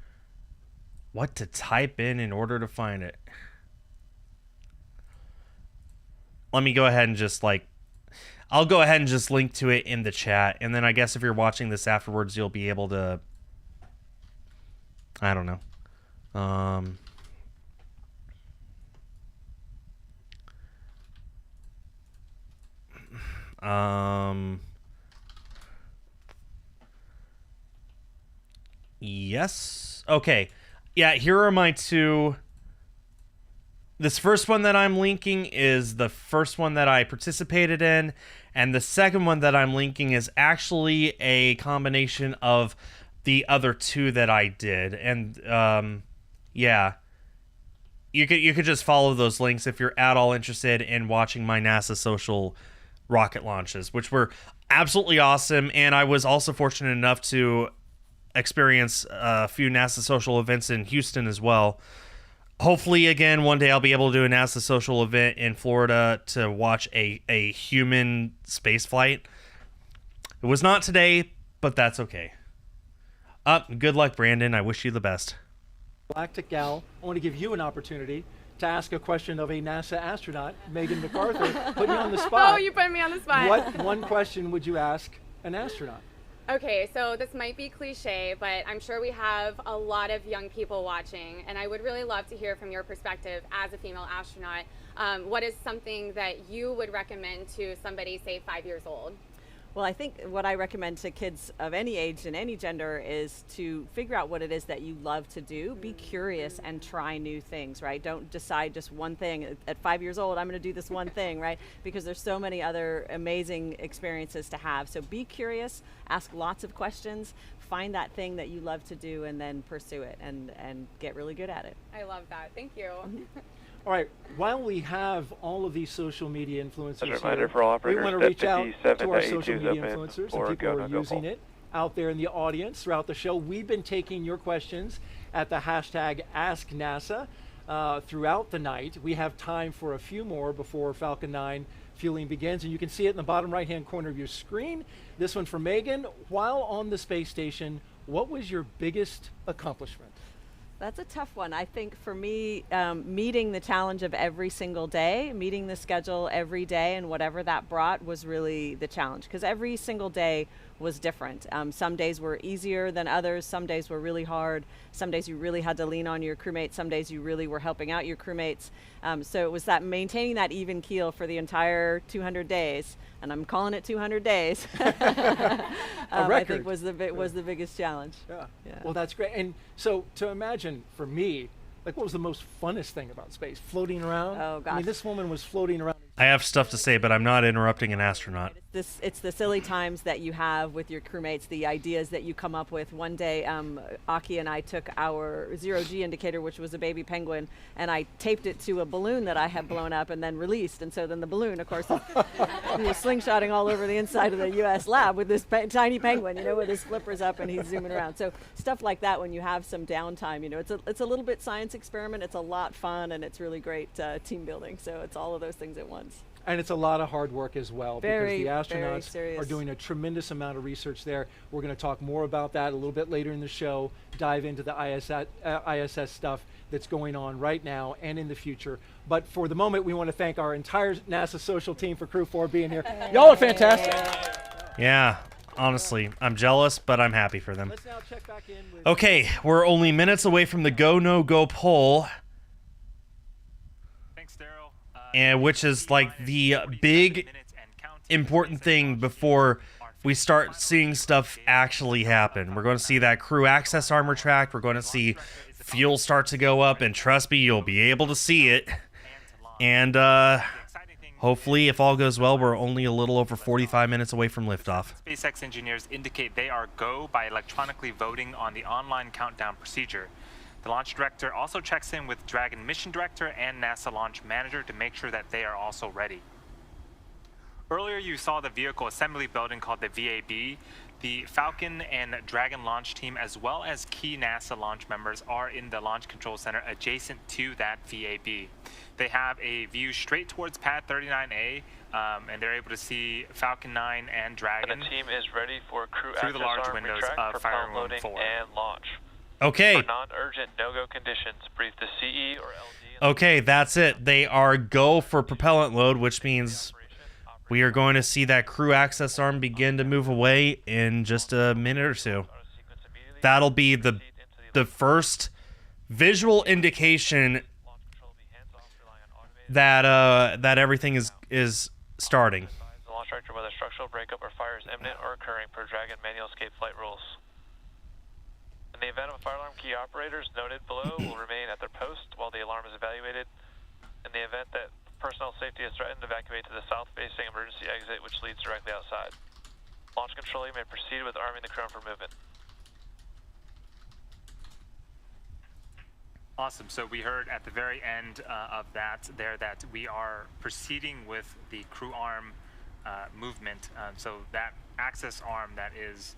what to type in order to find it. Let me go ahead and just I'll go ahead and just link to it in the chat. And then I guess if you're watching this afterwards, you'll be able to, I don't know. Yes. Okay. Yeah, here are my 2. This first one that I'm linking is the first one that I participated in, and the second one that I'm linking is actually a combination of the other 2 that I did. And yeah. You could just follow those links if you're at all interested in watching my NASA social rocket launches, which were absolutely awesome, and I was also fortunate enough to experience a few NASA social events in Houston as well. Hopefully, again, one day I'll be able to do a NASA social event in Florida to watch a human space flight. It was not today, but that's okay. Good luck, Brandon. I wish you the best. Galactic Gal, I want to give you an opportunity to ask a question of a NASA astronaut, Megan MacArthur. Put me on the spot. Oh, you put me on the spot. What one question would you ask an astronaut? Okay, so this might be cliche, but I'm sure we have a lot of young people watching, and I would really love to hear from your perspective as a female astronaut. What is something that you would recommend to somebody, say, 5 years old? Well, I think what I recommend to kids of any age and any gender is to figure out what it is that you love to do. Be curious and try new things, right? Don't decide just one thing. At 5 years old, I'm going to do this one thing, right? Because there's so many other amazing experiences to have. So be curious, ask lots of questions, find that thing that you love to do, and then pursue it and get really good at it. I love that. Thank you. All right, while we have all of these social media influencers As a reminder here, for all we operators, want to reach out to our 57.82 social is media open influencers for and people go, who are no, go using poll. it out there in the audience throughout the show. We've been taking your questions at the hashtag AskNASA throughout the night. We have time for a few more before Falcon 9 fueling begins, and you can see it in the bottom right-hand corner of your screen. This one from Megan. While on the space station, what was your biggest accomplishment? That's a tough one. I think for me, meeting the challenge of every single day, meeting the schedule every day and whatever that brought was really the challenge, because every single day was different. Some days were easier than others. Some days were really hard. Some days you really had to lean on your crewmates. Some days you really were helping out your crewmates. So it was that maintaining that even keel for the entire 200 days, and I'm calling it 200 days. I think was the biggest challenge. Yeah. Yeah. Well, that's great. And so to imagine for me, like, what was the most funnest thing about space? Floating around? Oh, gosh. I mean, this woman was floating around. I have stuff to say, but I'm not interrupting an astronaut. It's the silly times that you have with your crewmates, the ideas that you come up with. One day, Aki and I took our zero-G indicator, which was a baby penguin, and I taped it to a balloon that I had blown up and then released. And so then the balloon, of course, was slingshotting all over the inside of the U.S. lab with this tiny penguin, with his flippers up, and he's zooming around. So stuff like that, when you have some downtime, it's a little bit science experiment. It's a lot fun, and it's really great team building. So it's all of those things at once. And it's a lot of hard work as well, because the Very astronauts serious. are doing a tremendous amount of research there. We're going to talk more about that a little bit later in the show, dive into the ISS stuff that's going on right now and in the future. But for the moment, we want to thank our entire NASA social team for Crew-4 being here. Y'all are fantastic. Yeah, honestly, I'm jealous, but I'm happy for them. Let's now check back in with Okay, we're only minutes away from the go, no go poll. And which is like the big important thing before we start seeing stuff actually happen. We're going to see that crew access armor track. We're going to see fuel start to go up, and trust me, you'll be able to see it. And hopefully, if all goes well, we're only a little over 45 minutes away from liftoff. SpaceX engineers indicate they are go by electronically voting on the online countdown procedure. The launch director also checks in with Dragon mission director and NASA launch manager to make sure that they are also ready. Earlier you saw the vehicle assembly building called the VAB. The Falcon and Dragon launch team, as well as key NASA launch members, are in the Launch Control Center adjacent to that VAB. They have a view straight towards Pad 39A, and they're able to see Falcon 9 and Dragon. And the team is ready for crew through the large windows of Fire Room loading 4. and launch. Okay. For non-urgent no-go conditions, brief the CE or LD. Okay, that's it. They are go for propellant load, which means we are going to see that crew access arm begin to move away in just a minute or two. That'll be the first visual indication that that everything is starting. The launch director whether structural breakup or fire is imminent or occurring per Dragon manual escape flight rules. In the event of a fire alarm, key operators noted below will remain at their post while the alarm is evaluated. In the event that personnel safety is threatened, evacuate to the south-facing emergency exit, which leads directly outside. Launch control, you may proceed with arming the ground for movement. Awesome. So we heard at the very end of that there that we are proceeding with the crew arm movement. So that access arm that is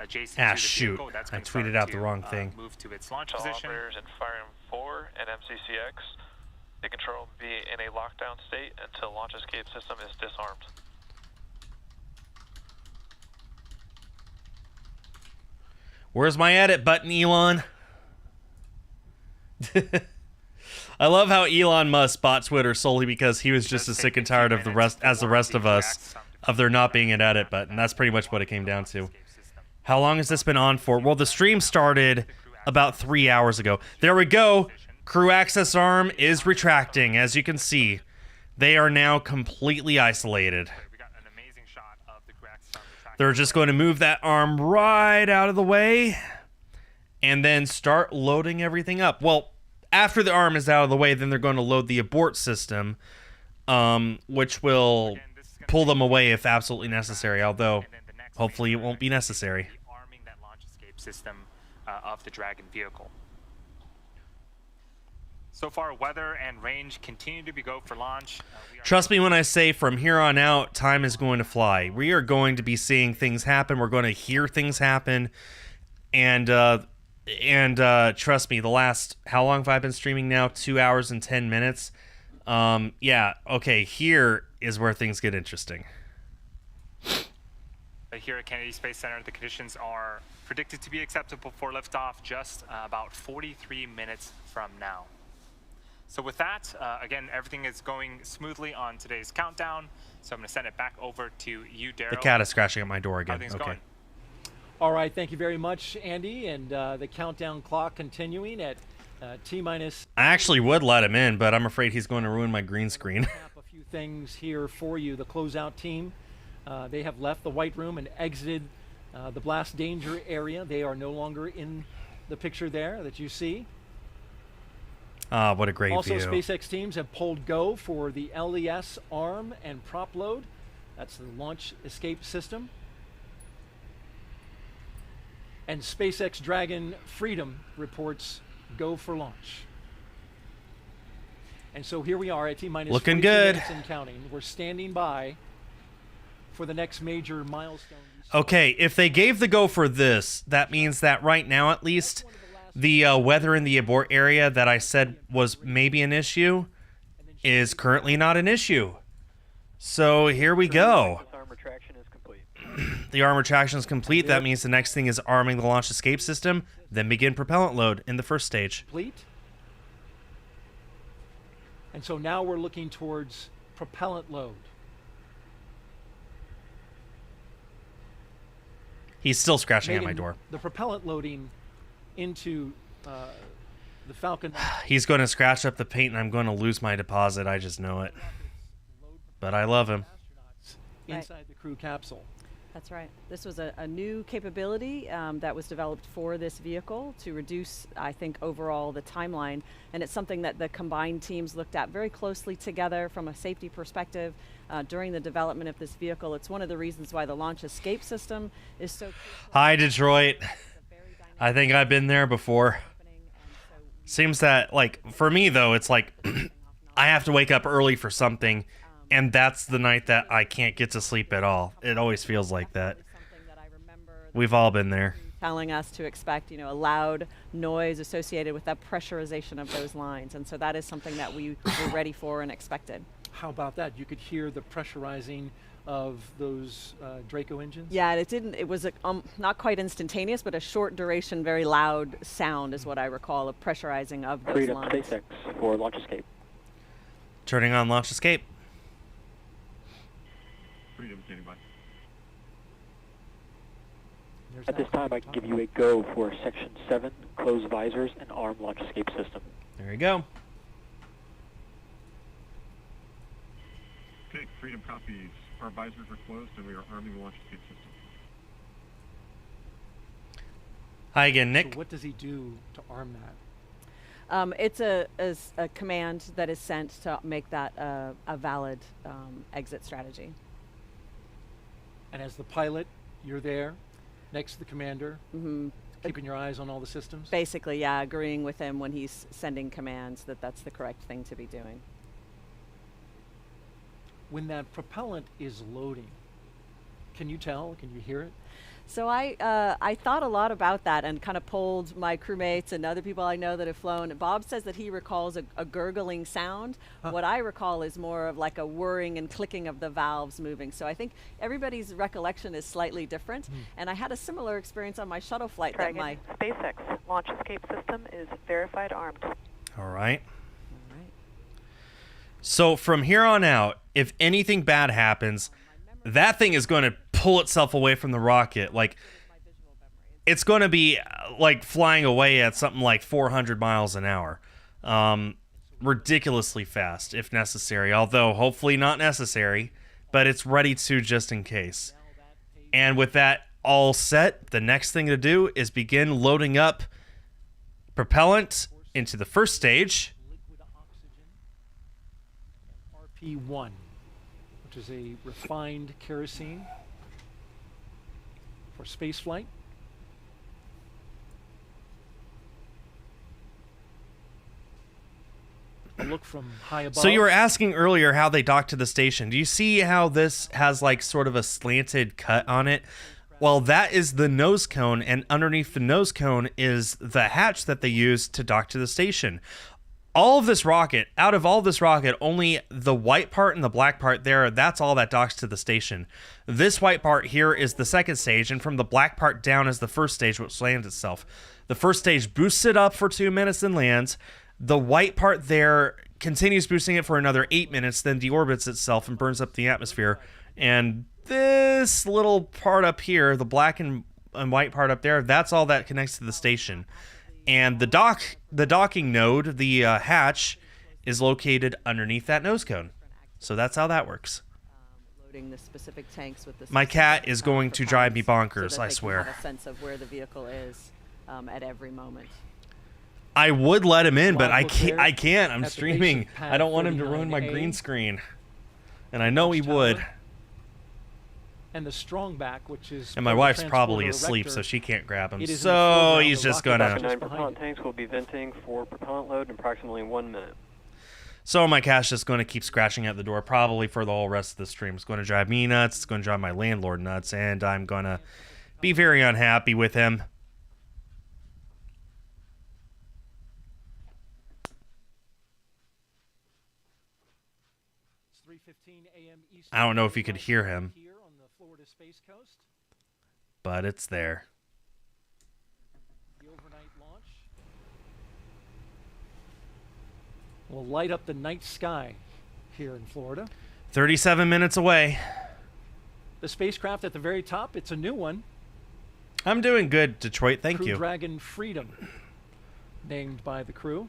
adjacent to the vehicle, that's I going to tweeted start out the wrong thing. Move to its launch All position. operators in Fire Room 4 and MCCX, the control will be in a lockdown state until launch escape system is disarmed. Where's my edit button, Elon? I love how Elon Musk bought Twitter solely because he was just as sick and tired of the rest of us of there not being an edit button. That's pretty much what it came down to. How long has this been on for? Well, the stream started about 3 hours ago. There we go. Crew access arm is retracting, as you can see. They are now completely isolated. They're just going to move that arm right out of the way and then start loading everything up. Well, after the arm is out of the way, then they're going to load the abort system, which will pull them away if absolutely necessary, although hopefully it won't be necessary. Arming that launch escape system of the Dragon vehicle. So far, weather and range continue to be go for launch. Trust me when I say from here on out, time is going to fly. We are going to be seeing things happen. We're going to hear things happen. And trust me, the last, how long have I been streaming now? 2 hours and 10 minutes. Yeah, okay, here is where things get interesting. Here at Kennedy Space Center, the conditions are predicted to be acceptable for liftoff just about 43 minutes from now. So with that, again, everything is going smoothly on today's countdown. So I'm going to send it back over to you, Daryl. The cat is scratching at my door again. How things Okay. going? All right, thank you very much, Andy. And the countdown clock continuing at T-minus. I actually would let him in, but I'm afraid he's going to ruin my green screen. A few things here for you. The closeout team, they have left the White Room and exited the blast danger area. They are no longer in the picture there that you see. Ah, what a great Also, view. SpaceX teams have pulled go for the LES arm and prop load. That's the launch escape system. And SpaceX Dragon Freedom reports go for launch. And so here we are at T-minus Looking 42 good. minutes and counting. We're standing by for the next major milestone. Okay, if they gave the go for this, that means that right now at least, the weather in the abort area that I said was maybe an issue is currently not an issue. So here we go. Arm retraction is complete. The arm retraction is complete. That means the next thing is arming the launch escape system, then begin propellant load in the first stage. Complete. And so now we're looking towards propellant load. He's still scratching at my Megan, door. The propellant loading into the Falcon. He's going to scratch up the paint and I'm going to lose my deposit. I just know it. But I love him. Inside the crew capsule. That's right. This was a new capability that was developed for this vehicle to reduce, I think, overall the timeline. And it's something that the combined teams looked at very closely together from a safety perspective during the development of this vehicle. It's one of the reasons why the launch escape system is so critical. Hi, Detroit. I think I've been there before. Seems that, like, for me, though, it's like I have to wake up early for something, and that's the night that I can't get to sleep at all. It always feels like that. We've all been there. Telling us to expect, a loud noise associated with that pressurization of those lines. And so that is something that we were ready for and expected. How about that? You could hear the pressurizing of those Draco engines? Yeah, it was not quite instantaneous, but a short duration, very loud sound is what I recall of pressurizing of those Freedom lines. SpaceX for launch escape. Turning on launch escape. Freedom standing by. At this time, I can give you a go for Section 7, close visors, and arm launch escape system. There you go. Okay, Freedom copies. Our visors are closed and we are arming the launch escape system. Hi again, Nick. So what does he do to arm that? It's a command that is sent to make that a valid exit strategy. And as the pilot, you're there next to the commander, keeping your eyes on all the systems? Basically, yeah, agreeing with him when he's sending commands that that's the correct thing to be doing. When that propellant is loading, can you tell? Can you hear it? So I thought a lot about that and kind of polled my crewmates and other people I know that have flown. Bob says that he recalls a gurgling sound. What I recall is more of like a whirring and clicking of the valves moving. So I think everybody's recollection is slightly different. And I had a similar experience on my shuttle flight. Dragon, SpaceX launch escape system is verified armed. All right. So from here on out, if anything bad happens, that thing is going to pull itself away from the rocket. Like, it's going to be like flying away at something like 400 miles an hour. Ridiculously fast if necessary, although hopefully not necessary, but it's ready to just in case. And with that all set, the next thing to do is begin loading up propellant into the first stage. RP1, which is a refined kerosene for spaceflight. A look from high above. So you were asking earlier how they dock to the station. Do you see how this has like sort of a slanted cut on it? Well, that is the nose cone, and underneath the nose cone is the hatch that they use to dock to the station. All of this rocket, out of all this rocket, only the white part and the black part there, that's all that docks to the station. This white part here is the second stage, and from the black part down is the first stage, which lands itself. The first stage boosts it up for 2 minutes and lands. The white part there continues boosting it for another 8 minutes, then deorbits itself and burns up the atmosphere. And this little part up here, the black and white part up there, that's all that connects to the station. And the docking node, the hatch, is located underneath that nose cone. So that's how that works. Loading the specific tanks with the My cat is going to drive me bonkers, so that I they swear. can have a sense of where the vehicle is at every moment. I would let him in, but I Look can't. there I can't. I'm at the base streaming. of pad I don't want him to ruin my 39A. green screen, and I know he would. And the strong back, which is And my part of the wife's probably transporter asleep, erector. so she can't grab him. It is in the So foreground, he's the just rocket gonna. just 9 behind propellant it. tanks will be venting for propellant load in approximately 1 minute. So my cat's just going to keep scratching at the door, probably for the whole rest of the stream. It's going to drive me nuts. It's going to drive my landlord nuts, and I'm going to be very unhappy with him. It's 3:15 a.m. Eastern. I don't know if you could hear him, Here on the Florida Space Coast, but it's there. the overnight launch will light up the night sky here in Florida. 37 minutes away. The spacecraft at the very top, it's a new one. I'm doing good, Detroit. Thank Crew you. Dragon Freedom, named by the crew.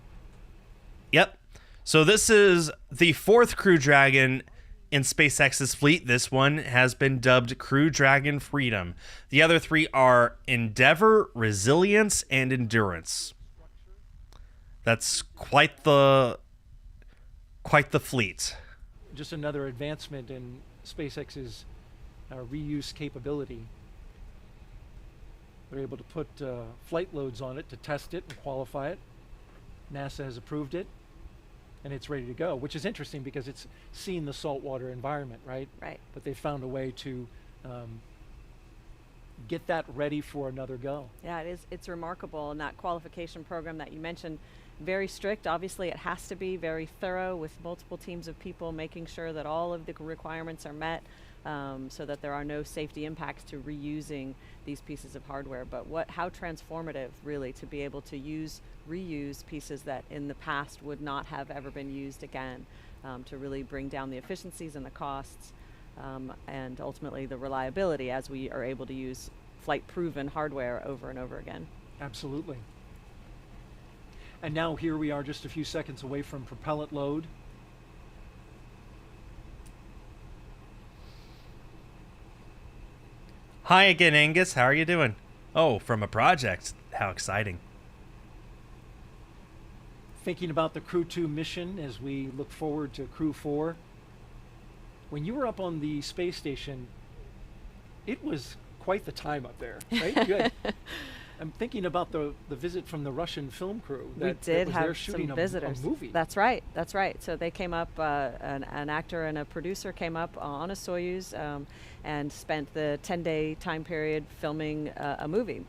Yep. So this is the fourth Crew Dragon in SpaceX's fleet. This one has been dubbed Crew Dragon Freedom. The other three are Endeavor, Resilience, and Endurance. That's quite the fleet. Just another advancement in SpaceX's reuse capability. They're able to put flight loads on it to test it and qualify it. NASA has approved it, and it's ready to go, which is interesting because it's seen the saltwater environment, right? Right. But they found a way to get that ready for another go. Yeah, it is. It's remarkable, and that qualification program that you mentioned, very strict. Obviously, it has to be very thorough with multiple teams of people making sure that all of the requirements are met, so that there are no safety impacts to reusing these pieces of hardware. But how transformative, really, to be able to reuse pieces that in the past would not have ever been used again, to really bring down the efficiencies and the costs, and ultimately the reliability as we are able to use flight-proven hardware over and over again. Absolutely. And now here we are just a few seconds away from propellant load. Hi again, Angus. How are you doing? Oh, from a project. How exciting. Thinking about the Crew-2 mission as we look forward to Crew-4. When you were up on the space station, it was quite the time up there, right? I'm thinking about the visit from the Russian film crew. We That did was there have shooting some visitors. a movie. That's right. That's right. So they came up, an actor and a producer came up on a Soyuz and spent the 10-day time period filming a movie,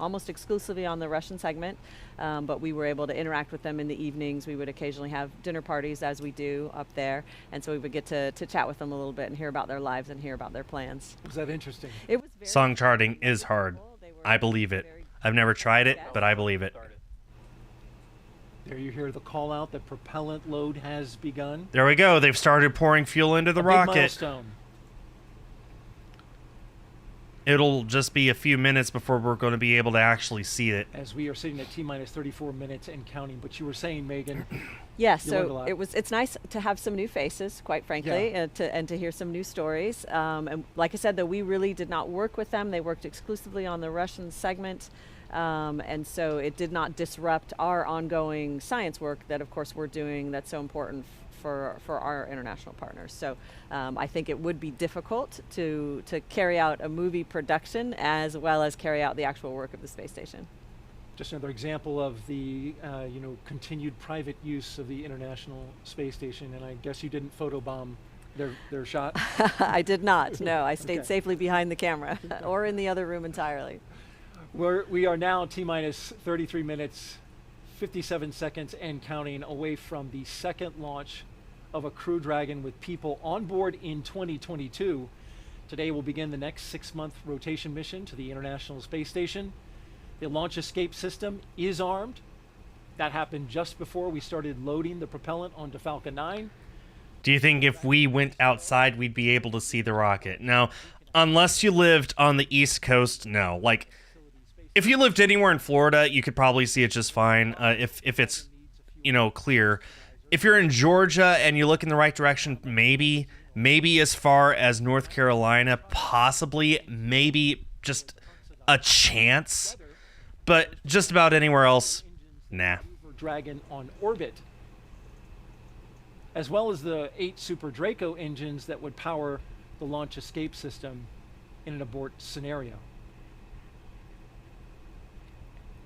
almost exclusively on the Russian segment. But we were able to interact with them in the evenings. We would occasionally have dinner parties, as we do up there, and so we would get to chat with them a little bit and hear about their lives and hear about their plans. Was that interesting? It was very Song charting is hard. I believe it. I've never tried it, but I believe it. There you hear the call out that propellant load has begun. There we go. They've started pouring fuel into the A big rocket. milestone. it'll just be a few minutes before we're going to be able to actually see it. As we are sitting at T-minus 34 minutes and counting. But you were saying, Megan. Yeah, so it's nice to have some new faces, quite frankly, Yeah. and to hear some new stories. And like I said, though, we really did not work with them. They worked exclusively on the Russian segment. And so it did not disrupt our ongoing science work that, of course, we're doing that's so important for our international partners. So I think it would be difficult to carry out a movie production as well as carry out the actual work of the space station. Just another example of the continued private use of the International Space Station, and I guess you didn't photobomb their shot? I did not, no. I stayed Okay. safely behind the camera or in the other room entirely. We are now T-minus 33 minutes, 57 seconds and counting away from the second launch of a Crew Dragon with people on board in 2022. Today will begin the next 6-month rotation mission to the International Space Station. The launch escape system is armed. That happened just before we started loading the propellant onto Falcon 9. Do you think if we went outside, we'd be able to see the rocket? Now, unless you lived on the East Coast, no. Like, if you lived anywhere in Florida, you could probably see it just fine if it's, clear. If you're in Georgia and you look in the right direction, maybe as far as North Carolina, possibly, maybe just a chance. But just about anywhere else, nah. Dragon on orbit, as well as the 8 Super Draco engines that would power the launch escape system in an abort scenario.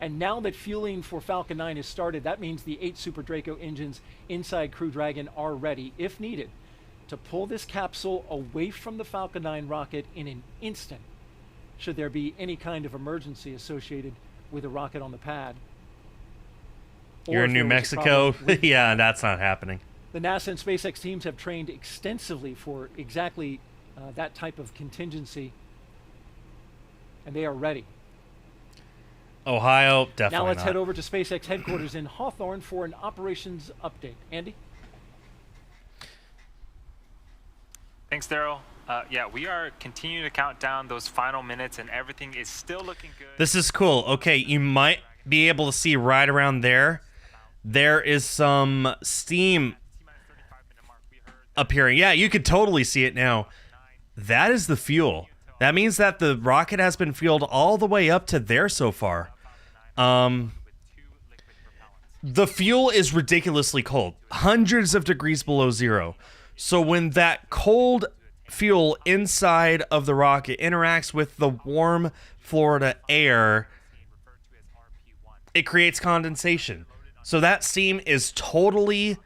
And now that fueling for Falcon 9 is started, that means the 8 Super Draco engines inside Crew Dragon are ready, if needed, to pull this capsule away from the Falcon 9 rocket in an instant, should there be any kind of emergency associated with a rocket on the pad. You're in New Mexico? Yeah, that's not happening. The NASA and SpaceX teams have trained extensively for exactly that type of contingency, and they are ready. Ohio, definitely Now let's not. head over to SpaceX headquarters in Hawthorne for an operations update. Andy? Thanks, Daryl. Yeah, we are continuing to count down those final minutes, and everything is still looking good. This is cool. Okay, you might be able to see right around there. There is some steam appearing. Yeah, you could totally see it now. That is the fuel. That means that the rocket has been fueled all the way up to there so far. The fuel is ridiculously cold. Hundreds of degrees below zero. So when that cold fuel inside of the rocket interacts with the warm Florida air, it creates condensation. So that steam is totally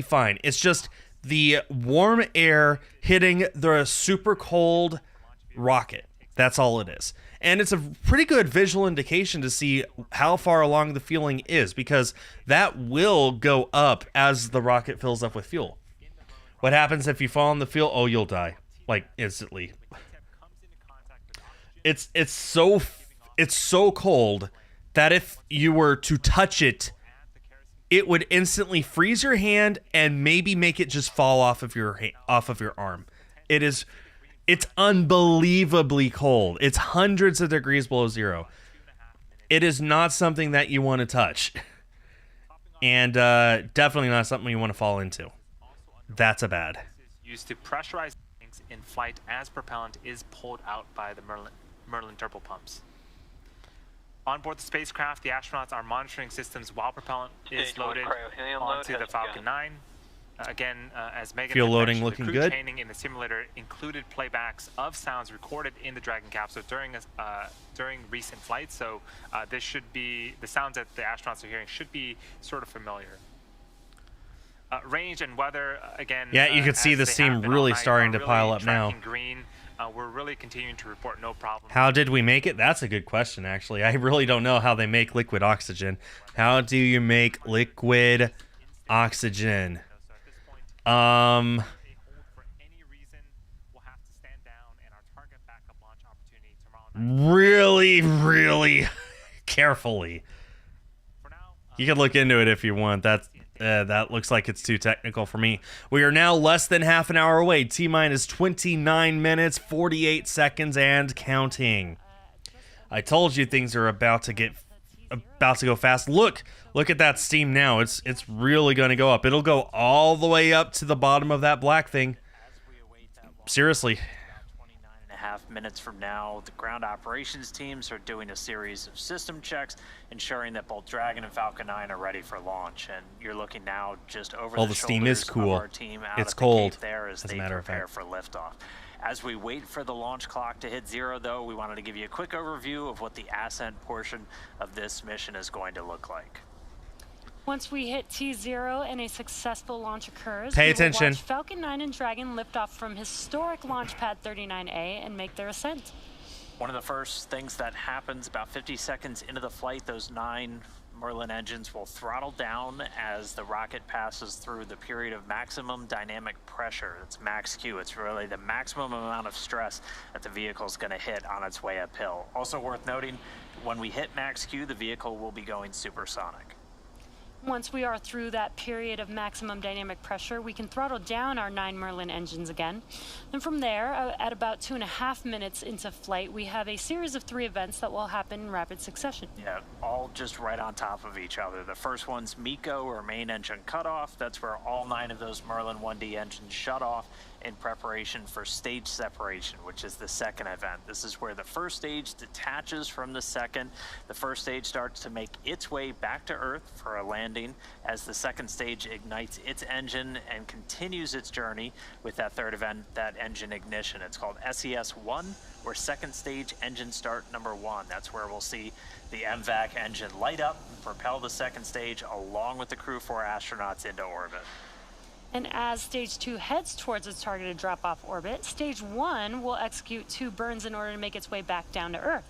fine. It's just the warm air hitting the super cold rocket. That's all it is. And it's a pretty good visual indication to see how far along the fueling is, because that will go up as the rocket fills up with fuel. What happens if you fall in the fuel? Oh, you'll die, like, instantly. It's so cold that if you were to touch it, it would instantly freeze your hand and maybe make it just fall off of your arm. It's unbelievably cold. It's hundreds of degrees below zero. It is not something that you want to touch. And definitely not something you want to fall into. That's a bad. Used to pressurize tanks in flight as propellant is pulled out by the Merlin turbopumps. On board the spacecraft, the astronauts are monitoring systems while propellant is loaded onto the Falcon 9. Again, as Megan Fuel had loading mentioned, looking the crew good. training in the simulator included playbacks of sounds recorded in the Dragon capsule during recent flights. So this should be, the sounds that the astronauts are hearing should be sort of familiar. Range and weather, again. Yeah, you can see as the they steam have been really all night, starting are to pile up now. tracking green. We're really continuing to report no problems. How did we make it? That's a good question, actually. I really don't know how they make liquid oxygen. How do you make liquid oxygen? Really carefully. You can look into it if you want. That looks like it's too technical for me. We are now less than half an hour away. T-minus 29 minutes, 48 seconds, and counting. I told you things are about to go fast. Look at that steam now. It's really going to go up. It'll go all the way up to the bottom of that black thing. Seriously. 29.5 minutes from now, the ground operations teams are doing a series of system checks, ensuring that both Dragon and Falcon 9 are ready for launch. And you're looking now just over the the steam is shoulders cool. of our team out It's at the cold, Cape there as as a they matter of prepare fact. for liftoff. As we wait for the launch clock to hit 0, though, we wanted to give you a quick overview of what the ascent portion of this mission is going to look like. Once we hit T0 and a successful launch occurs, Pay we will attention. watch Falcon 9 and Dragon lift off from historic launch pad 39A and make their ascent. One of the first things that happens about 50 seconds into the flight, those 9 Merlin engines will throttle down as the rocket passes through the period of maximum dynamic pressure. It's max Q. It's really the maximum amount of stress that the vehicle is going to hit on its way uphill. Also worth noting, when we hit max Q, the vehicle will be going supersonic. Once we are through that period of maximum dynamic pressure, we can throttle down our 9 Merlin engines again. And from there, at about 2.5 minutes into flight, we have a series of 3 events that will happen in rapid succession. Yeah, all just right on top of each other. The first one's MECO, or main engine cutoff. That's where all 9 of those Merlin 1D engines shut off in preparation for stage separation, which is the second event. This is where the first stage detaches from the second. The first stage starts to make its way back to Earth for a landing as the second stage ignites its engine and continues its journey with that third event, that engine ignition. It's called SES-1, or second stage engine start number 1. That's where we'll see the MVAC engine light up and propel the second stage along with the Crew-4 astronauts into orbit. And as Stage 2 heads towards its targeted drop-off orbit, Stage 1 will execute 2 burns in order to make its way back down to Earth.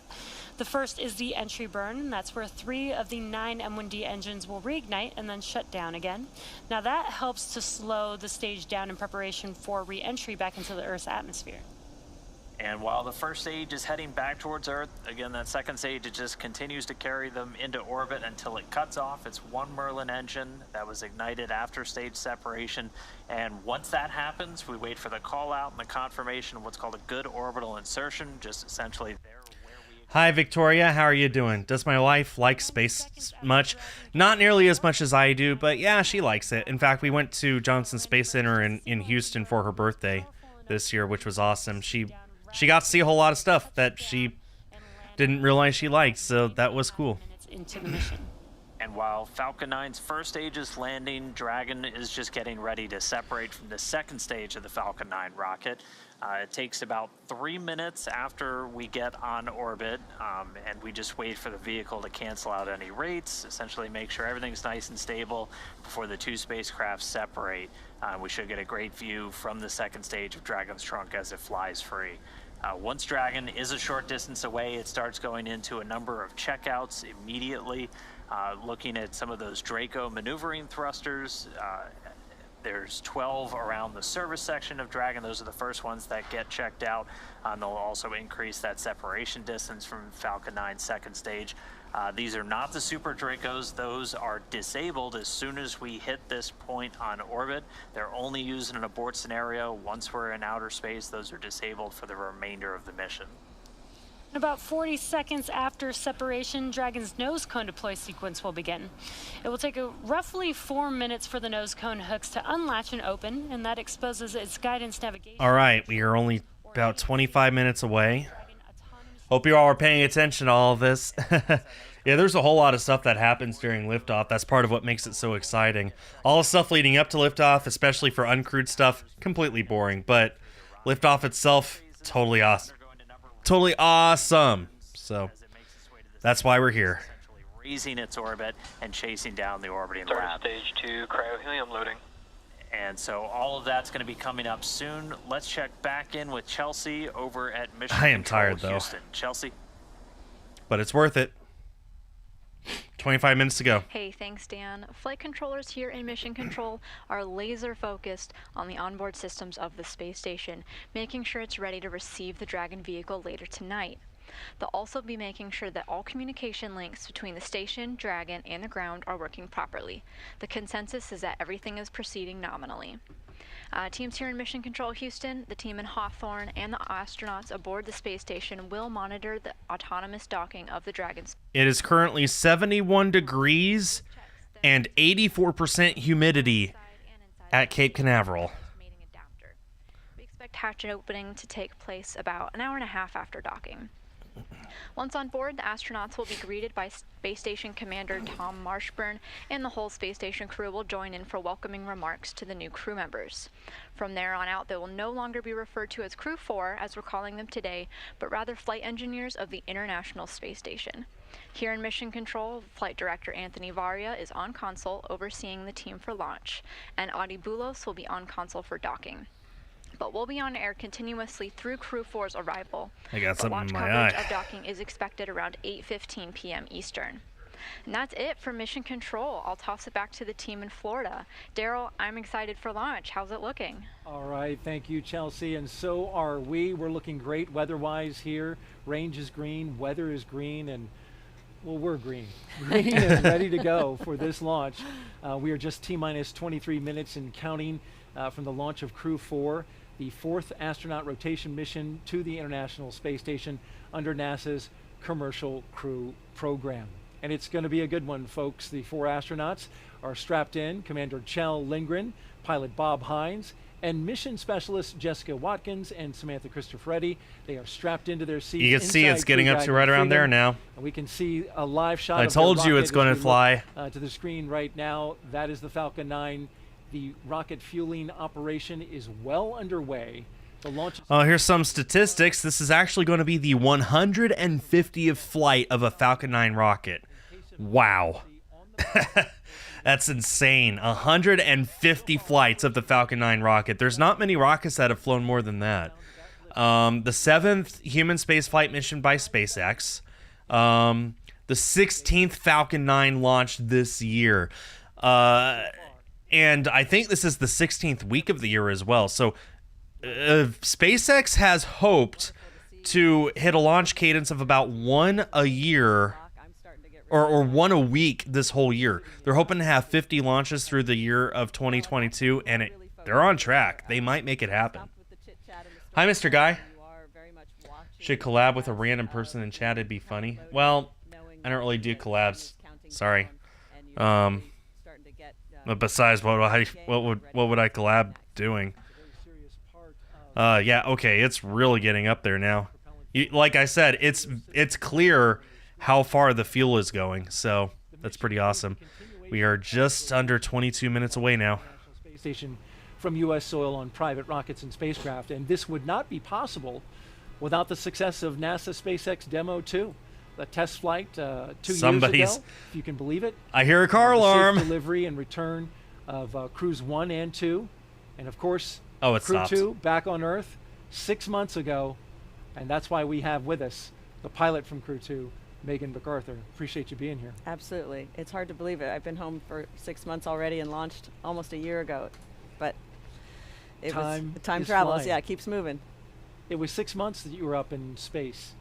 The first is the entry burn, and that's where 3 of the 9 M1D engines will reignite and then shut down again. Now that helps to slow the stage down in preparation for re-entry back into the Earth's atmosphere. And while the first stage is heading back towards Earth, again, that second stage, it just continues to carry them into orbit until it cuts off. It's 1 Merlin engine that was ignited after stage separation. And once that happens, we wait for the call out and the confirmation of what's called a good orbital insertion, just essentially there. Hi, Victoria. How are you doing? Does my wife like space much? Not nearly as much as I do, but yeah, she likes it. In fact, we went to Johnson Space Center in Houston for her birthday this year, which was awesome. She got to see a whole lot of stuff that she didn't realize she liked, so that was cool. Into the mission. And while Falcon 9's first stage is landing, Dragon is just getting ready to separate from the second stage of the Falcon 9 rocket. It takes about 3 minutes after we get on orbit, and we just wait for the vehicle to cancel out any rates, essentially make sure everything's nice and stable before the 2 spacecraft separate. We should get a great view from the second stage of Dragon's trunk as it flies free. Once Dragon is a short distance away, it starts going into a number of checkouts immediately, looking at some of those Draco maneuvering thrusters. There's 12 around the service section of Dragon. Those are the first ones that get checked out. They'll also increase that separation distance from Falcon 9's second stage. These are not the Super Dracos. Those are disabled as soon as we hit this point on orbit. They're only used in an abort scenario. Once we're in outer space, those are disabled for the remainder of the mission. About 40 seconds after separation, Dragon's nose cone deploy sequence will begin. It will take roughly 4 minutes for the nose cone hooks to unlatch and open, and that exposes its guidance navigation. All right, we are only about 25 minutes away. Hope you all are paying attention to all of this. Yeah, there's a whole lot of stuff that happens during liftoff. That's part of what makes it so exciting. All the stuff leading up to liftoff, especially for uncrewed stuff, completely boring. But liftoff itself, totally awesome. Totally awesome. So that's why we're here. Raising its orbit and chasing down the orbiting Start lab. Stage 2 cryo-helium loading. And so all of that's going to be coming up soon. Let's check back in with Chelsea over at Mission I am Control tired, though. Houston. Chelsea? But it's worth it. 25 minutes to go. Hey, thanks, Dan. Flight controllers here in Mission Control are laser focused on the onboard systems of the space station, making sure it's ready to receive the Dragon vehicle later tonight. They'll also be making sure that all communication links between the station, Dragon, and the ground are working properly. The consensus is that everything is proceeding nominally. Teams here in Mission Control Houston, the team in Hawthorne, and the astronauts aboard the space station will monitor the autonomous docking of the Dragon. It is currently 71 degrees and 84% humidity at Cape Canaveral. We expect hatch opening to take place about an hour and a half after docking. Once on board, the astronauts will be greeted by Space Station Commander Tom Marshburn, and the whole space station crew will join in for welcoming remarks to the new crew members. From there on out, they will no longer be referred to as Crew-4, as we're calling them today, but rather flight engineers of the International Space Station. Here in Mission Control, Flight Director Anthony Varia is on console overseeing the team for launch, and Adi Boulos will be on console for docking. But we'll be on air continuously through Crew-4's arrival. I got something launch in my coverage eye. of docking is expected around 8:15 p.m. Eastern. And that's it for Mission Control. I'll toss it back to the team in Florida. Daryl, I'm excited for launch. How's it looking? All right, thank you, Chelsea, and so are we. We're looking great weather-wise here. Range is green, weather is green, and well, we're green. Green and ready to go for this launch. We are just T-minus 23 minutes and counting from the launch of Crew-4, the 4th astronaut rotation mission to the International Space Station under NASA's Commercial Crew Program. And it's going to be a good one, folks. The 4 astronauts are strapped in: Commander Kjell Lindgren, pilot Bob Hines, and mission specialist Jessica Watkins and Samantha Cristoforetti. They are strapped into their seats. You can see it's getting up to Crew right around there Freedom. now. And we can see a live shot I of their told you rocket it's going as to we fly. look, to the screen right now. That is the Falcon 9. The rocket fueling operation is well underway. The launch. Oh, here's some statistics. This is actually going to be the 150th flight of a Falcon 9 rocket. Wow. That's insane. 150 flights of the Falcon 9 rocket. There's not many rockets that have flown more than that. The 7th human spaceflight mission by SpaceX. The 16th Falcon 9 launched this year. And I think this is the 16th week of the year as well. So SpaceX has hoped to hit a launch cadence of about 1 a year, or 1 a week this whole year. They're hoping to have 50 launches through the year of 2022, and they're on track. They might make it happen. Hi, Mr. Guy. Should collab with a random person in chat. It'd be funny. Well, I don't really do collabs. Sorry. But besides, what would I collab doing? Yeah, okay, it's really getting up there now. Like I said, it's clear how far the fuel is going, so that's pretty awesome. We are just under 22 minutes away now. Space Station from U.S. soil on private rockets and spacecraft, and this would not be possible without the success of NASA SpaceX Demo 2. The test flight 2 years ago, if you can believe it. I hear a car alarm. Safe delivery and return of Crews 1 and 2. And of course, Crew stopped. 2 back on Earth 6 months ago. And that's why we have with us the pilot from Crew 2, Megan MacArthur. Appreciate you being here. Absolutely. It's hard to believe it. I've been home for 6 months already and launched almost a year ago. But time travels. Flying. Yeah, it keeps moving. It was 6 months that you were up in space.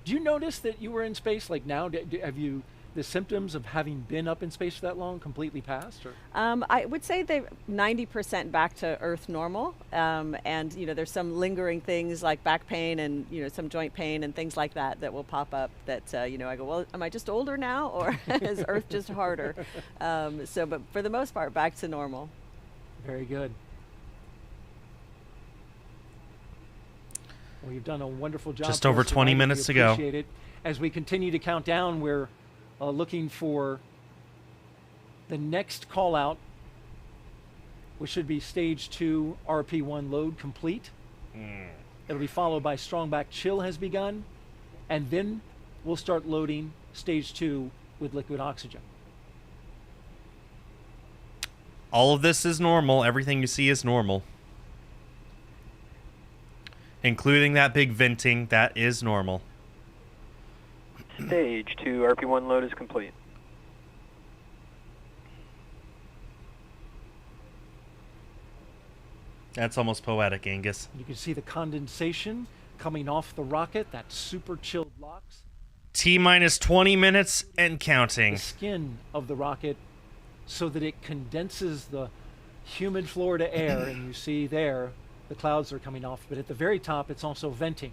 Do you notice that you were in space? Like now, have you the symptoms of having been up in space for that long completely passed? Or? I would say they're 90% back to Earth normal, and there's some lingering things like back pain and some joint pain and things like that will pop up. That I go, well, am I just older now, or is Earth just harder? But for the most part, back to normal. Very good. Well, you've done a wonderful job. Just over 20 minutes to go. It. As we continue to count down, we're looking for the next call out, which should be stage 2 RP1 load complete. It'll be followed by strong back chill has begun, and then we'll start loading stage 2 with liquid oxygen. All of this is normal. Everything you see is normal. Including that big venting, that is normal. Stage 2 RP1 load is complete. That's almost poetic, Angus. You can see the condensation coming off the rocket, that super chilled LOX. T-minus 20 minutes and counting. The skin of the rocket so that it condenses the humid Florida air, and you see there the clouds are coming off, but at the very top it's also venting.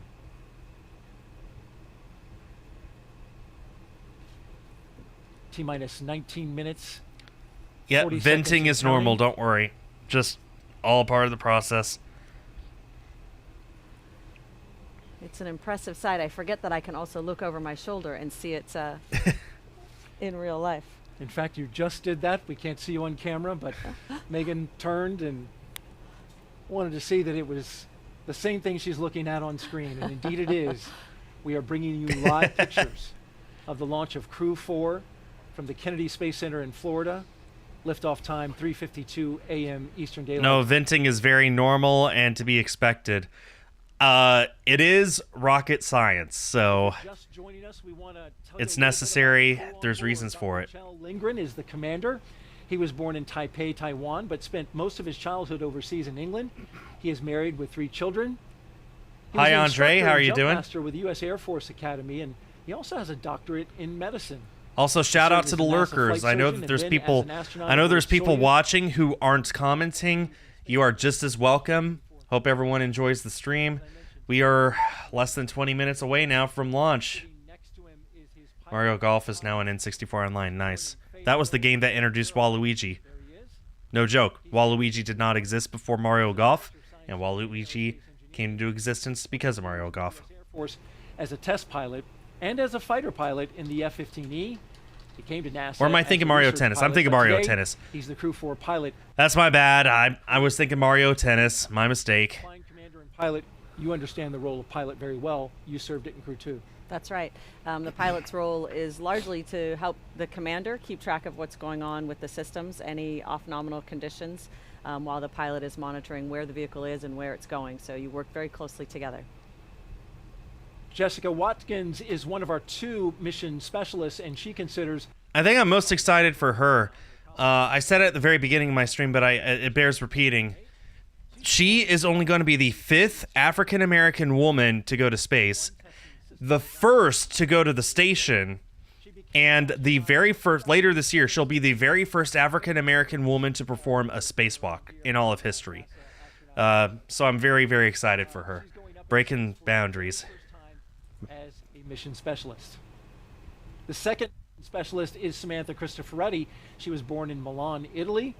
T-minus 19 minutes. Yeah, 40 venting seconds is and counting. normal, don't worry. Just all part of the process. It's an impressive sight. I forget that I can also look over my shoulder and see it in real life. In fact, you just did that. We can't see you on camera, but Megan turned and wanted to see that it was the same thing she's looking at on screen, and indeed it is. We are bringing you live pictures of the launch of Crew-4 from the Kennedy Space Center in Florida. Liftoff time 3:52 a.m. Eastern Daylight. No, venting is very normal and to be expected. It is rocket science, so Just joining us, we want to tell it's you a little necessary. bit about There's reasons for it. Dr. Lindgren is the commander. He was born in Taipei, Taiwan, but spent most of his childhood overseas in England. He is married with 3 children. He was Hi, an Andre. instructor How are and you jump doing? Master with the U.S. Air Force Academy, and he also has a doctorate in medicine. Also, shout out to the Served as a NASA lurkers. flight I know surgeon that there's and then people. as an astronaut I know for there's people Soyuz. watching who aren't commenting. You are just as welcome. Hope everyone enjoys the stream. We are less than 20 minutes away now from launch. Mario Golf is now an N64 Online. Nice. That was the game that introduced Waluigi. No joke. Waluigi did not exist before Mario Golf, and Waluigi came into existence because of Mario Golf. Air Force as a test pilot and as a fighter pilot in the F-15E. He came to NASA. Or am I as thinking a Mario research Tennis? I'm pilot, thinking but Mario today, Tennis. He's the Crew-4 pilot. That's my bad. I was thinking Mario Tennis. My mistake. Flying commander and pilot, you understand the role of pilot very well. You served it in Crew-2. That's right. The pilot's role is largely to help the commander keep track of what's going on with the systems, any off-nominal conditions, while the pilot is monitoring where the vehicle is and where it's going. So you work very closely together. Jessica Watkins is one of our 2 mission specialists, and she considers... I think I'm most excited for her. I said it at the very beginning of my stream, but it bears repeating. She is only going to be the 5th African-American woman to go to space, the first to go to the station, and the very first, later this year, she'll be the very first African-American woman to perform a spacewalk in all of history. So I'm very, very excited for her. Breaking boundaries. As a mission specialist. The second specialist is Samantha Cristoforetti. She was born in Milan, Italy.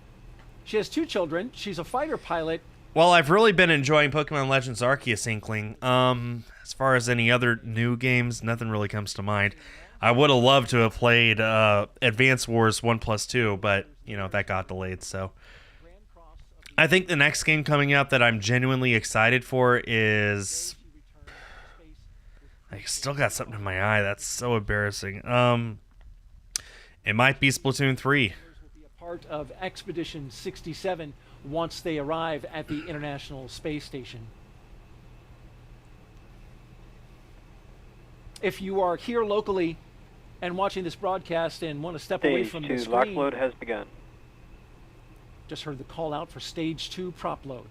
She has 2 children. She's a fighter pilot. Well, I've really been enjoying Pokemon Legends Arceus Inkling. As far as any other new games, nothing really comes to mind. I would have loved to have played Advance Wars 1+2, but, you know, that got delayed, so... I think the next game coming out that I'm genuinely excited for is... I still got something in my eye. That's so embarrassing. It might be Splatoon 3. Part of Expedition 67 once they arrive at the International Space Station. If you are here locally and watching this broadcast and want to step away from the Stage 2 screen, lock load has begun. just heard the call out for Stage 2 prop load.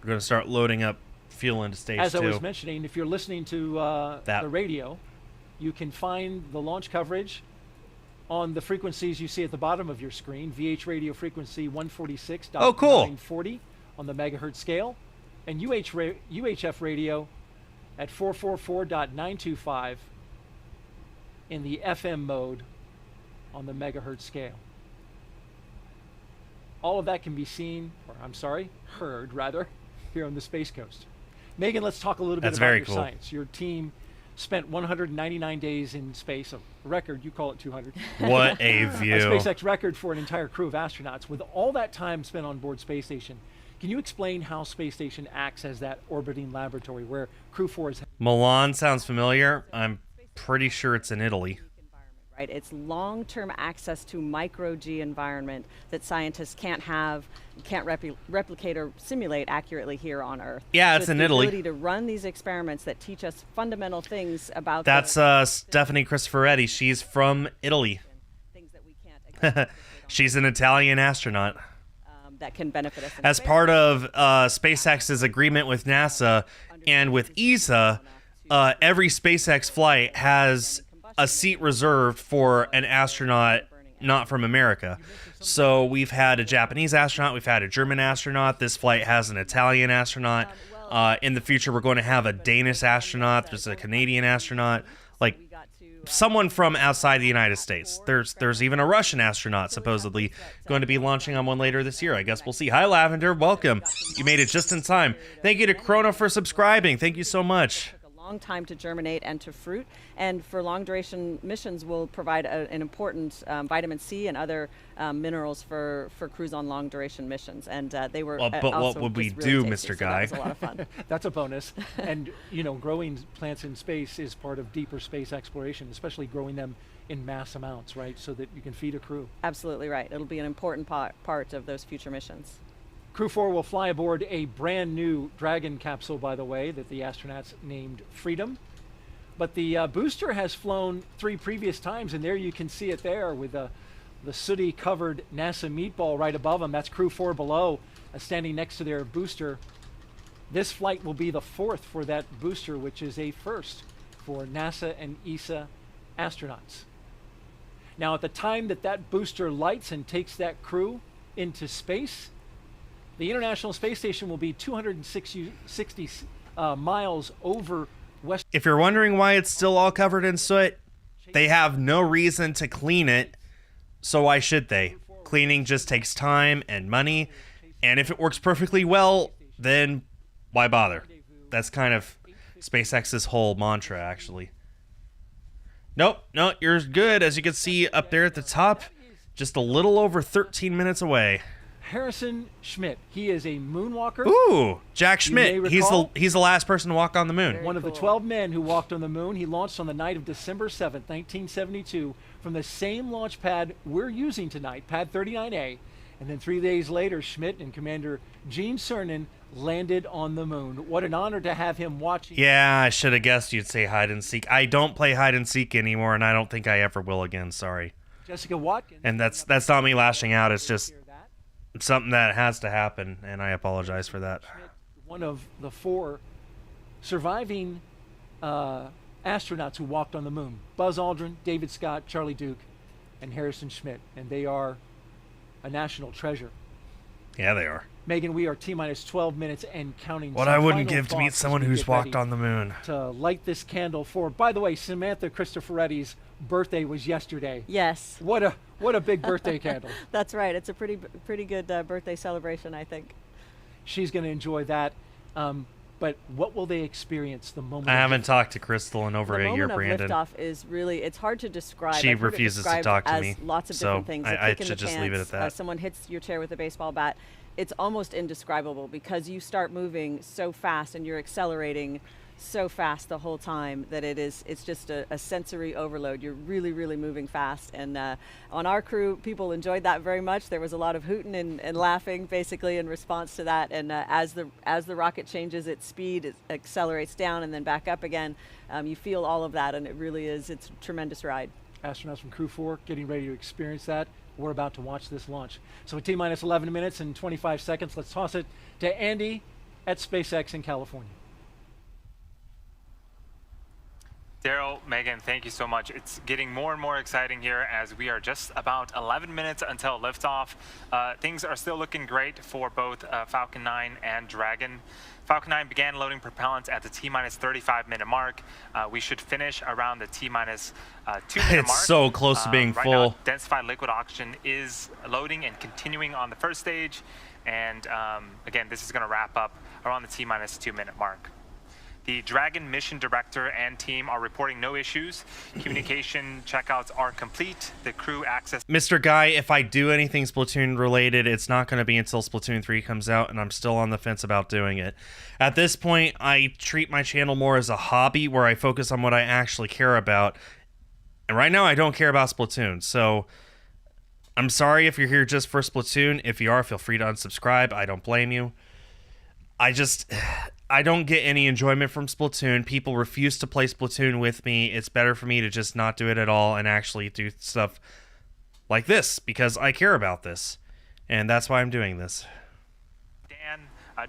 We're going to start loading up fuel into Stage 2. As I was mentioning, if you're listening to the radio, you can find the launch coverage on the frequencies you see at the bottom of your screen. VH radio frequency 146.940 Oh, cool. on the megahertz scale, and UHF radio at 444.925 in the FM mode on the megahertz scale. All of that can be seen, or I'm sorry, heard rather, here on the Space Coast. Megan, let's talk a little bit That's about very your cool. science. Your team spent 199 days in space, a record, you call it 200. What a view. A SpaceX record for an entire crew of astronauts. With all that time spent on board Space Station, can you explain how Space Station acts as that orbiting laboratory where Crew-4 is... Milan sounds familiar. I'm pretty sure it's in Italy. Right, it's long-term access to micro-G environment that scientists can't replicate or simulate accurately here on Earth. Yeah, So it's in the Italy. ability to run these experiments that teach us fundamental things about. That's Stephanie Cristoforetti. She's from Italy. She's an Italian astronaut. That can benefit us. As part of SpaceX's agreement with NASA, And with ESA, every SpaceX flight has a seat reserved for an astronaut not from America. So we've had a Japanese astronaut, we've had a German astronaut, this flight has an Italian astronaut. In the future, we're going to have a Danish astronaut, there's a Canadian astronaut, like someone from outside the United States. There's even a Russian astronaut supposedly going to be launching on one later this year. I guess we'll see. Hi, Lavender. Welcome. You made it just in time. Thank you to Chrono for subscribing. Thank you so much. Long time to germinate and to fruit, and for long duration missions will provide an important vitamin C and other minerals for crews on long duration missions, and they were but also what would we just really do, tasty, Mr. so Guy? that was a lot of fun. That's a bonus. And growing plants in space is part of deeper space exploration, especially growing them in mass amounts, right, so that you can feed a crew. Absolutely right. It'll be an important part of those future missions. Crew-4 will fly aboard a brand new Dragon capsule, by the way, that the astronauts named Freedom. But the booster has flown 3 previous times, and there you can see it there with the sooty-covered NASA meatball right above them. That's Crew-4 below, standing next to their booster. This flight will be the 4th for that booster, which is a first for NASA and ESA astronauts. Now, at the time that booster lights and takes that crew into space, the International Space Station will be 260 miles over west. If you're wondering why it's still all covered in soot, they have no reason to clean it, so why should they? Cleaning just takes time and money, and if it works perfectly well, then why bother? That's kind of SpaceX's whole mantra, actually. Nope, no, you're good. As you can see up there at the top, just a little over 13 minutes away. Harrison Schmitt. He is a moonwalker. Ooh, Jack Schmitt. He's the last person to walk on the moon. One of the 12 men who walked on the moon. He launched on the night of December 7th, 1972, from the same launch pad we're using tonight, Pad 39A. And then 3 days later, Schmitt and Commander Gene Cernan landed on the moon. What an honor to have him watching. Yeah, I should have guessed you'd say hide and seek. I don't play hide and seek anymore, and I don't think I ever will again. Sorry. Jessica Watkins. And that's not me lashing out. It's just something that has to happen, and I apologize for that. One of the 4 surviving astronauts who walked on the moon: Buzz Aldrin, David Scott, Charlie Duke, and Harrison Schmitt. And they are a national treasure. Yeah, they are. Megan, we are T-minus 12 minutes and counting. What I wouldn't give to meet someone who's walked on the moon. To light this candle for, by the way, Samantha Cristoforetti's birthday was yesterday. Yes. What a big birthday candle. That's right. It's a pretty good birthday celebration, I think. She's going to enjoy that. But what will they experience the moment? I haven't talked to Crystal in over a year, Brandon. The moment of liftoff is really, it's hard to describe. She refuses to talk to me. Lots of different things. I should just leave it at that. Someone hits your chair with a baseball bat. It's almost indescribable because you start moving so fast and you're accelerating so fast the whole time that it's just a sensory overload. You're really, really moving fast. And on our crew, people enjoyed that very much. There was a lot of hooting and laughing basically in response to that. And as the rocket changes its speed, it accelerates down and then back up again. You feel all of that, and it's a tremendous ride. Astronauts from Crew-4 getting ready to experience that. We're about to watch this launch. So at T-minus 11 minutes and 25 seconds, let's toss it to Andy at SpaceX in California. Daryl, Megan, thank you so much. It's getting more and more exciting here as we are just about 11 minutes until liftoff. Things are still looking great for both Falcon 9 and Dragon. Falcon 9 began loading propellants at the T-minus 35-minute mark. We should finish around the T-minus 2-minute mark. It's so close to being right full. Now, densified liquid oxygen is loading and continuing on the first stage. And again, this is going to wrap up around the T-minus 2-minute mark. The Dragon mission director and team are reporting no issues. Communication checkouts are complete. The crew access. Mr. Guy, if I do anything Splatoon related, it's not going to be until Splatoon 3 comes out, and I'm still on the fence about doing it. At this point, I treat my channel more as a hobby where I focus on what I actually care about. And right now, I don't care about Splatoon, so I'm sorry if you're here just for Splatoon. If you are, feel free to unsubscribe. I don't blame you. I don't get any enjoyment from Splatoon. People refuse to play Splatoon with me. It's better for me to just not do it at all and actually do stuff like this because I care about this. And that's why I'm doing this.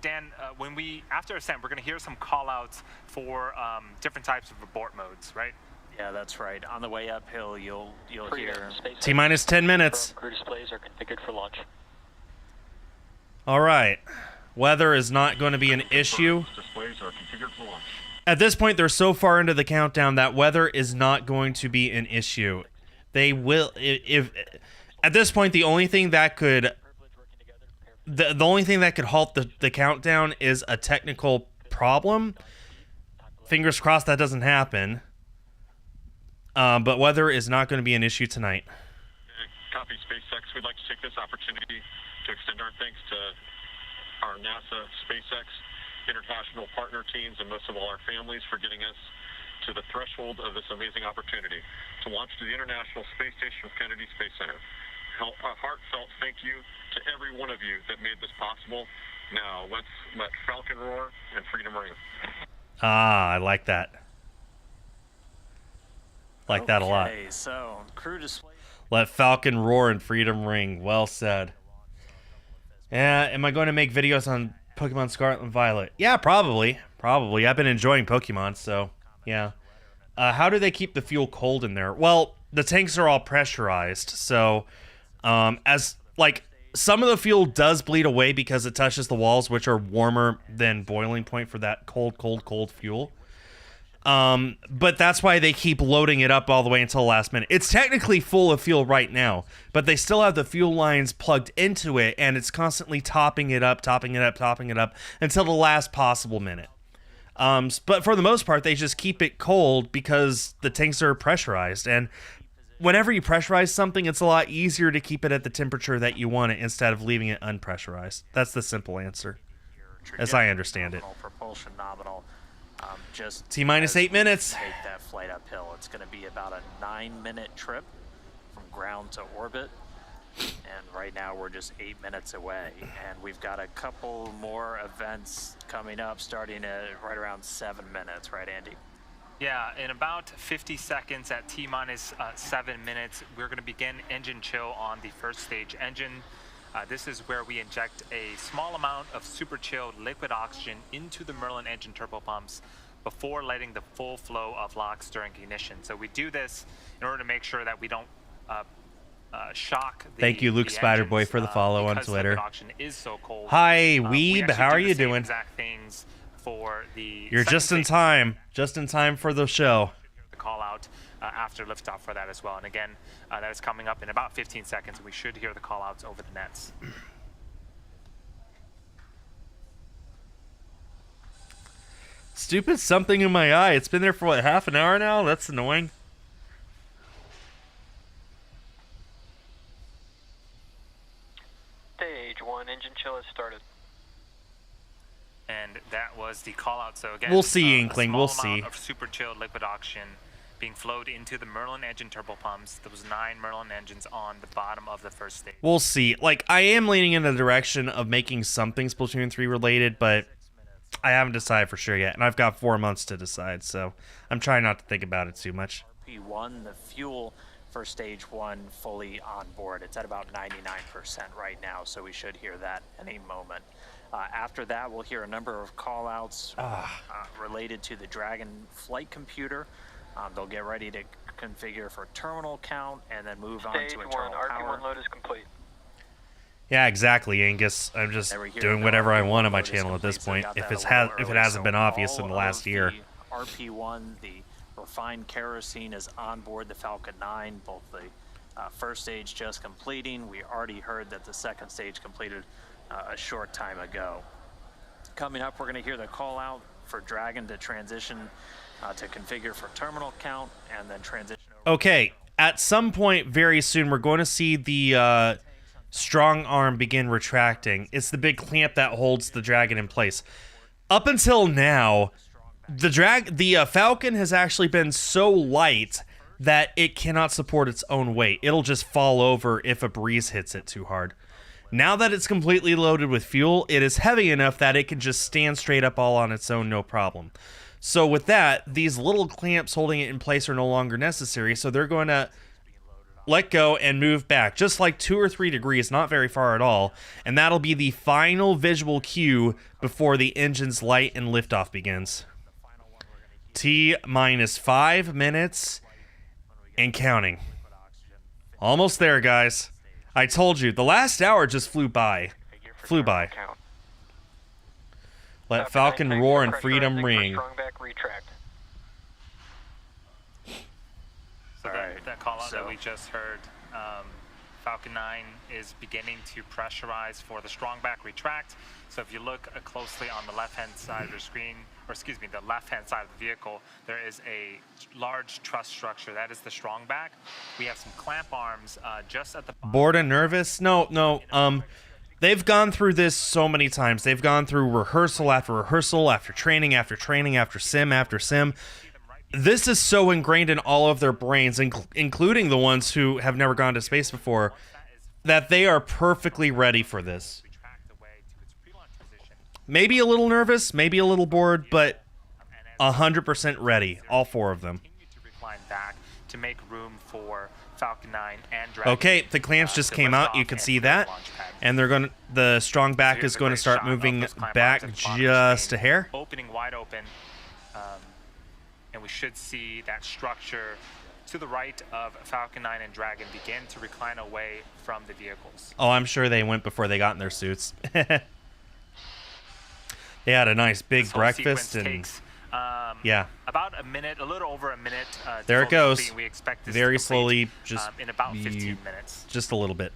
Dan, when after ascent, we're going to hear some call-outs for different types of abort modes, right? Yeah, that's right. On the way uphill, you'll hear T-minus 10 minutes. Crew displays are configured for launch. All right. Weather is not going to be an issue. Displays are configured for launch. At this point, they're so far into the countdown that weather is not going to be an issue. They will, if at this point, the only thing that could halt the countdown is a technical problem. Fingers crossed that doesn't happen. But weather is not going to be an issue tonight. Copy, SpaceX. We'd like to take this opportunity to extend our thanks to our NASA, SpaceX, international partner teams, and most of all our families for getting us to the threshold of this amazing opportunity to launch to the International Space Station with Kennedy Space Center. A heartfelt thank you to every one of you that made this possible. Now, let's let Falcon roar and freedom ring. I like that. Like that a lot. Okay, so crew display. Let Falcon roar and freedom ring. Well said. Yeah, am I going to make videos on Pokemon Scarlet and Violet? Yeah, probably. Probably. I've been enjoying Pokemon, so yeah. How do they keep the fuel cold in there? Well, the tanks are all pressurized, so as like some of the fuel does bleed away because it touches the walls, which are warmer than boiling point for that cold fuel. But that's why they keep loading it up all the way until the last minute. It's technically full of fuel right now, but they still have the fuel lines plugged into it, and it's constantly topping it up until the last possible minute. But for the most part, they just keep it cold because the tanks are pressurized, and whenever you pressurize something, it's a lot easier to keep it at the temperature that you want it instead of leaving it unpressurized. That's the simple answer, as I understand it. Propulsion nominal. Just T-minus 8 minutes. Take that flight uphill. It's going to be about a 9-minute trip from ground to orbit. And right now we're just 8 minutes away. And we've got a couple more events coming up starting at right around 7 minutes. Right, Andy? Yeah, in about 50 seconds at T-minus 7 minutes, we're going to begin engine chill on the first stage engine. This is where we inject a small amount of super chilled liquid oxygen into the Merlin engine turbopumps before letting the full flow of LOX during ignition. So we do this in order to make sure that we don't shock the Thank you, Luke the Spiderboy, engines, for the follow on because Twitter. liquid oxygen is so cold. Hi, We Weeb. actually How are do the you same doing? exact things for the You're second just in stage. time. Just in time for the show. The call out after liftoff for that as well. And again, that is coming up in about 15 seconds. We should hear the call outs over the nets. Stupid something in my eye. It's been there for, what, half an hour now? That's annoying. Stage 1 engine chill has started. And that was the call out. So again, We'll see, a Inkling. small We'll amount see. of super chilled liquid oxygen being flowed into the Merlin engine turbopumps. There was 9 Merlin engines on the bottom of the first stage. We'll see. Like, I am leaning in the direction of making something Splatoon 3 related, but I haven't decided for sure yet. And I've got 4 months to decide, so I'm trying not to think about it too much. P1, the fuel for stage 1 fully on board. It's at about 99% right now, so we should hear that any moment. After that, we'll hear a number of call-outs related to the Dragon flight computer. They'll get ready to configure for terminal count and then move on to internal power. RP1 load is complete. Yeah, exactly, Angus. I'm just doing whatever I want on my channel at this point. If it hasn't been obvious in the last year. RP1, the refined kerosene is on board the Falcon 9. Both the first stage just completing. We already heard that the second stage completed a short time ago. Coming up, we're going to hear the call out for Dragon to transition to configure for terminal count and then transition over. Okay, at some point very soon, we're going to see the strong arm begin retracting. It's the big clamp that holds the Dragon in place. Up until now, the Falcon has actually been so light that it cannot support its own weight. It'll just fall over if a breeze hits it too hard. Now that it's completely loaded with fuel, it is heavy enough that it can just stand straight up all on its own, no problem. So with that, these little clamps holding it in place are no longer necessary, so they're going to let go, and move back, just like 2 or 3 degrees, not very far at all. And that'll be the final visual cue before the engine's light and liftoff begins. T-minus 5 minutes and counting. Almost there, guys. I told you, the last hour just flew by. Flew by. Let Falcon roar and freedom ring. So that call out that we just heard, Falcon 9 is beginning to pressurize for the strong back retract. So if you look closely on the left-hand side of your screen, or excuse me, the left-hand side of the vehicle, there is a large truss structure. That is the strong back. We have some clamp arms just at the bottom. Bored and nervous? No. They've gone through this so many times. They've gone through rehearsal after rehearsal, after training, after sim after sim. This is so ingrained in all of their brains, including the ones who have never gone to space before, that they are perfectly ready for this. Maybe a little nervous, maybe a little bored, but 100% ready, all 4 of them. Recline back to make room for Falcon 9 and Dragon. Okay, the clamps just came out. You can see that, and the strong back is going to start moving back just a hair. Opening wide open, and we should see that structure to the right of Falcon 9 and Dragon begin to recline away from the vehicles. Oh, I'm sure they went before they got in their suits. They had a nice big breakfast and takes, yeah, about a minute, a little over a minute. There it goes. We expect this very to complete, slowly, just in about 15 minutes. Just a little bit.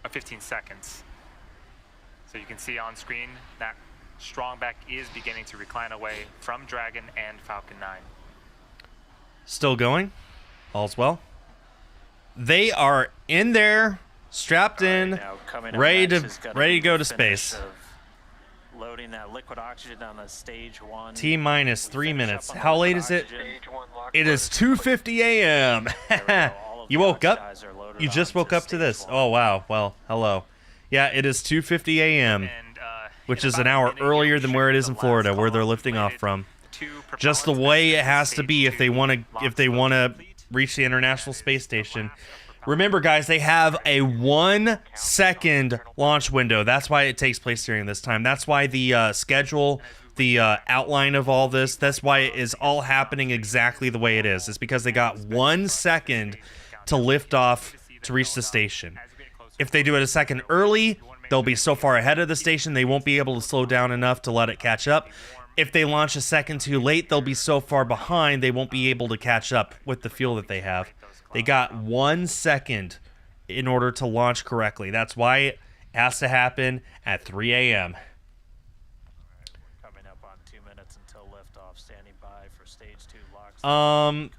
15 seconds. So you can see on screen that strong back is beginning to recline away from Dragon and Falcon 9. Still going. All's well. They are in there, strapped in, ready to go to space. Loading that liquid oxygen on the stage 1. T-minus 3 minutes. How late is it? It is 2:50 a.m. You woke up? You just woke up to this? Oh, wow. Well, hello. Yeah, it is 2:50 a.m., which is an hour earlier than where it is in Florida, where they're lifting off from. Just the way it has to be if they want to reach the International Space Station. Remember, guys, they have a 1-second launch window. That's why it takes place during this time. That's why the schedule, the outline of all this, that's why it is all happening exactly the way it is. It's because they got 1 second to lift off to reach the station. If they do it a second early, they'll be so far ahead of the station they won't be able to slow down enough to let it catch up. If they launch a second too late, they'll be so far behind they won't be able to catch up with the fuel that they have. They got 1 second in order to launch correctly. That's why it has to happen at 3 a.m. Coming up on 2 minutes until liftoff. Standing by for stage 2 locks.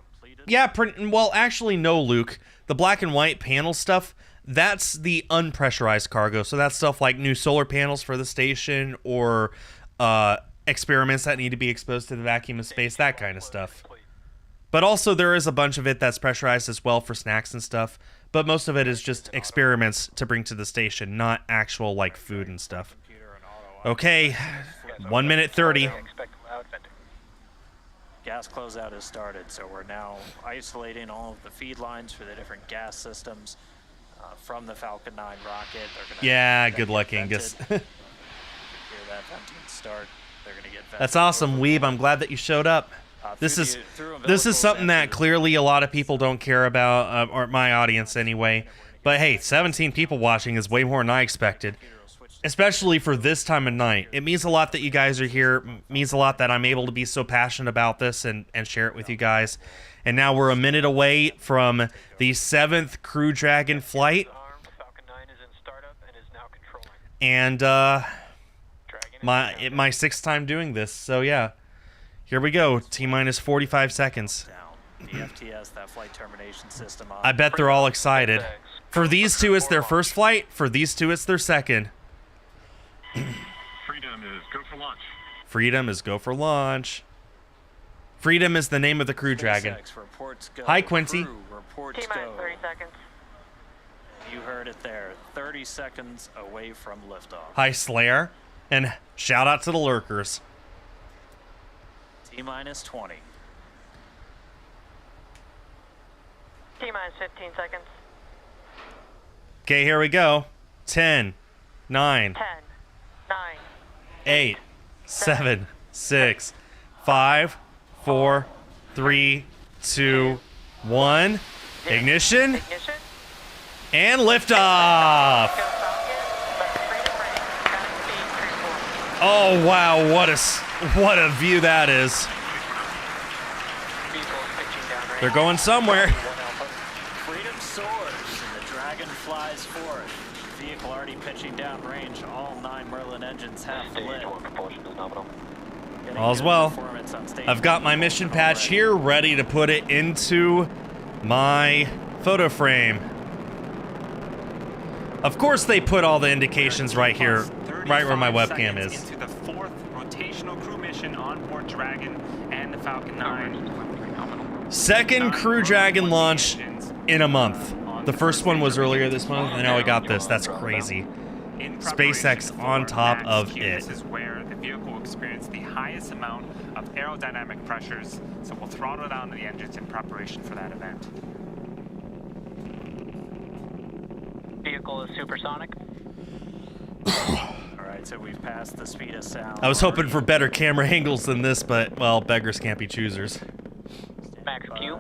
Yeah, well, actually, no, Luke. The black and white panel stuff, that's the unpressurized cargo. So that's stuff like new solar panels for the station or experiments that need to be exposed to the vacuum of space, that kind of stuff. But also there is a bunch of it that's pressurized as well for snacks and stuff. But most of it is just experiments to bring to the station, not actual like food and stuff. Okay, 1 minute 30. Gas closeout has started, so we're now isolating all of the feed lines for the different gas systems from the Falcon 9 rocket. Yeah, good luck, Angus. Hear that venting start. They're gonna get vented. That's awesome, Weeb. I'm glad that you showed up. This is something that clearly a lot of people don't care about, or my audience anyway. But hey, 17 people watching is way more than I expected, especially for this time of night. It means a lot that you guys are here. It means a lot that I'm able to be so passionate about this and share it with you guys. And now we're a minute away from the 7th Crew Dragon flight. And my 6th time doing this, so yeah. Here we go. T-minus 45 seconds. The FTS, that flight termination system. I bet they're all excited. For these two, it's their first flight. For these two, it's their second. Freedom is go for launch. Freedom is go for launch. Freedom is the name of the Crew Dragon. Hi, Quincy. Reports go. 30 seconds. You heard it there. 30 seconds away from liftoff. Hi, Slayer. And shout out to the lurkers. T-minus 20. T-minus 15 seconds. Okay, here we go. 10, 9, 10, 9, 8, 7, 6, 5, 4, 3, 2, 1. Ignition. And liftoff. Oh wow, what a view that is. They're going somewhere. Freedom soars and the Dragon flies forth. Vehicle already pitching down range. All 9 Merlin engines have lit. All's well. I've got my mission patch here, ready to put it into my photo frame. Of course they put all the indications right here, right where my webcam is. Into the 4th rotational crew mission on board Dragon and the Falcon 9. Second Crew Dragon launch in a month. The first one was earlier this month, and now we got this. That's crazy. SpaceX on top of it. This is where the vehicle will experience the highest amount of aerodynamic pressures, so we'll throttle down the engines in preparation for that event. Vehicle is supersonic. Alright, so we've passed the speed of sound. I was hoping for better camera angles than this, but, well, beggars can't be choosers. Max Q.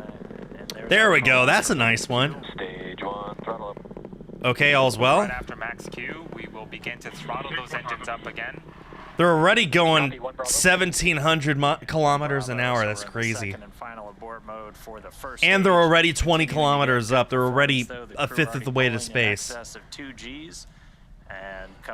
There we go. That's a nice one. Stage 1, throttle up. Okay, all's well. Right after Max Q, we will begin to throttle those engines up again. They're already going 1,700 kilometers an hour. That's crazy. And they're already 20 kilometers up. They're already a fifth of the way to space.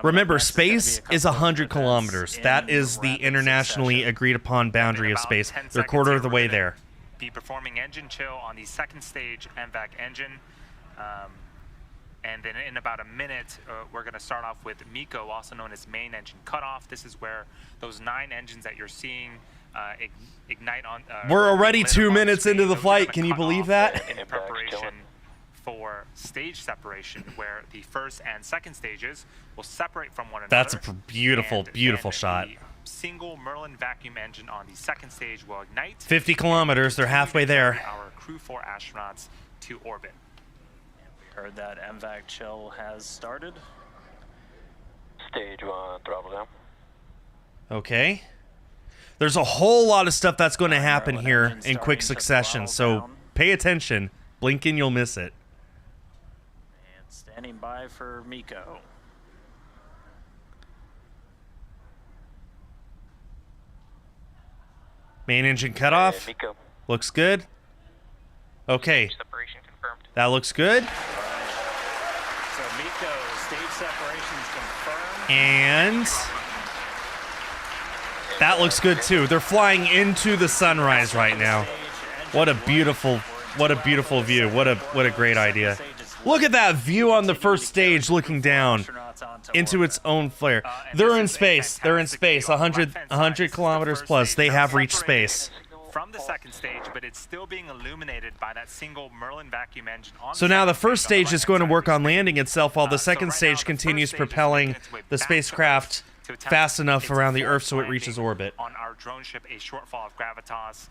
Remember, space is 100 kilometers. That is the internationally agreed upon boundary of space. They're a quarter of the way there. Be performing engine chill on the second stage MVAC engine. And then in about a minute, we're going to start off with MECO, also known as main engine cutoff. This is where those 9 engines that you're seeing ignite on. We're already 2 minutes into the flight. Can you believe that? In preparation for stage separation, where the first and second stages will separate from one another. That's a beautiful, beautiful shot. The single Merlin vacuum engine on the second stage will ignite. 50 kilometers. They're halfway there. Our Crew-4 astronauts to orbit. Heard that MVAC chill has started. Stage 1, throttle down. Okay. There's a whole lot of stuff that's going to happen here in quick succession, so pay attention. Blink and you'll miss it. And standing by for MECO. Main engine cutoff. Looks good. Okay. That looks good. So MECO stage separations confirmed. And that looks good too. They're flying into the sunrise right now. What a beautiful view. What a great idea. Look at that view on the first stage looking down into its own flare. They're in space. They're in space. 100 kilometers plus. They have reached space. From the second stage, but it's still being illuminated by that single Merlin vacuum engine. So now the first stage is going to work on landing itself, while the second stage continues propelling the spacecraft fast enough around the Earth so it reaches orbit. On our drone ship, a shortfall of gravitas.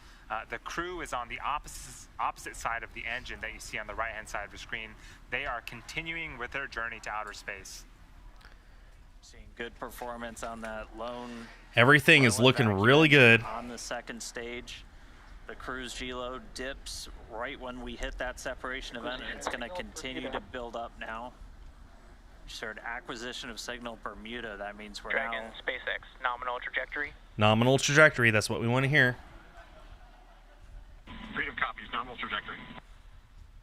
The crew is on the opposite side of the engine that you see on the right-hand side of the screen. They are continuing with their journey to outer space. Seeing good performance on that lone. Everything is looking really good. On the second stage, the crew's G-load dips right when we hit that separation event, and it's going to continue to build up now. Just heard acquisition of signal Bermuda. That means we're Dragon, now SpaceX, nominal trajectory. Nominal trajectory. That's what we want to hear. Freedom copies, nominal trajectory.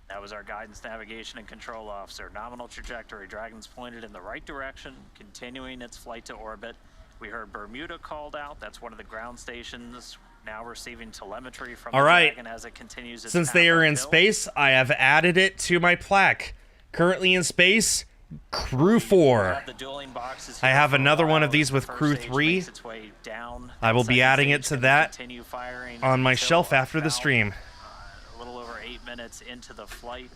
That was our guidance, navigation, and control officer. Nominal trajectory. Dragon's pointed in the right direction, continuing its flight to orbit. We heard Bermuda called out. That's one of the ground stations now receiving telemetry from the Dragon as it continues its Since they are in space, I have added it to my plaque. Currently in space, Crew-4. I have another one of these with Crew-3. I will be adding it to that on my shelf after the stream. A little over 8 minutes into the flight,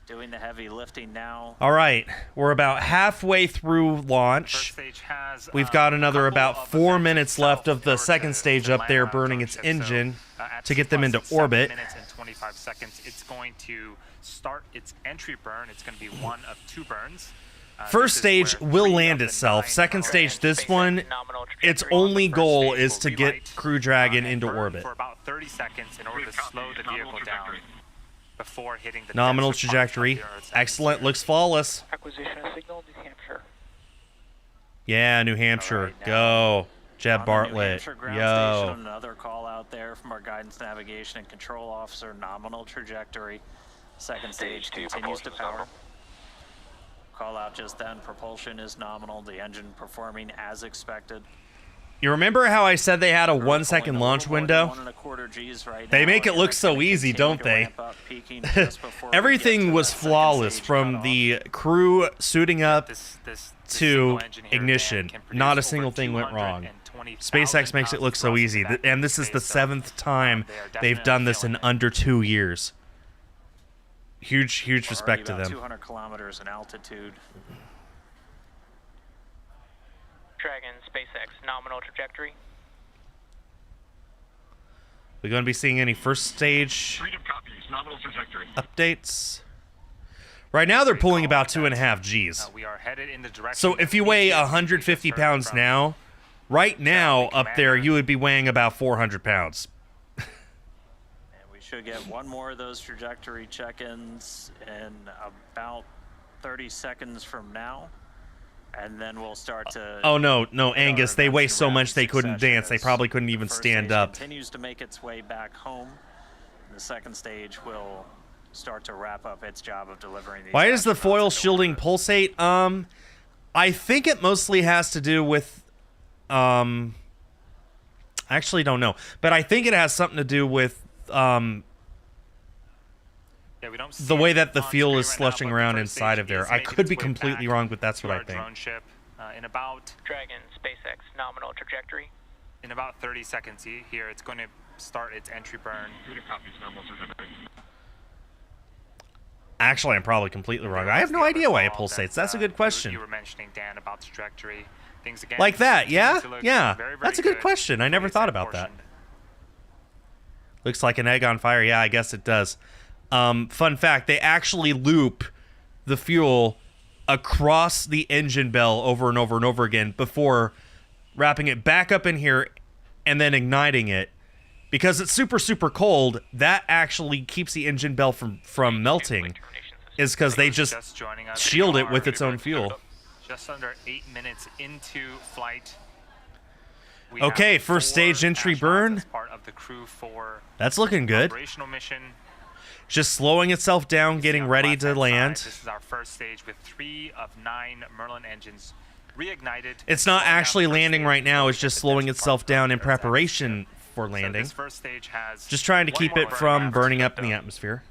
doing the heavy lifting now. All right, we're about halfway through launch. We've got another about 4 minutes left of the second stage up there burning its engine. At to get them into 7 orbit. minutes and 25 seconds, it's going to start its entry burn. It's going to be one of 2 burns. First stage will land itself. Second stage, this one, its only goal is to get Crew Dragon into orbit. For about 30 seconds in order to slow the vehicle down before hitting the Nominal denser parts of trajectory. the Earth's Excellent. Looks flawless. Acquisition of signal, New Hampshire. Yeah, New Hampshire. Go. Jeb On the New Bartlett. Hampshire ground Yo. station, another call out there from our guidance, navigation, and control officer. Nominal trajectory. Second stage continues to power. Call out just then. Propulsion is nominal. The engine performing as expected. You remember how I said they had a 1-second launch window? 1.25 Gs right They now, make it and look they're so gonna easy, continue don't to they? ramp up, peaking just before we Everything get to was that second flawless stage from cutoff. the crew suiting up This to single engine here, ignition. Dan, can Not a produce single over thing went wrong. 220,000 SpaceX makes it pounds look of so thrust easy. back And into this is the space, so, 7th time they are they've definitely done this in feeling it. under 2 years. Huge We're respect to already about them. 200 kilometers in altitude. Dragon, SpaceX, nominal trajectory. We going to be seeing any first stage Freedom copies, nominal trajectory. updates? Right now they're pulling about 2.5 Gs. We are headed in the direction. So if you weigh 150 pounds now, right now up there you would be weighing about 400 pounds. We should get one more of those trajectory check-ins in about 30 seconds from now. And then we'll start to... Oh, no, Angus, they weigh so much they couldn't dance. They probably couldn't even First stand stage up. continues to make its way back home. The second stage will start to wrap up its job of delivering these. Why does the foil shielding pulsate? I think it mostly has to do with... I actually don't know. But I think it has something to do with... we don't see the way that the on fuel screen is right now, slushing but the around first inside stage of there. is I making could be its way completely back wrong, but that's to what I our think. drone ship in about Dragon, SpaceX, nominal trajectory. in about 30 seconds here. It's going to start its entry burn. Freedom copies, nominal trajectory. Actually, I'm probably completely wrong. I have no idea why it pulsates. That's a good question. You were mentioning, Dan, about the trajectory. Things again. Like that, yeah? continue to look Yeah. very, very That's a good question. I never thought about that. Looks like an egg on fire. Yeah, I guess it does. Fun fact, they actually loop the fuel across the engine bell over and over and over again before wrapping it back up in here and then igniting it. Because it's super, super cold, that actually keeps the engine bell from melting, is because they just shield it with its own fuel. Just under 8 minutes into flight. We Okay, have first 4 stage entry astronauts burn. as part of the Crew-4 That's looking good. operational mission. Just slowing itself down, getting ready to land. This is our first stage with 3 of 9 Merlin engines reignited. It's not actually landing right now, it's just slowing itself down in preparation for landing. This first stage has Just trying to one keep more it burn from left. burning up in the atmosphere.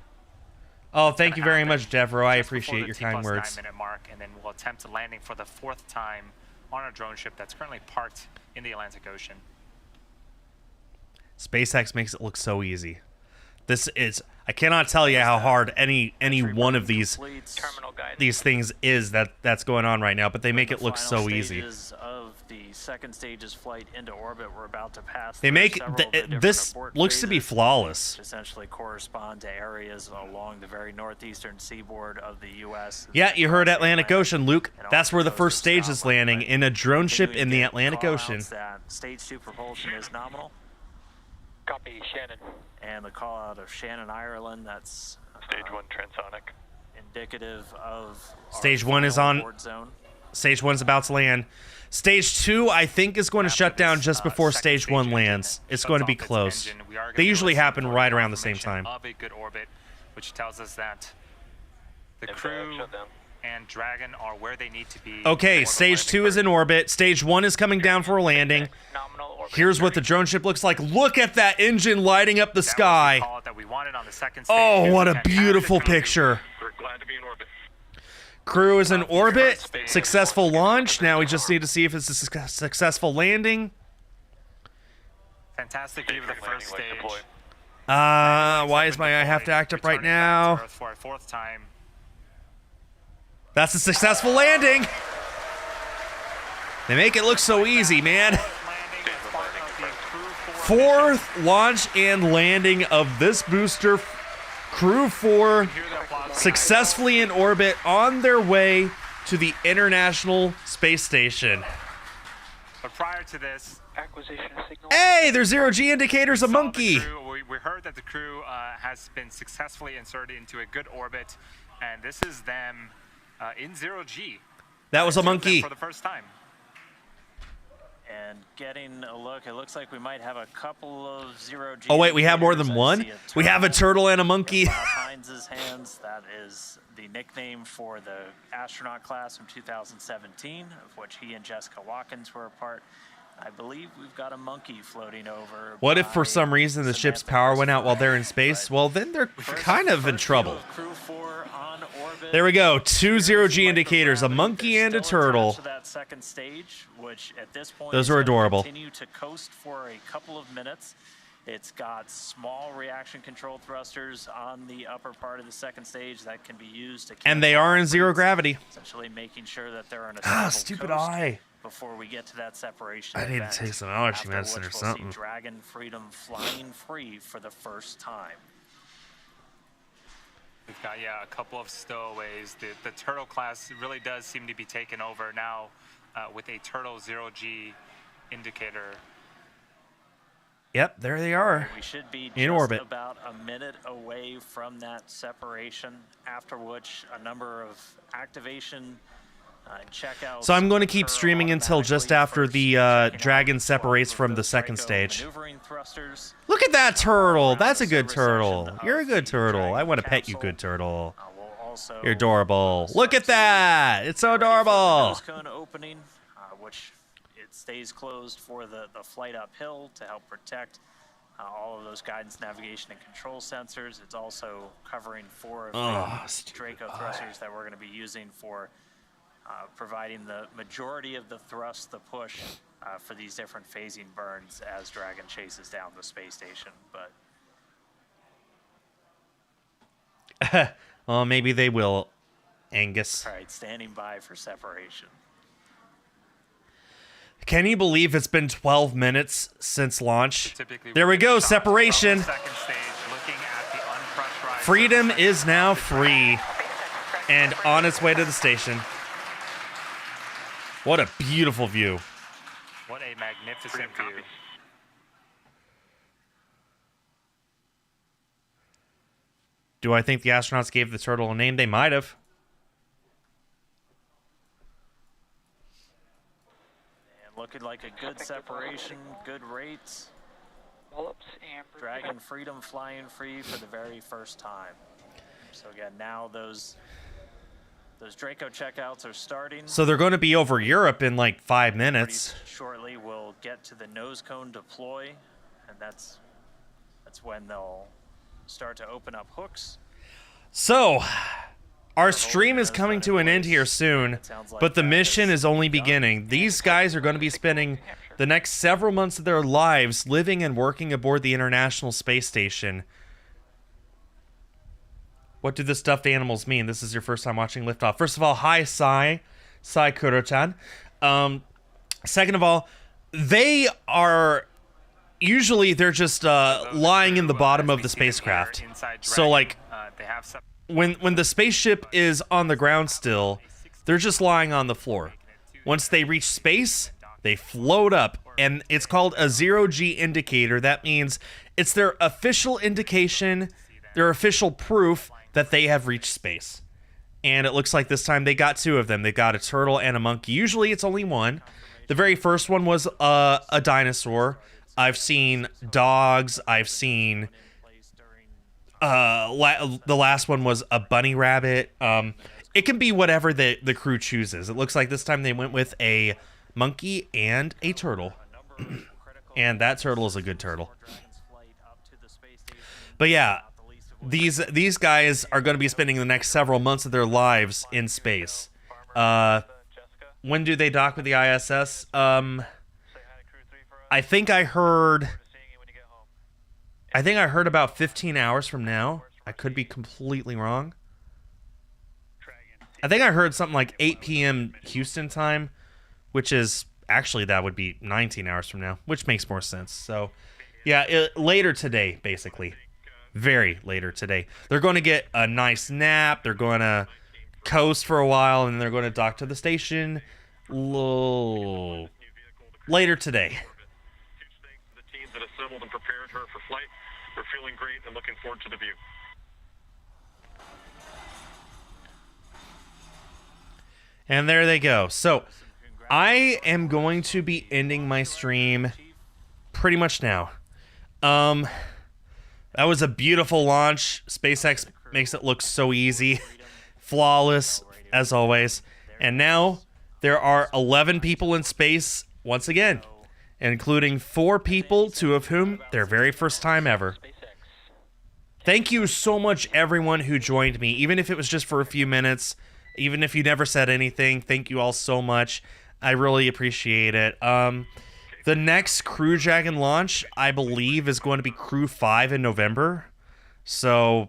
Oh, thank you very much, Devereaux. I appreciate your kind words. 9-minute mark, and then we'll attempt landing for the 4th time on a drone ship that's currently parked in the Atlantic Ocean. SpaceX makes it look so easy. This is, I cannot tell you how hard any one of these things is that's going on right now, but they make it look so easy. Of the second stage's flight into orbit, we're about to pass. They make this looks to be flawless. Essentially correspond to areas along the very northeastern seaboard of the U.S. Yeah, you heard Atlantic Ocean, Luke. That's where the first stage is landing, in a drone ship in the Atlantic Ocean. Stage 2 propulsion is nominal. Copy, Shannon. And the call out of Shannon, Ireland, that's Stage 1 transonic. Indicative of Stage 1 is on. Stage 1's about to land. Stage 2, I think, is going to shut down just before Stage 1 lands. It's going to be close. They usually happen right around the same time. Of a good orbit, which tells us that the crew and Dragon are where they need to be. Okay, Stage 2 is in orbit. Stage 1 is coming down for a landing. Here's what the drone ship looks like. Look at that engine lighting up the sky. Oh, what a beautiful picture. We're glad to be in orbit. Crew is in orbit. Successful launch. Now we just need to see if it's a successful landing. Fantastic view of the first stage. Why is my eye have to act up right now? For a 4th time. That's a successful landing. They make it look so easy, man. Fourth launch and landing of this booster. Crew-4 successfully in orbit on their way to the International Space Station. But prior to this, acquisition signal. Hey, there's zero-G indicators, a monkey. We heard that the crew has been successfully inserted into a good orbit, and this is them in zero-G. That was a monkey. For the first time. And getting a look, it looks like we might have a couple of zero-G. Oh, wait, we have more than one? We have a turtle and a monkey. Bob Hines' hands, that is the nickname for the astronaut class from 2017, of which he and Jessica Watkins were a part. I believe we've got a monkey floating over. What if for some reason the ship's power went out while they're in space? Well, then they're kind of in trouble. There we go. 2 zero-G indicators, a monkey and a turtle. That second stage, which at this point Those are adorable. Continue to coast for a couple of minutes. It's got small reaction control thrusters on the upper part of the second stage that can be used to. And they are in zero gravity. Essentially making sure that they're in a stupid eye. Before we get to that separation. I need to take some allergy medicine or something. We'll see Dragon Freedom flying free for the first time. We've got, a couple of stowaways. The turtle class really does seem to be taken over now with a turtle zero-G indicator. Yep, there they are. We should be in just orbit. About a minute away from that separation, after which a number of activation checkouts. So I'm going to keep streaming until just after the Dragon separates from the second stage. Look at that turtle. That's a good turtle. You're a good turtle. I want to pet you, good turtle. You're adorable. Look at that. It's so adorable. Nose cone opening, which it stays closed for the flight uphill to help protect all of those guidance, navigation, and control sensors. It's also covering 4 of the Draco thrusters that we're going to be using for providing the majority of the thrust, the push for these different phasing burns as Dragon chases down the space station. But well, maybe they will, Angus. all right, standing by for separation. Can you believe it's been 12 minutes since launch? There we go, separation. Freedom is now free and on its way to the station. What a beautiful view. What a magnificent view. Do I think the astronauts gave the turtle a name? They might have. And looking like a good separation, good rates. Dragon Freedom flying free for the very first time. So again, now those Draco checkouts are starting. So they're going to be over Europe in like 5 minutes. Shortly, we'll get to the nose cone deploy, and that's when they'll start to open up hooks. So, our stream is coming to an end here soon, but the mission is only beginning. These guys are going to be spending the next several months of their lives living and working aboard the International Space Station. What do the stuffed animals mean? This is your first time watching Liftoff. First of all, hi, Sai Kuro-chan. Second of all, they are... Usually, they're just lying in the bottom of the spacecraft. So, like, when the spaceship is on the ground still, they're just lying on the floor. Once they reach space, they float up, and it's called a zero-G indicator. That means it's their official indication, their official proof that they have reached space. And it looks like this time they got 2 of them. They got a turtle and a monkey. Usually it's only one. The very first one was a dinosaur. I've seen dogs. I've seen... the last one was a bunny rabbit. It can be whatever the crew chooses. It looks like this time they went with a monkey and a turtle. And that turtle is a good turtle. But yeah, these guys are going to be spending the next several months of their lives in space. When do they dock with the ISS? I think I heard about 15 hours from now. I could be completely wrong. I think I heard something like 8 p.m. Houston time, which is actually that would be 19 hours from now, which makes more sense. So Yeah, later today, basically. Very later today. They're going to get a nice nap. They're going to coast for a while, and they're going to dock to the station later today. The teams that assembled and prepared her for flight. We're feeling great and looking forward to the view. And there they go. So, I am going to be ending my stream pretty much now. That was a beautiful launch. SpaceX makes it look so easy. Flawless, as always. And now, there are 11 people in space once again, including 4 people, 2 of whom their very first time ever. Thank you so much, everyone who joined me, even if it was just for a few minutes. Even if you never said anything, thank you all so much. I really appreciate it. The next Crew Dragon launch, I believe, is going to be Crew-5 in November. So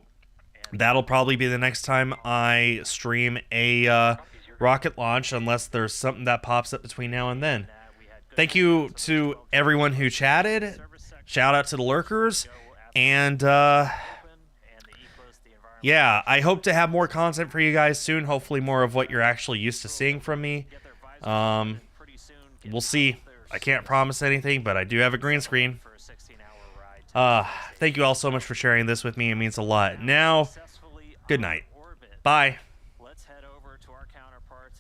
that'll probably be the next time I stream a rocket launch, unless there's something that pops up between now and then. Thank you to everyone who chatted. Shout out to the lurkers. And yeah, I hope to have more content for you guys soon. Hopefully more of what you're actually used to seeing from me. We'll see. I can't promise anything, but I do have a green screen. Thank you all so much for sharing this with me. It means a lot. Now, good night. Bye.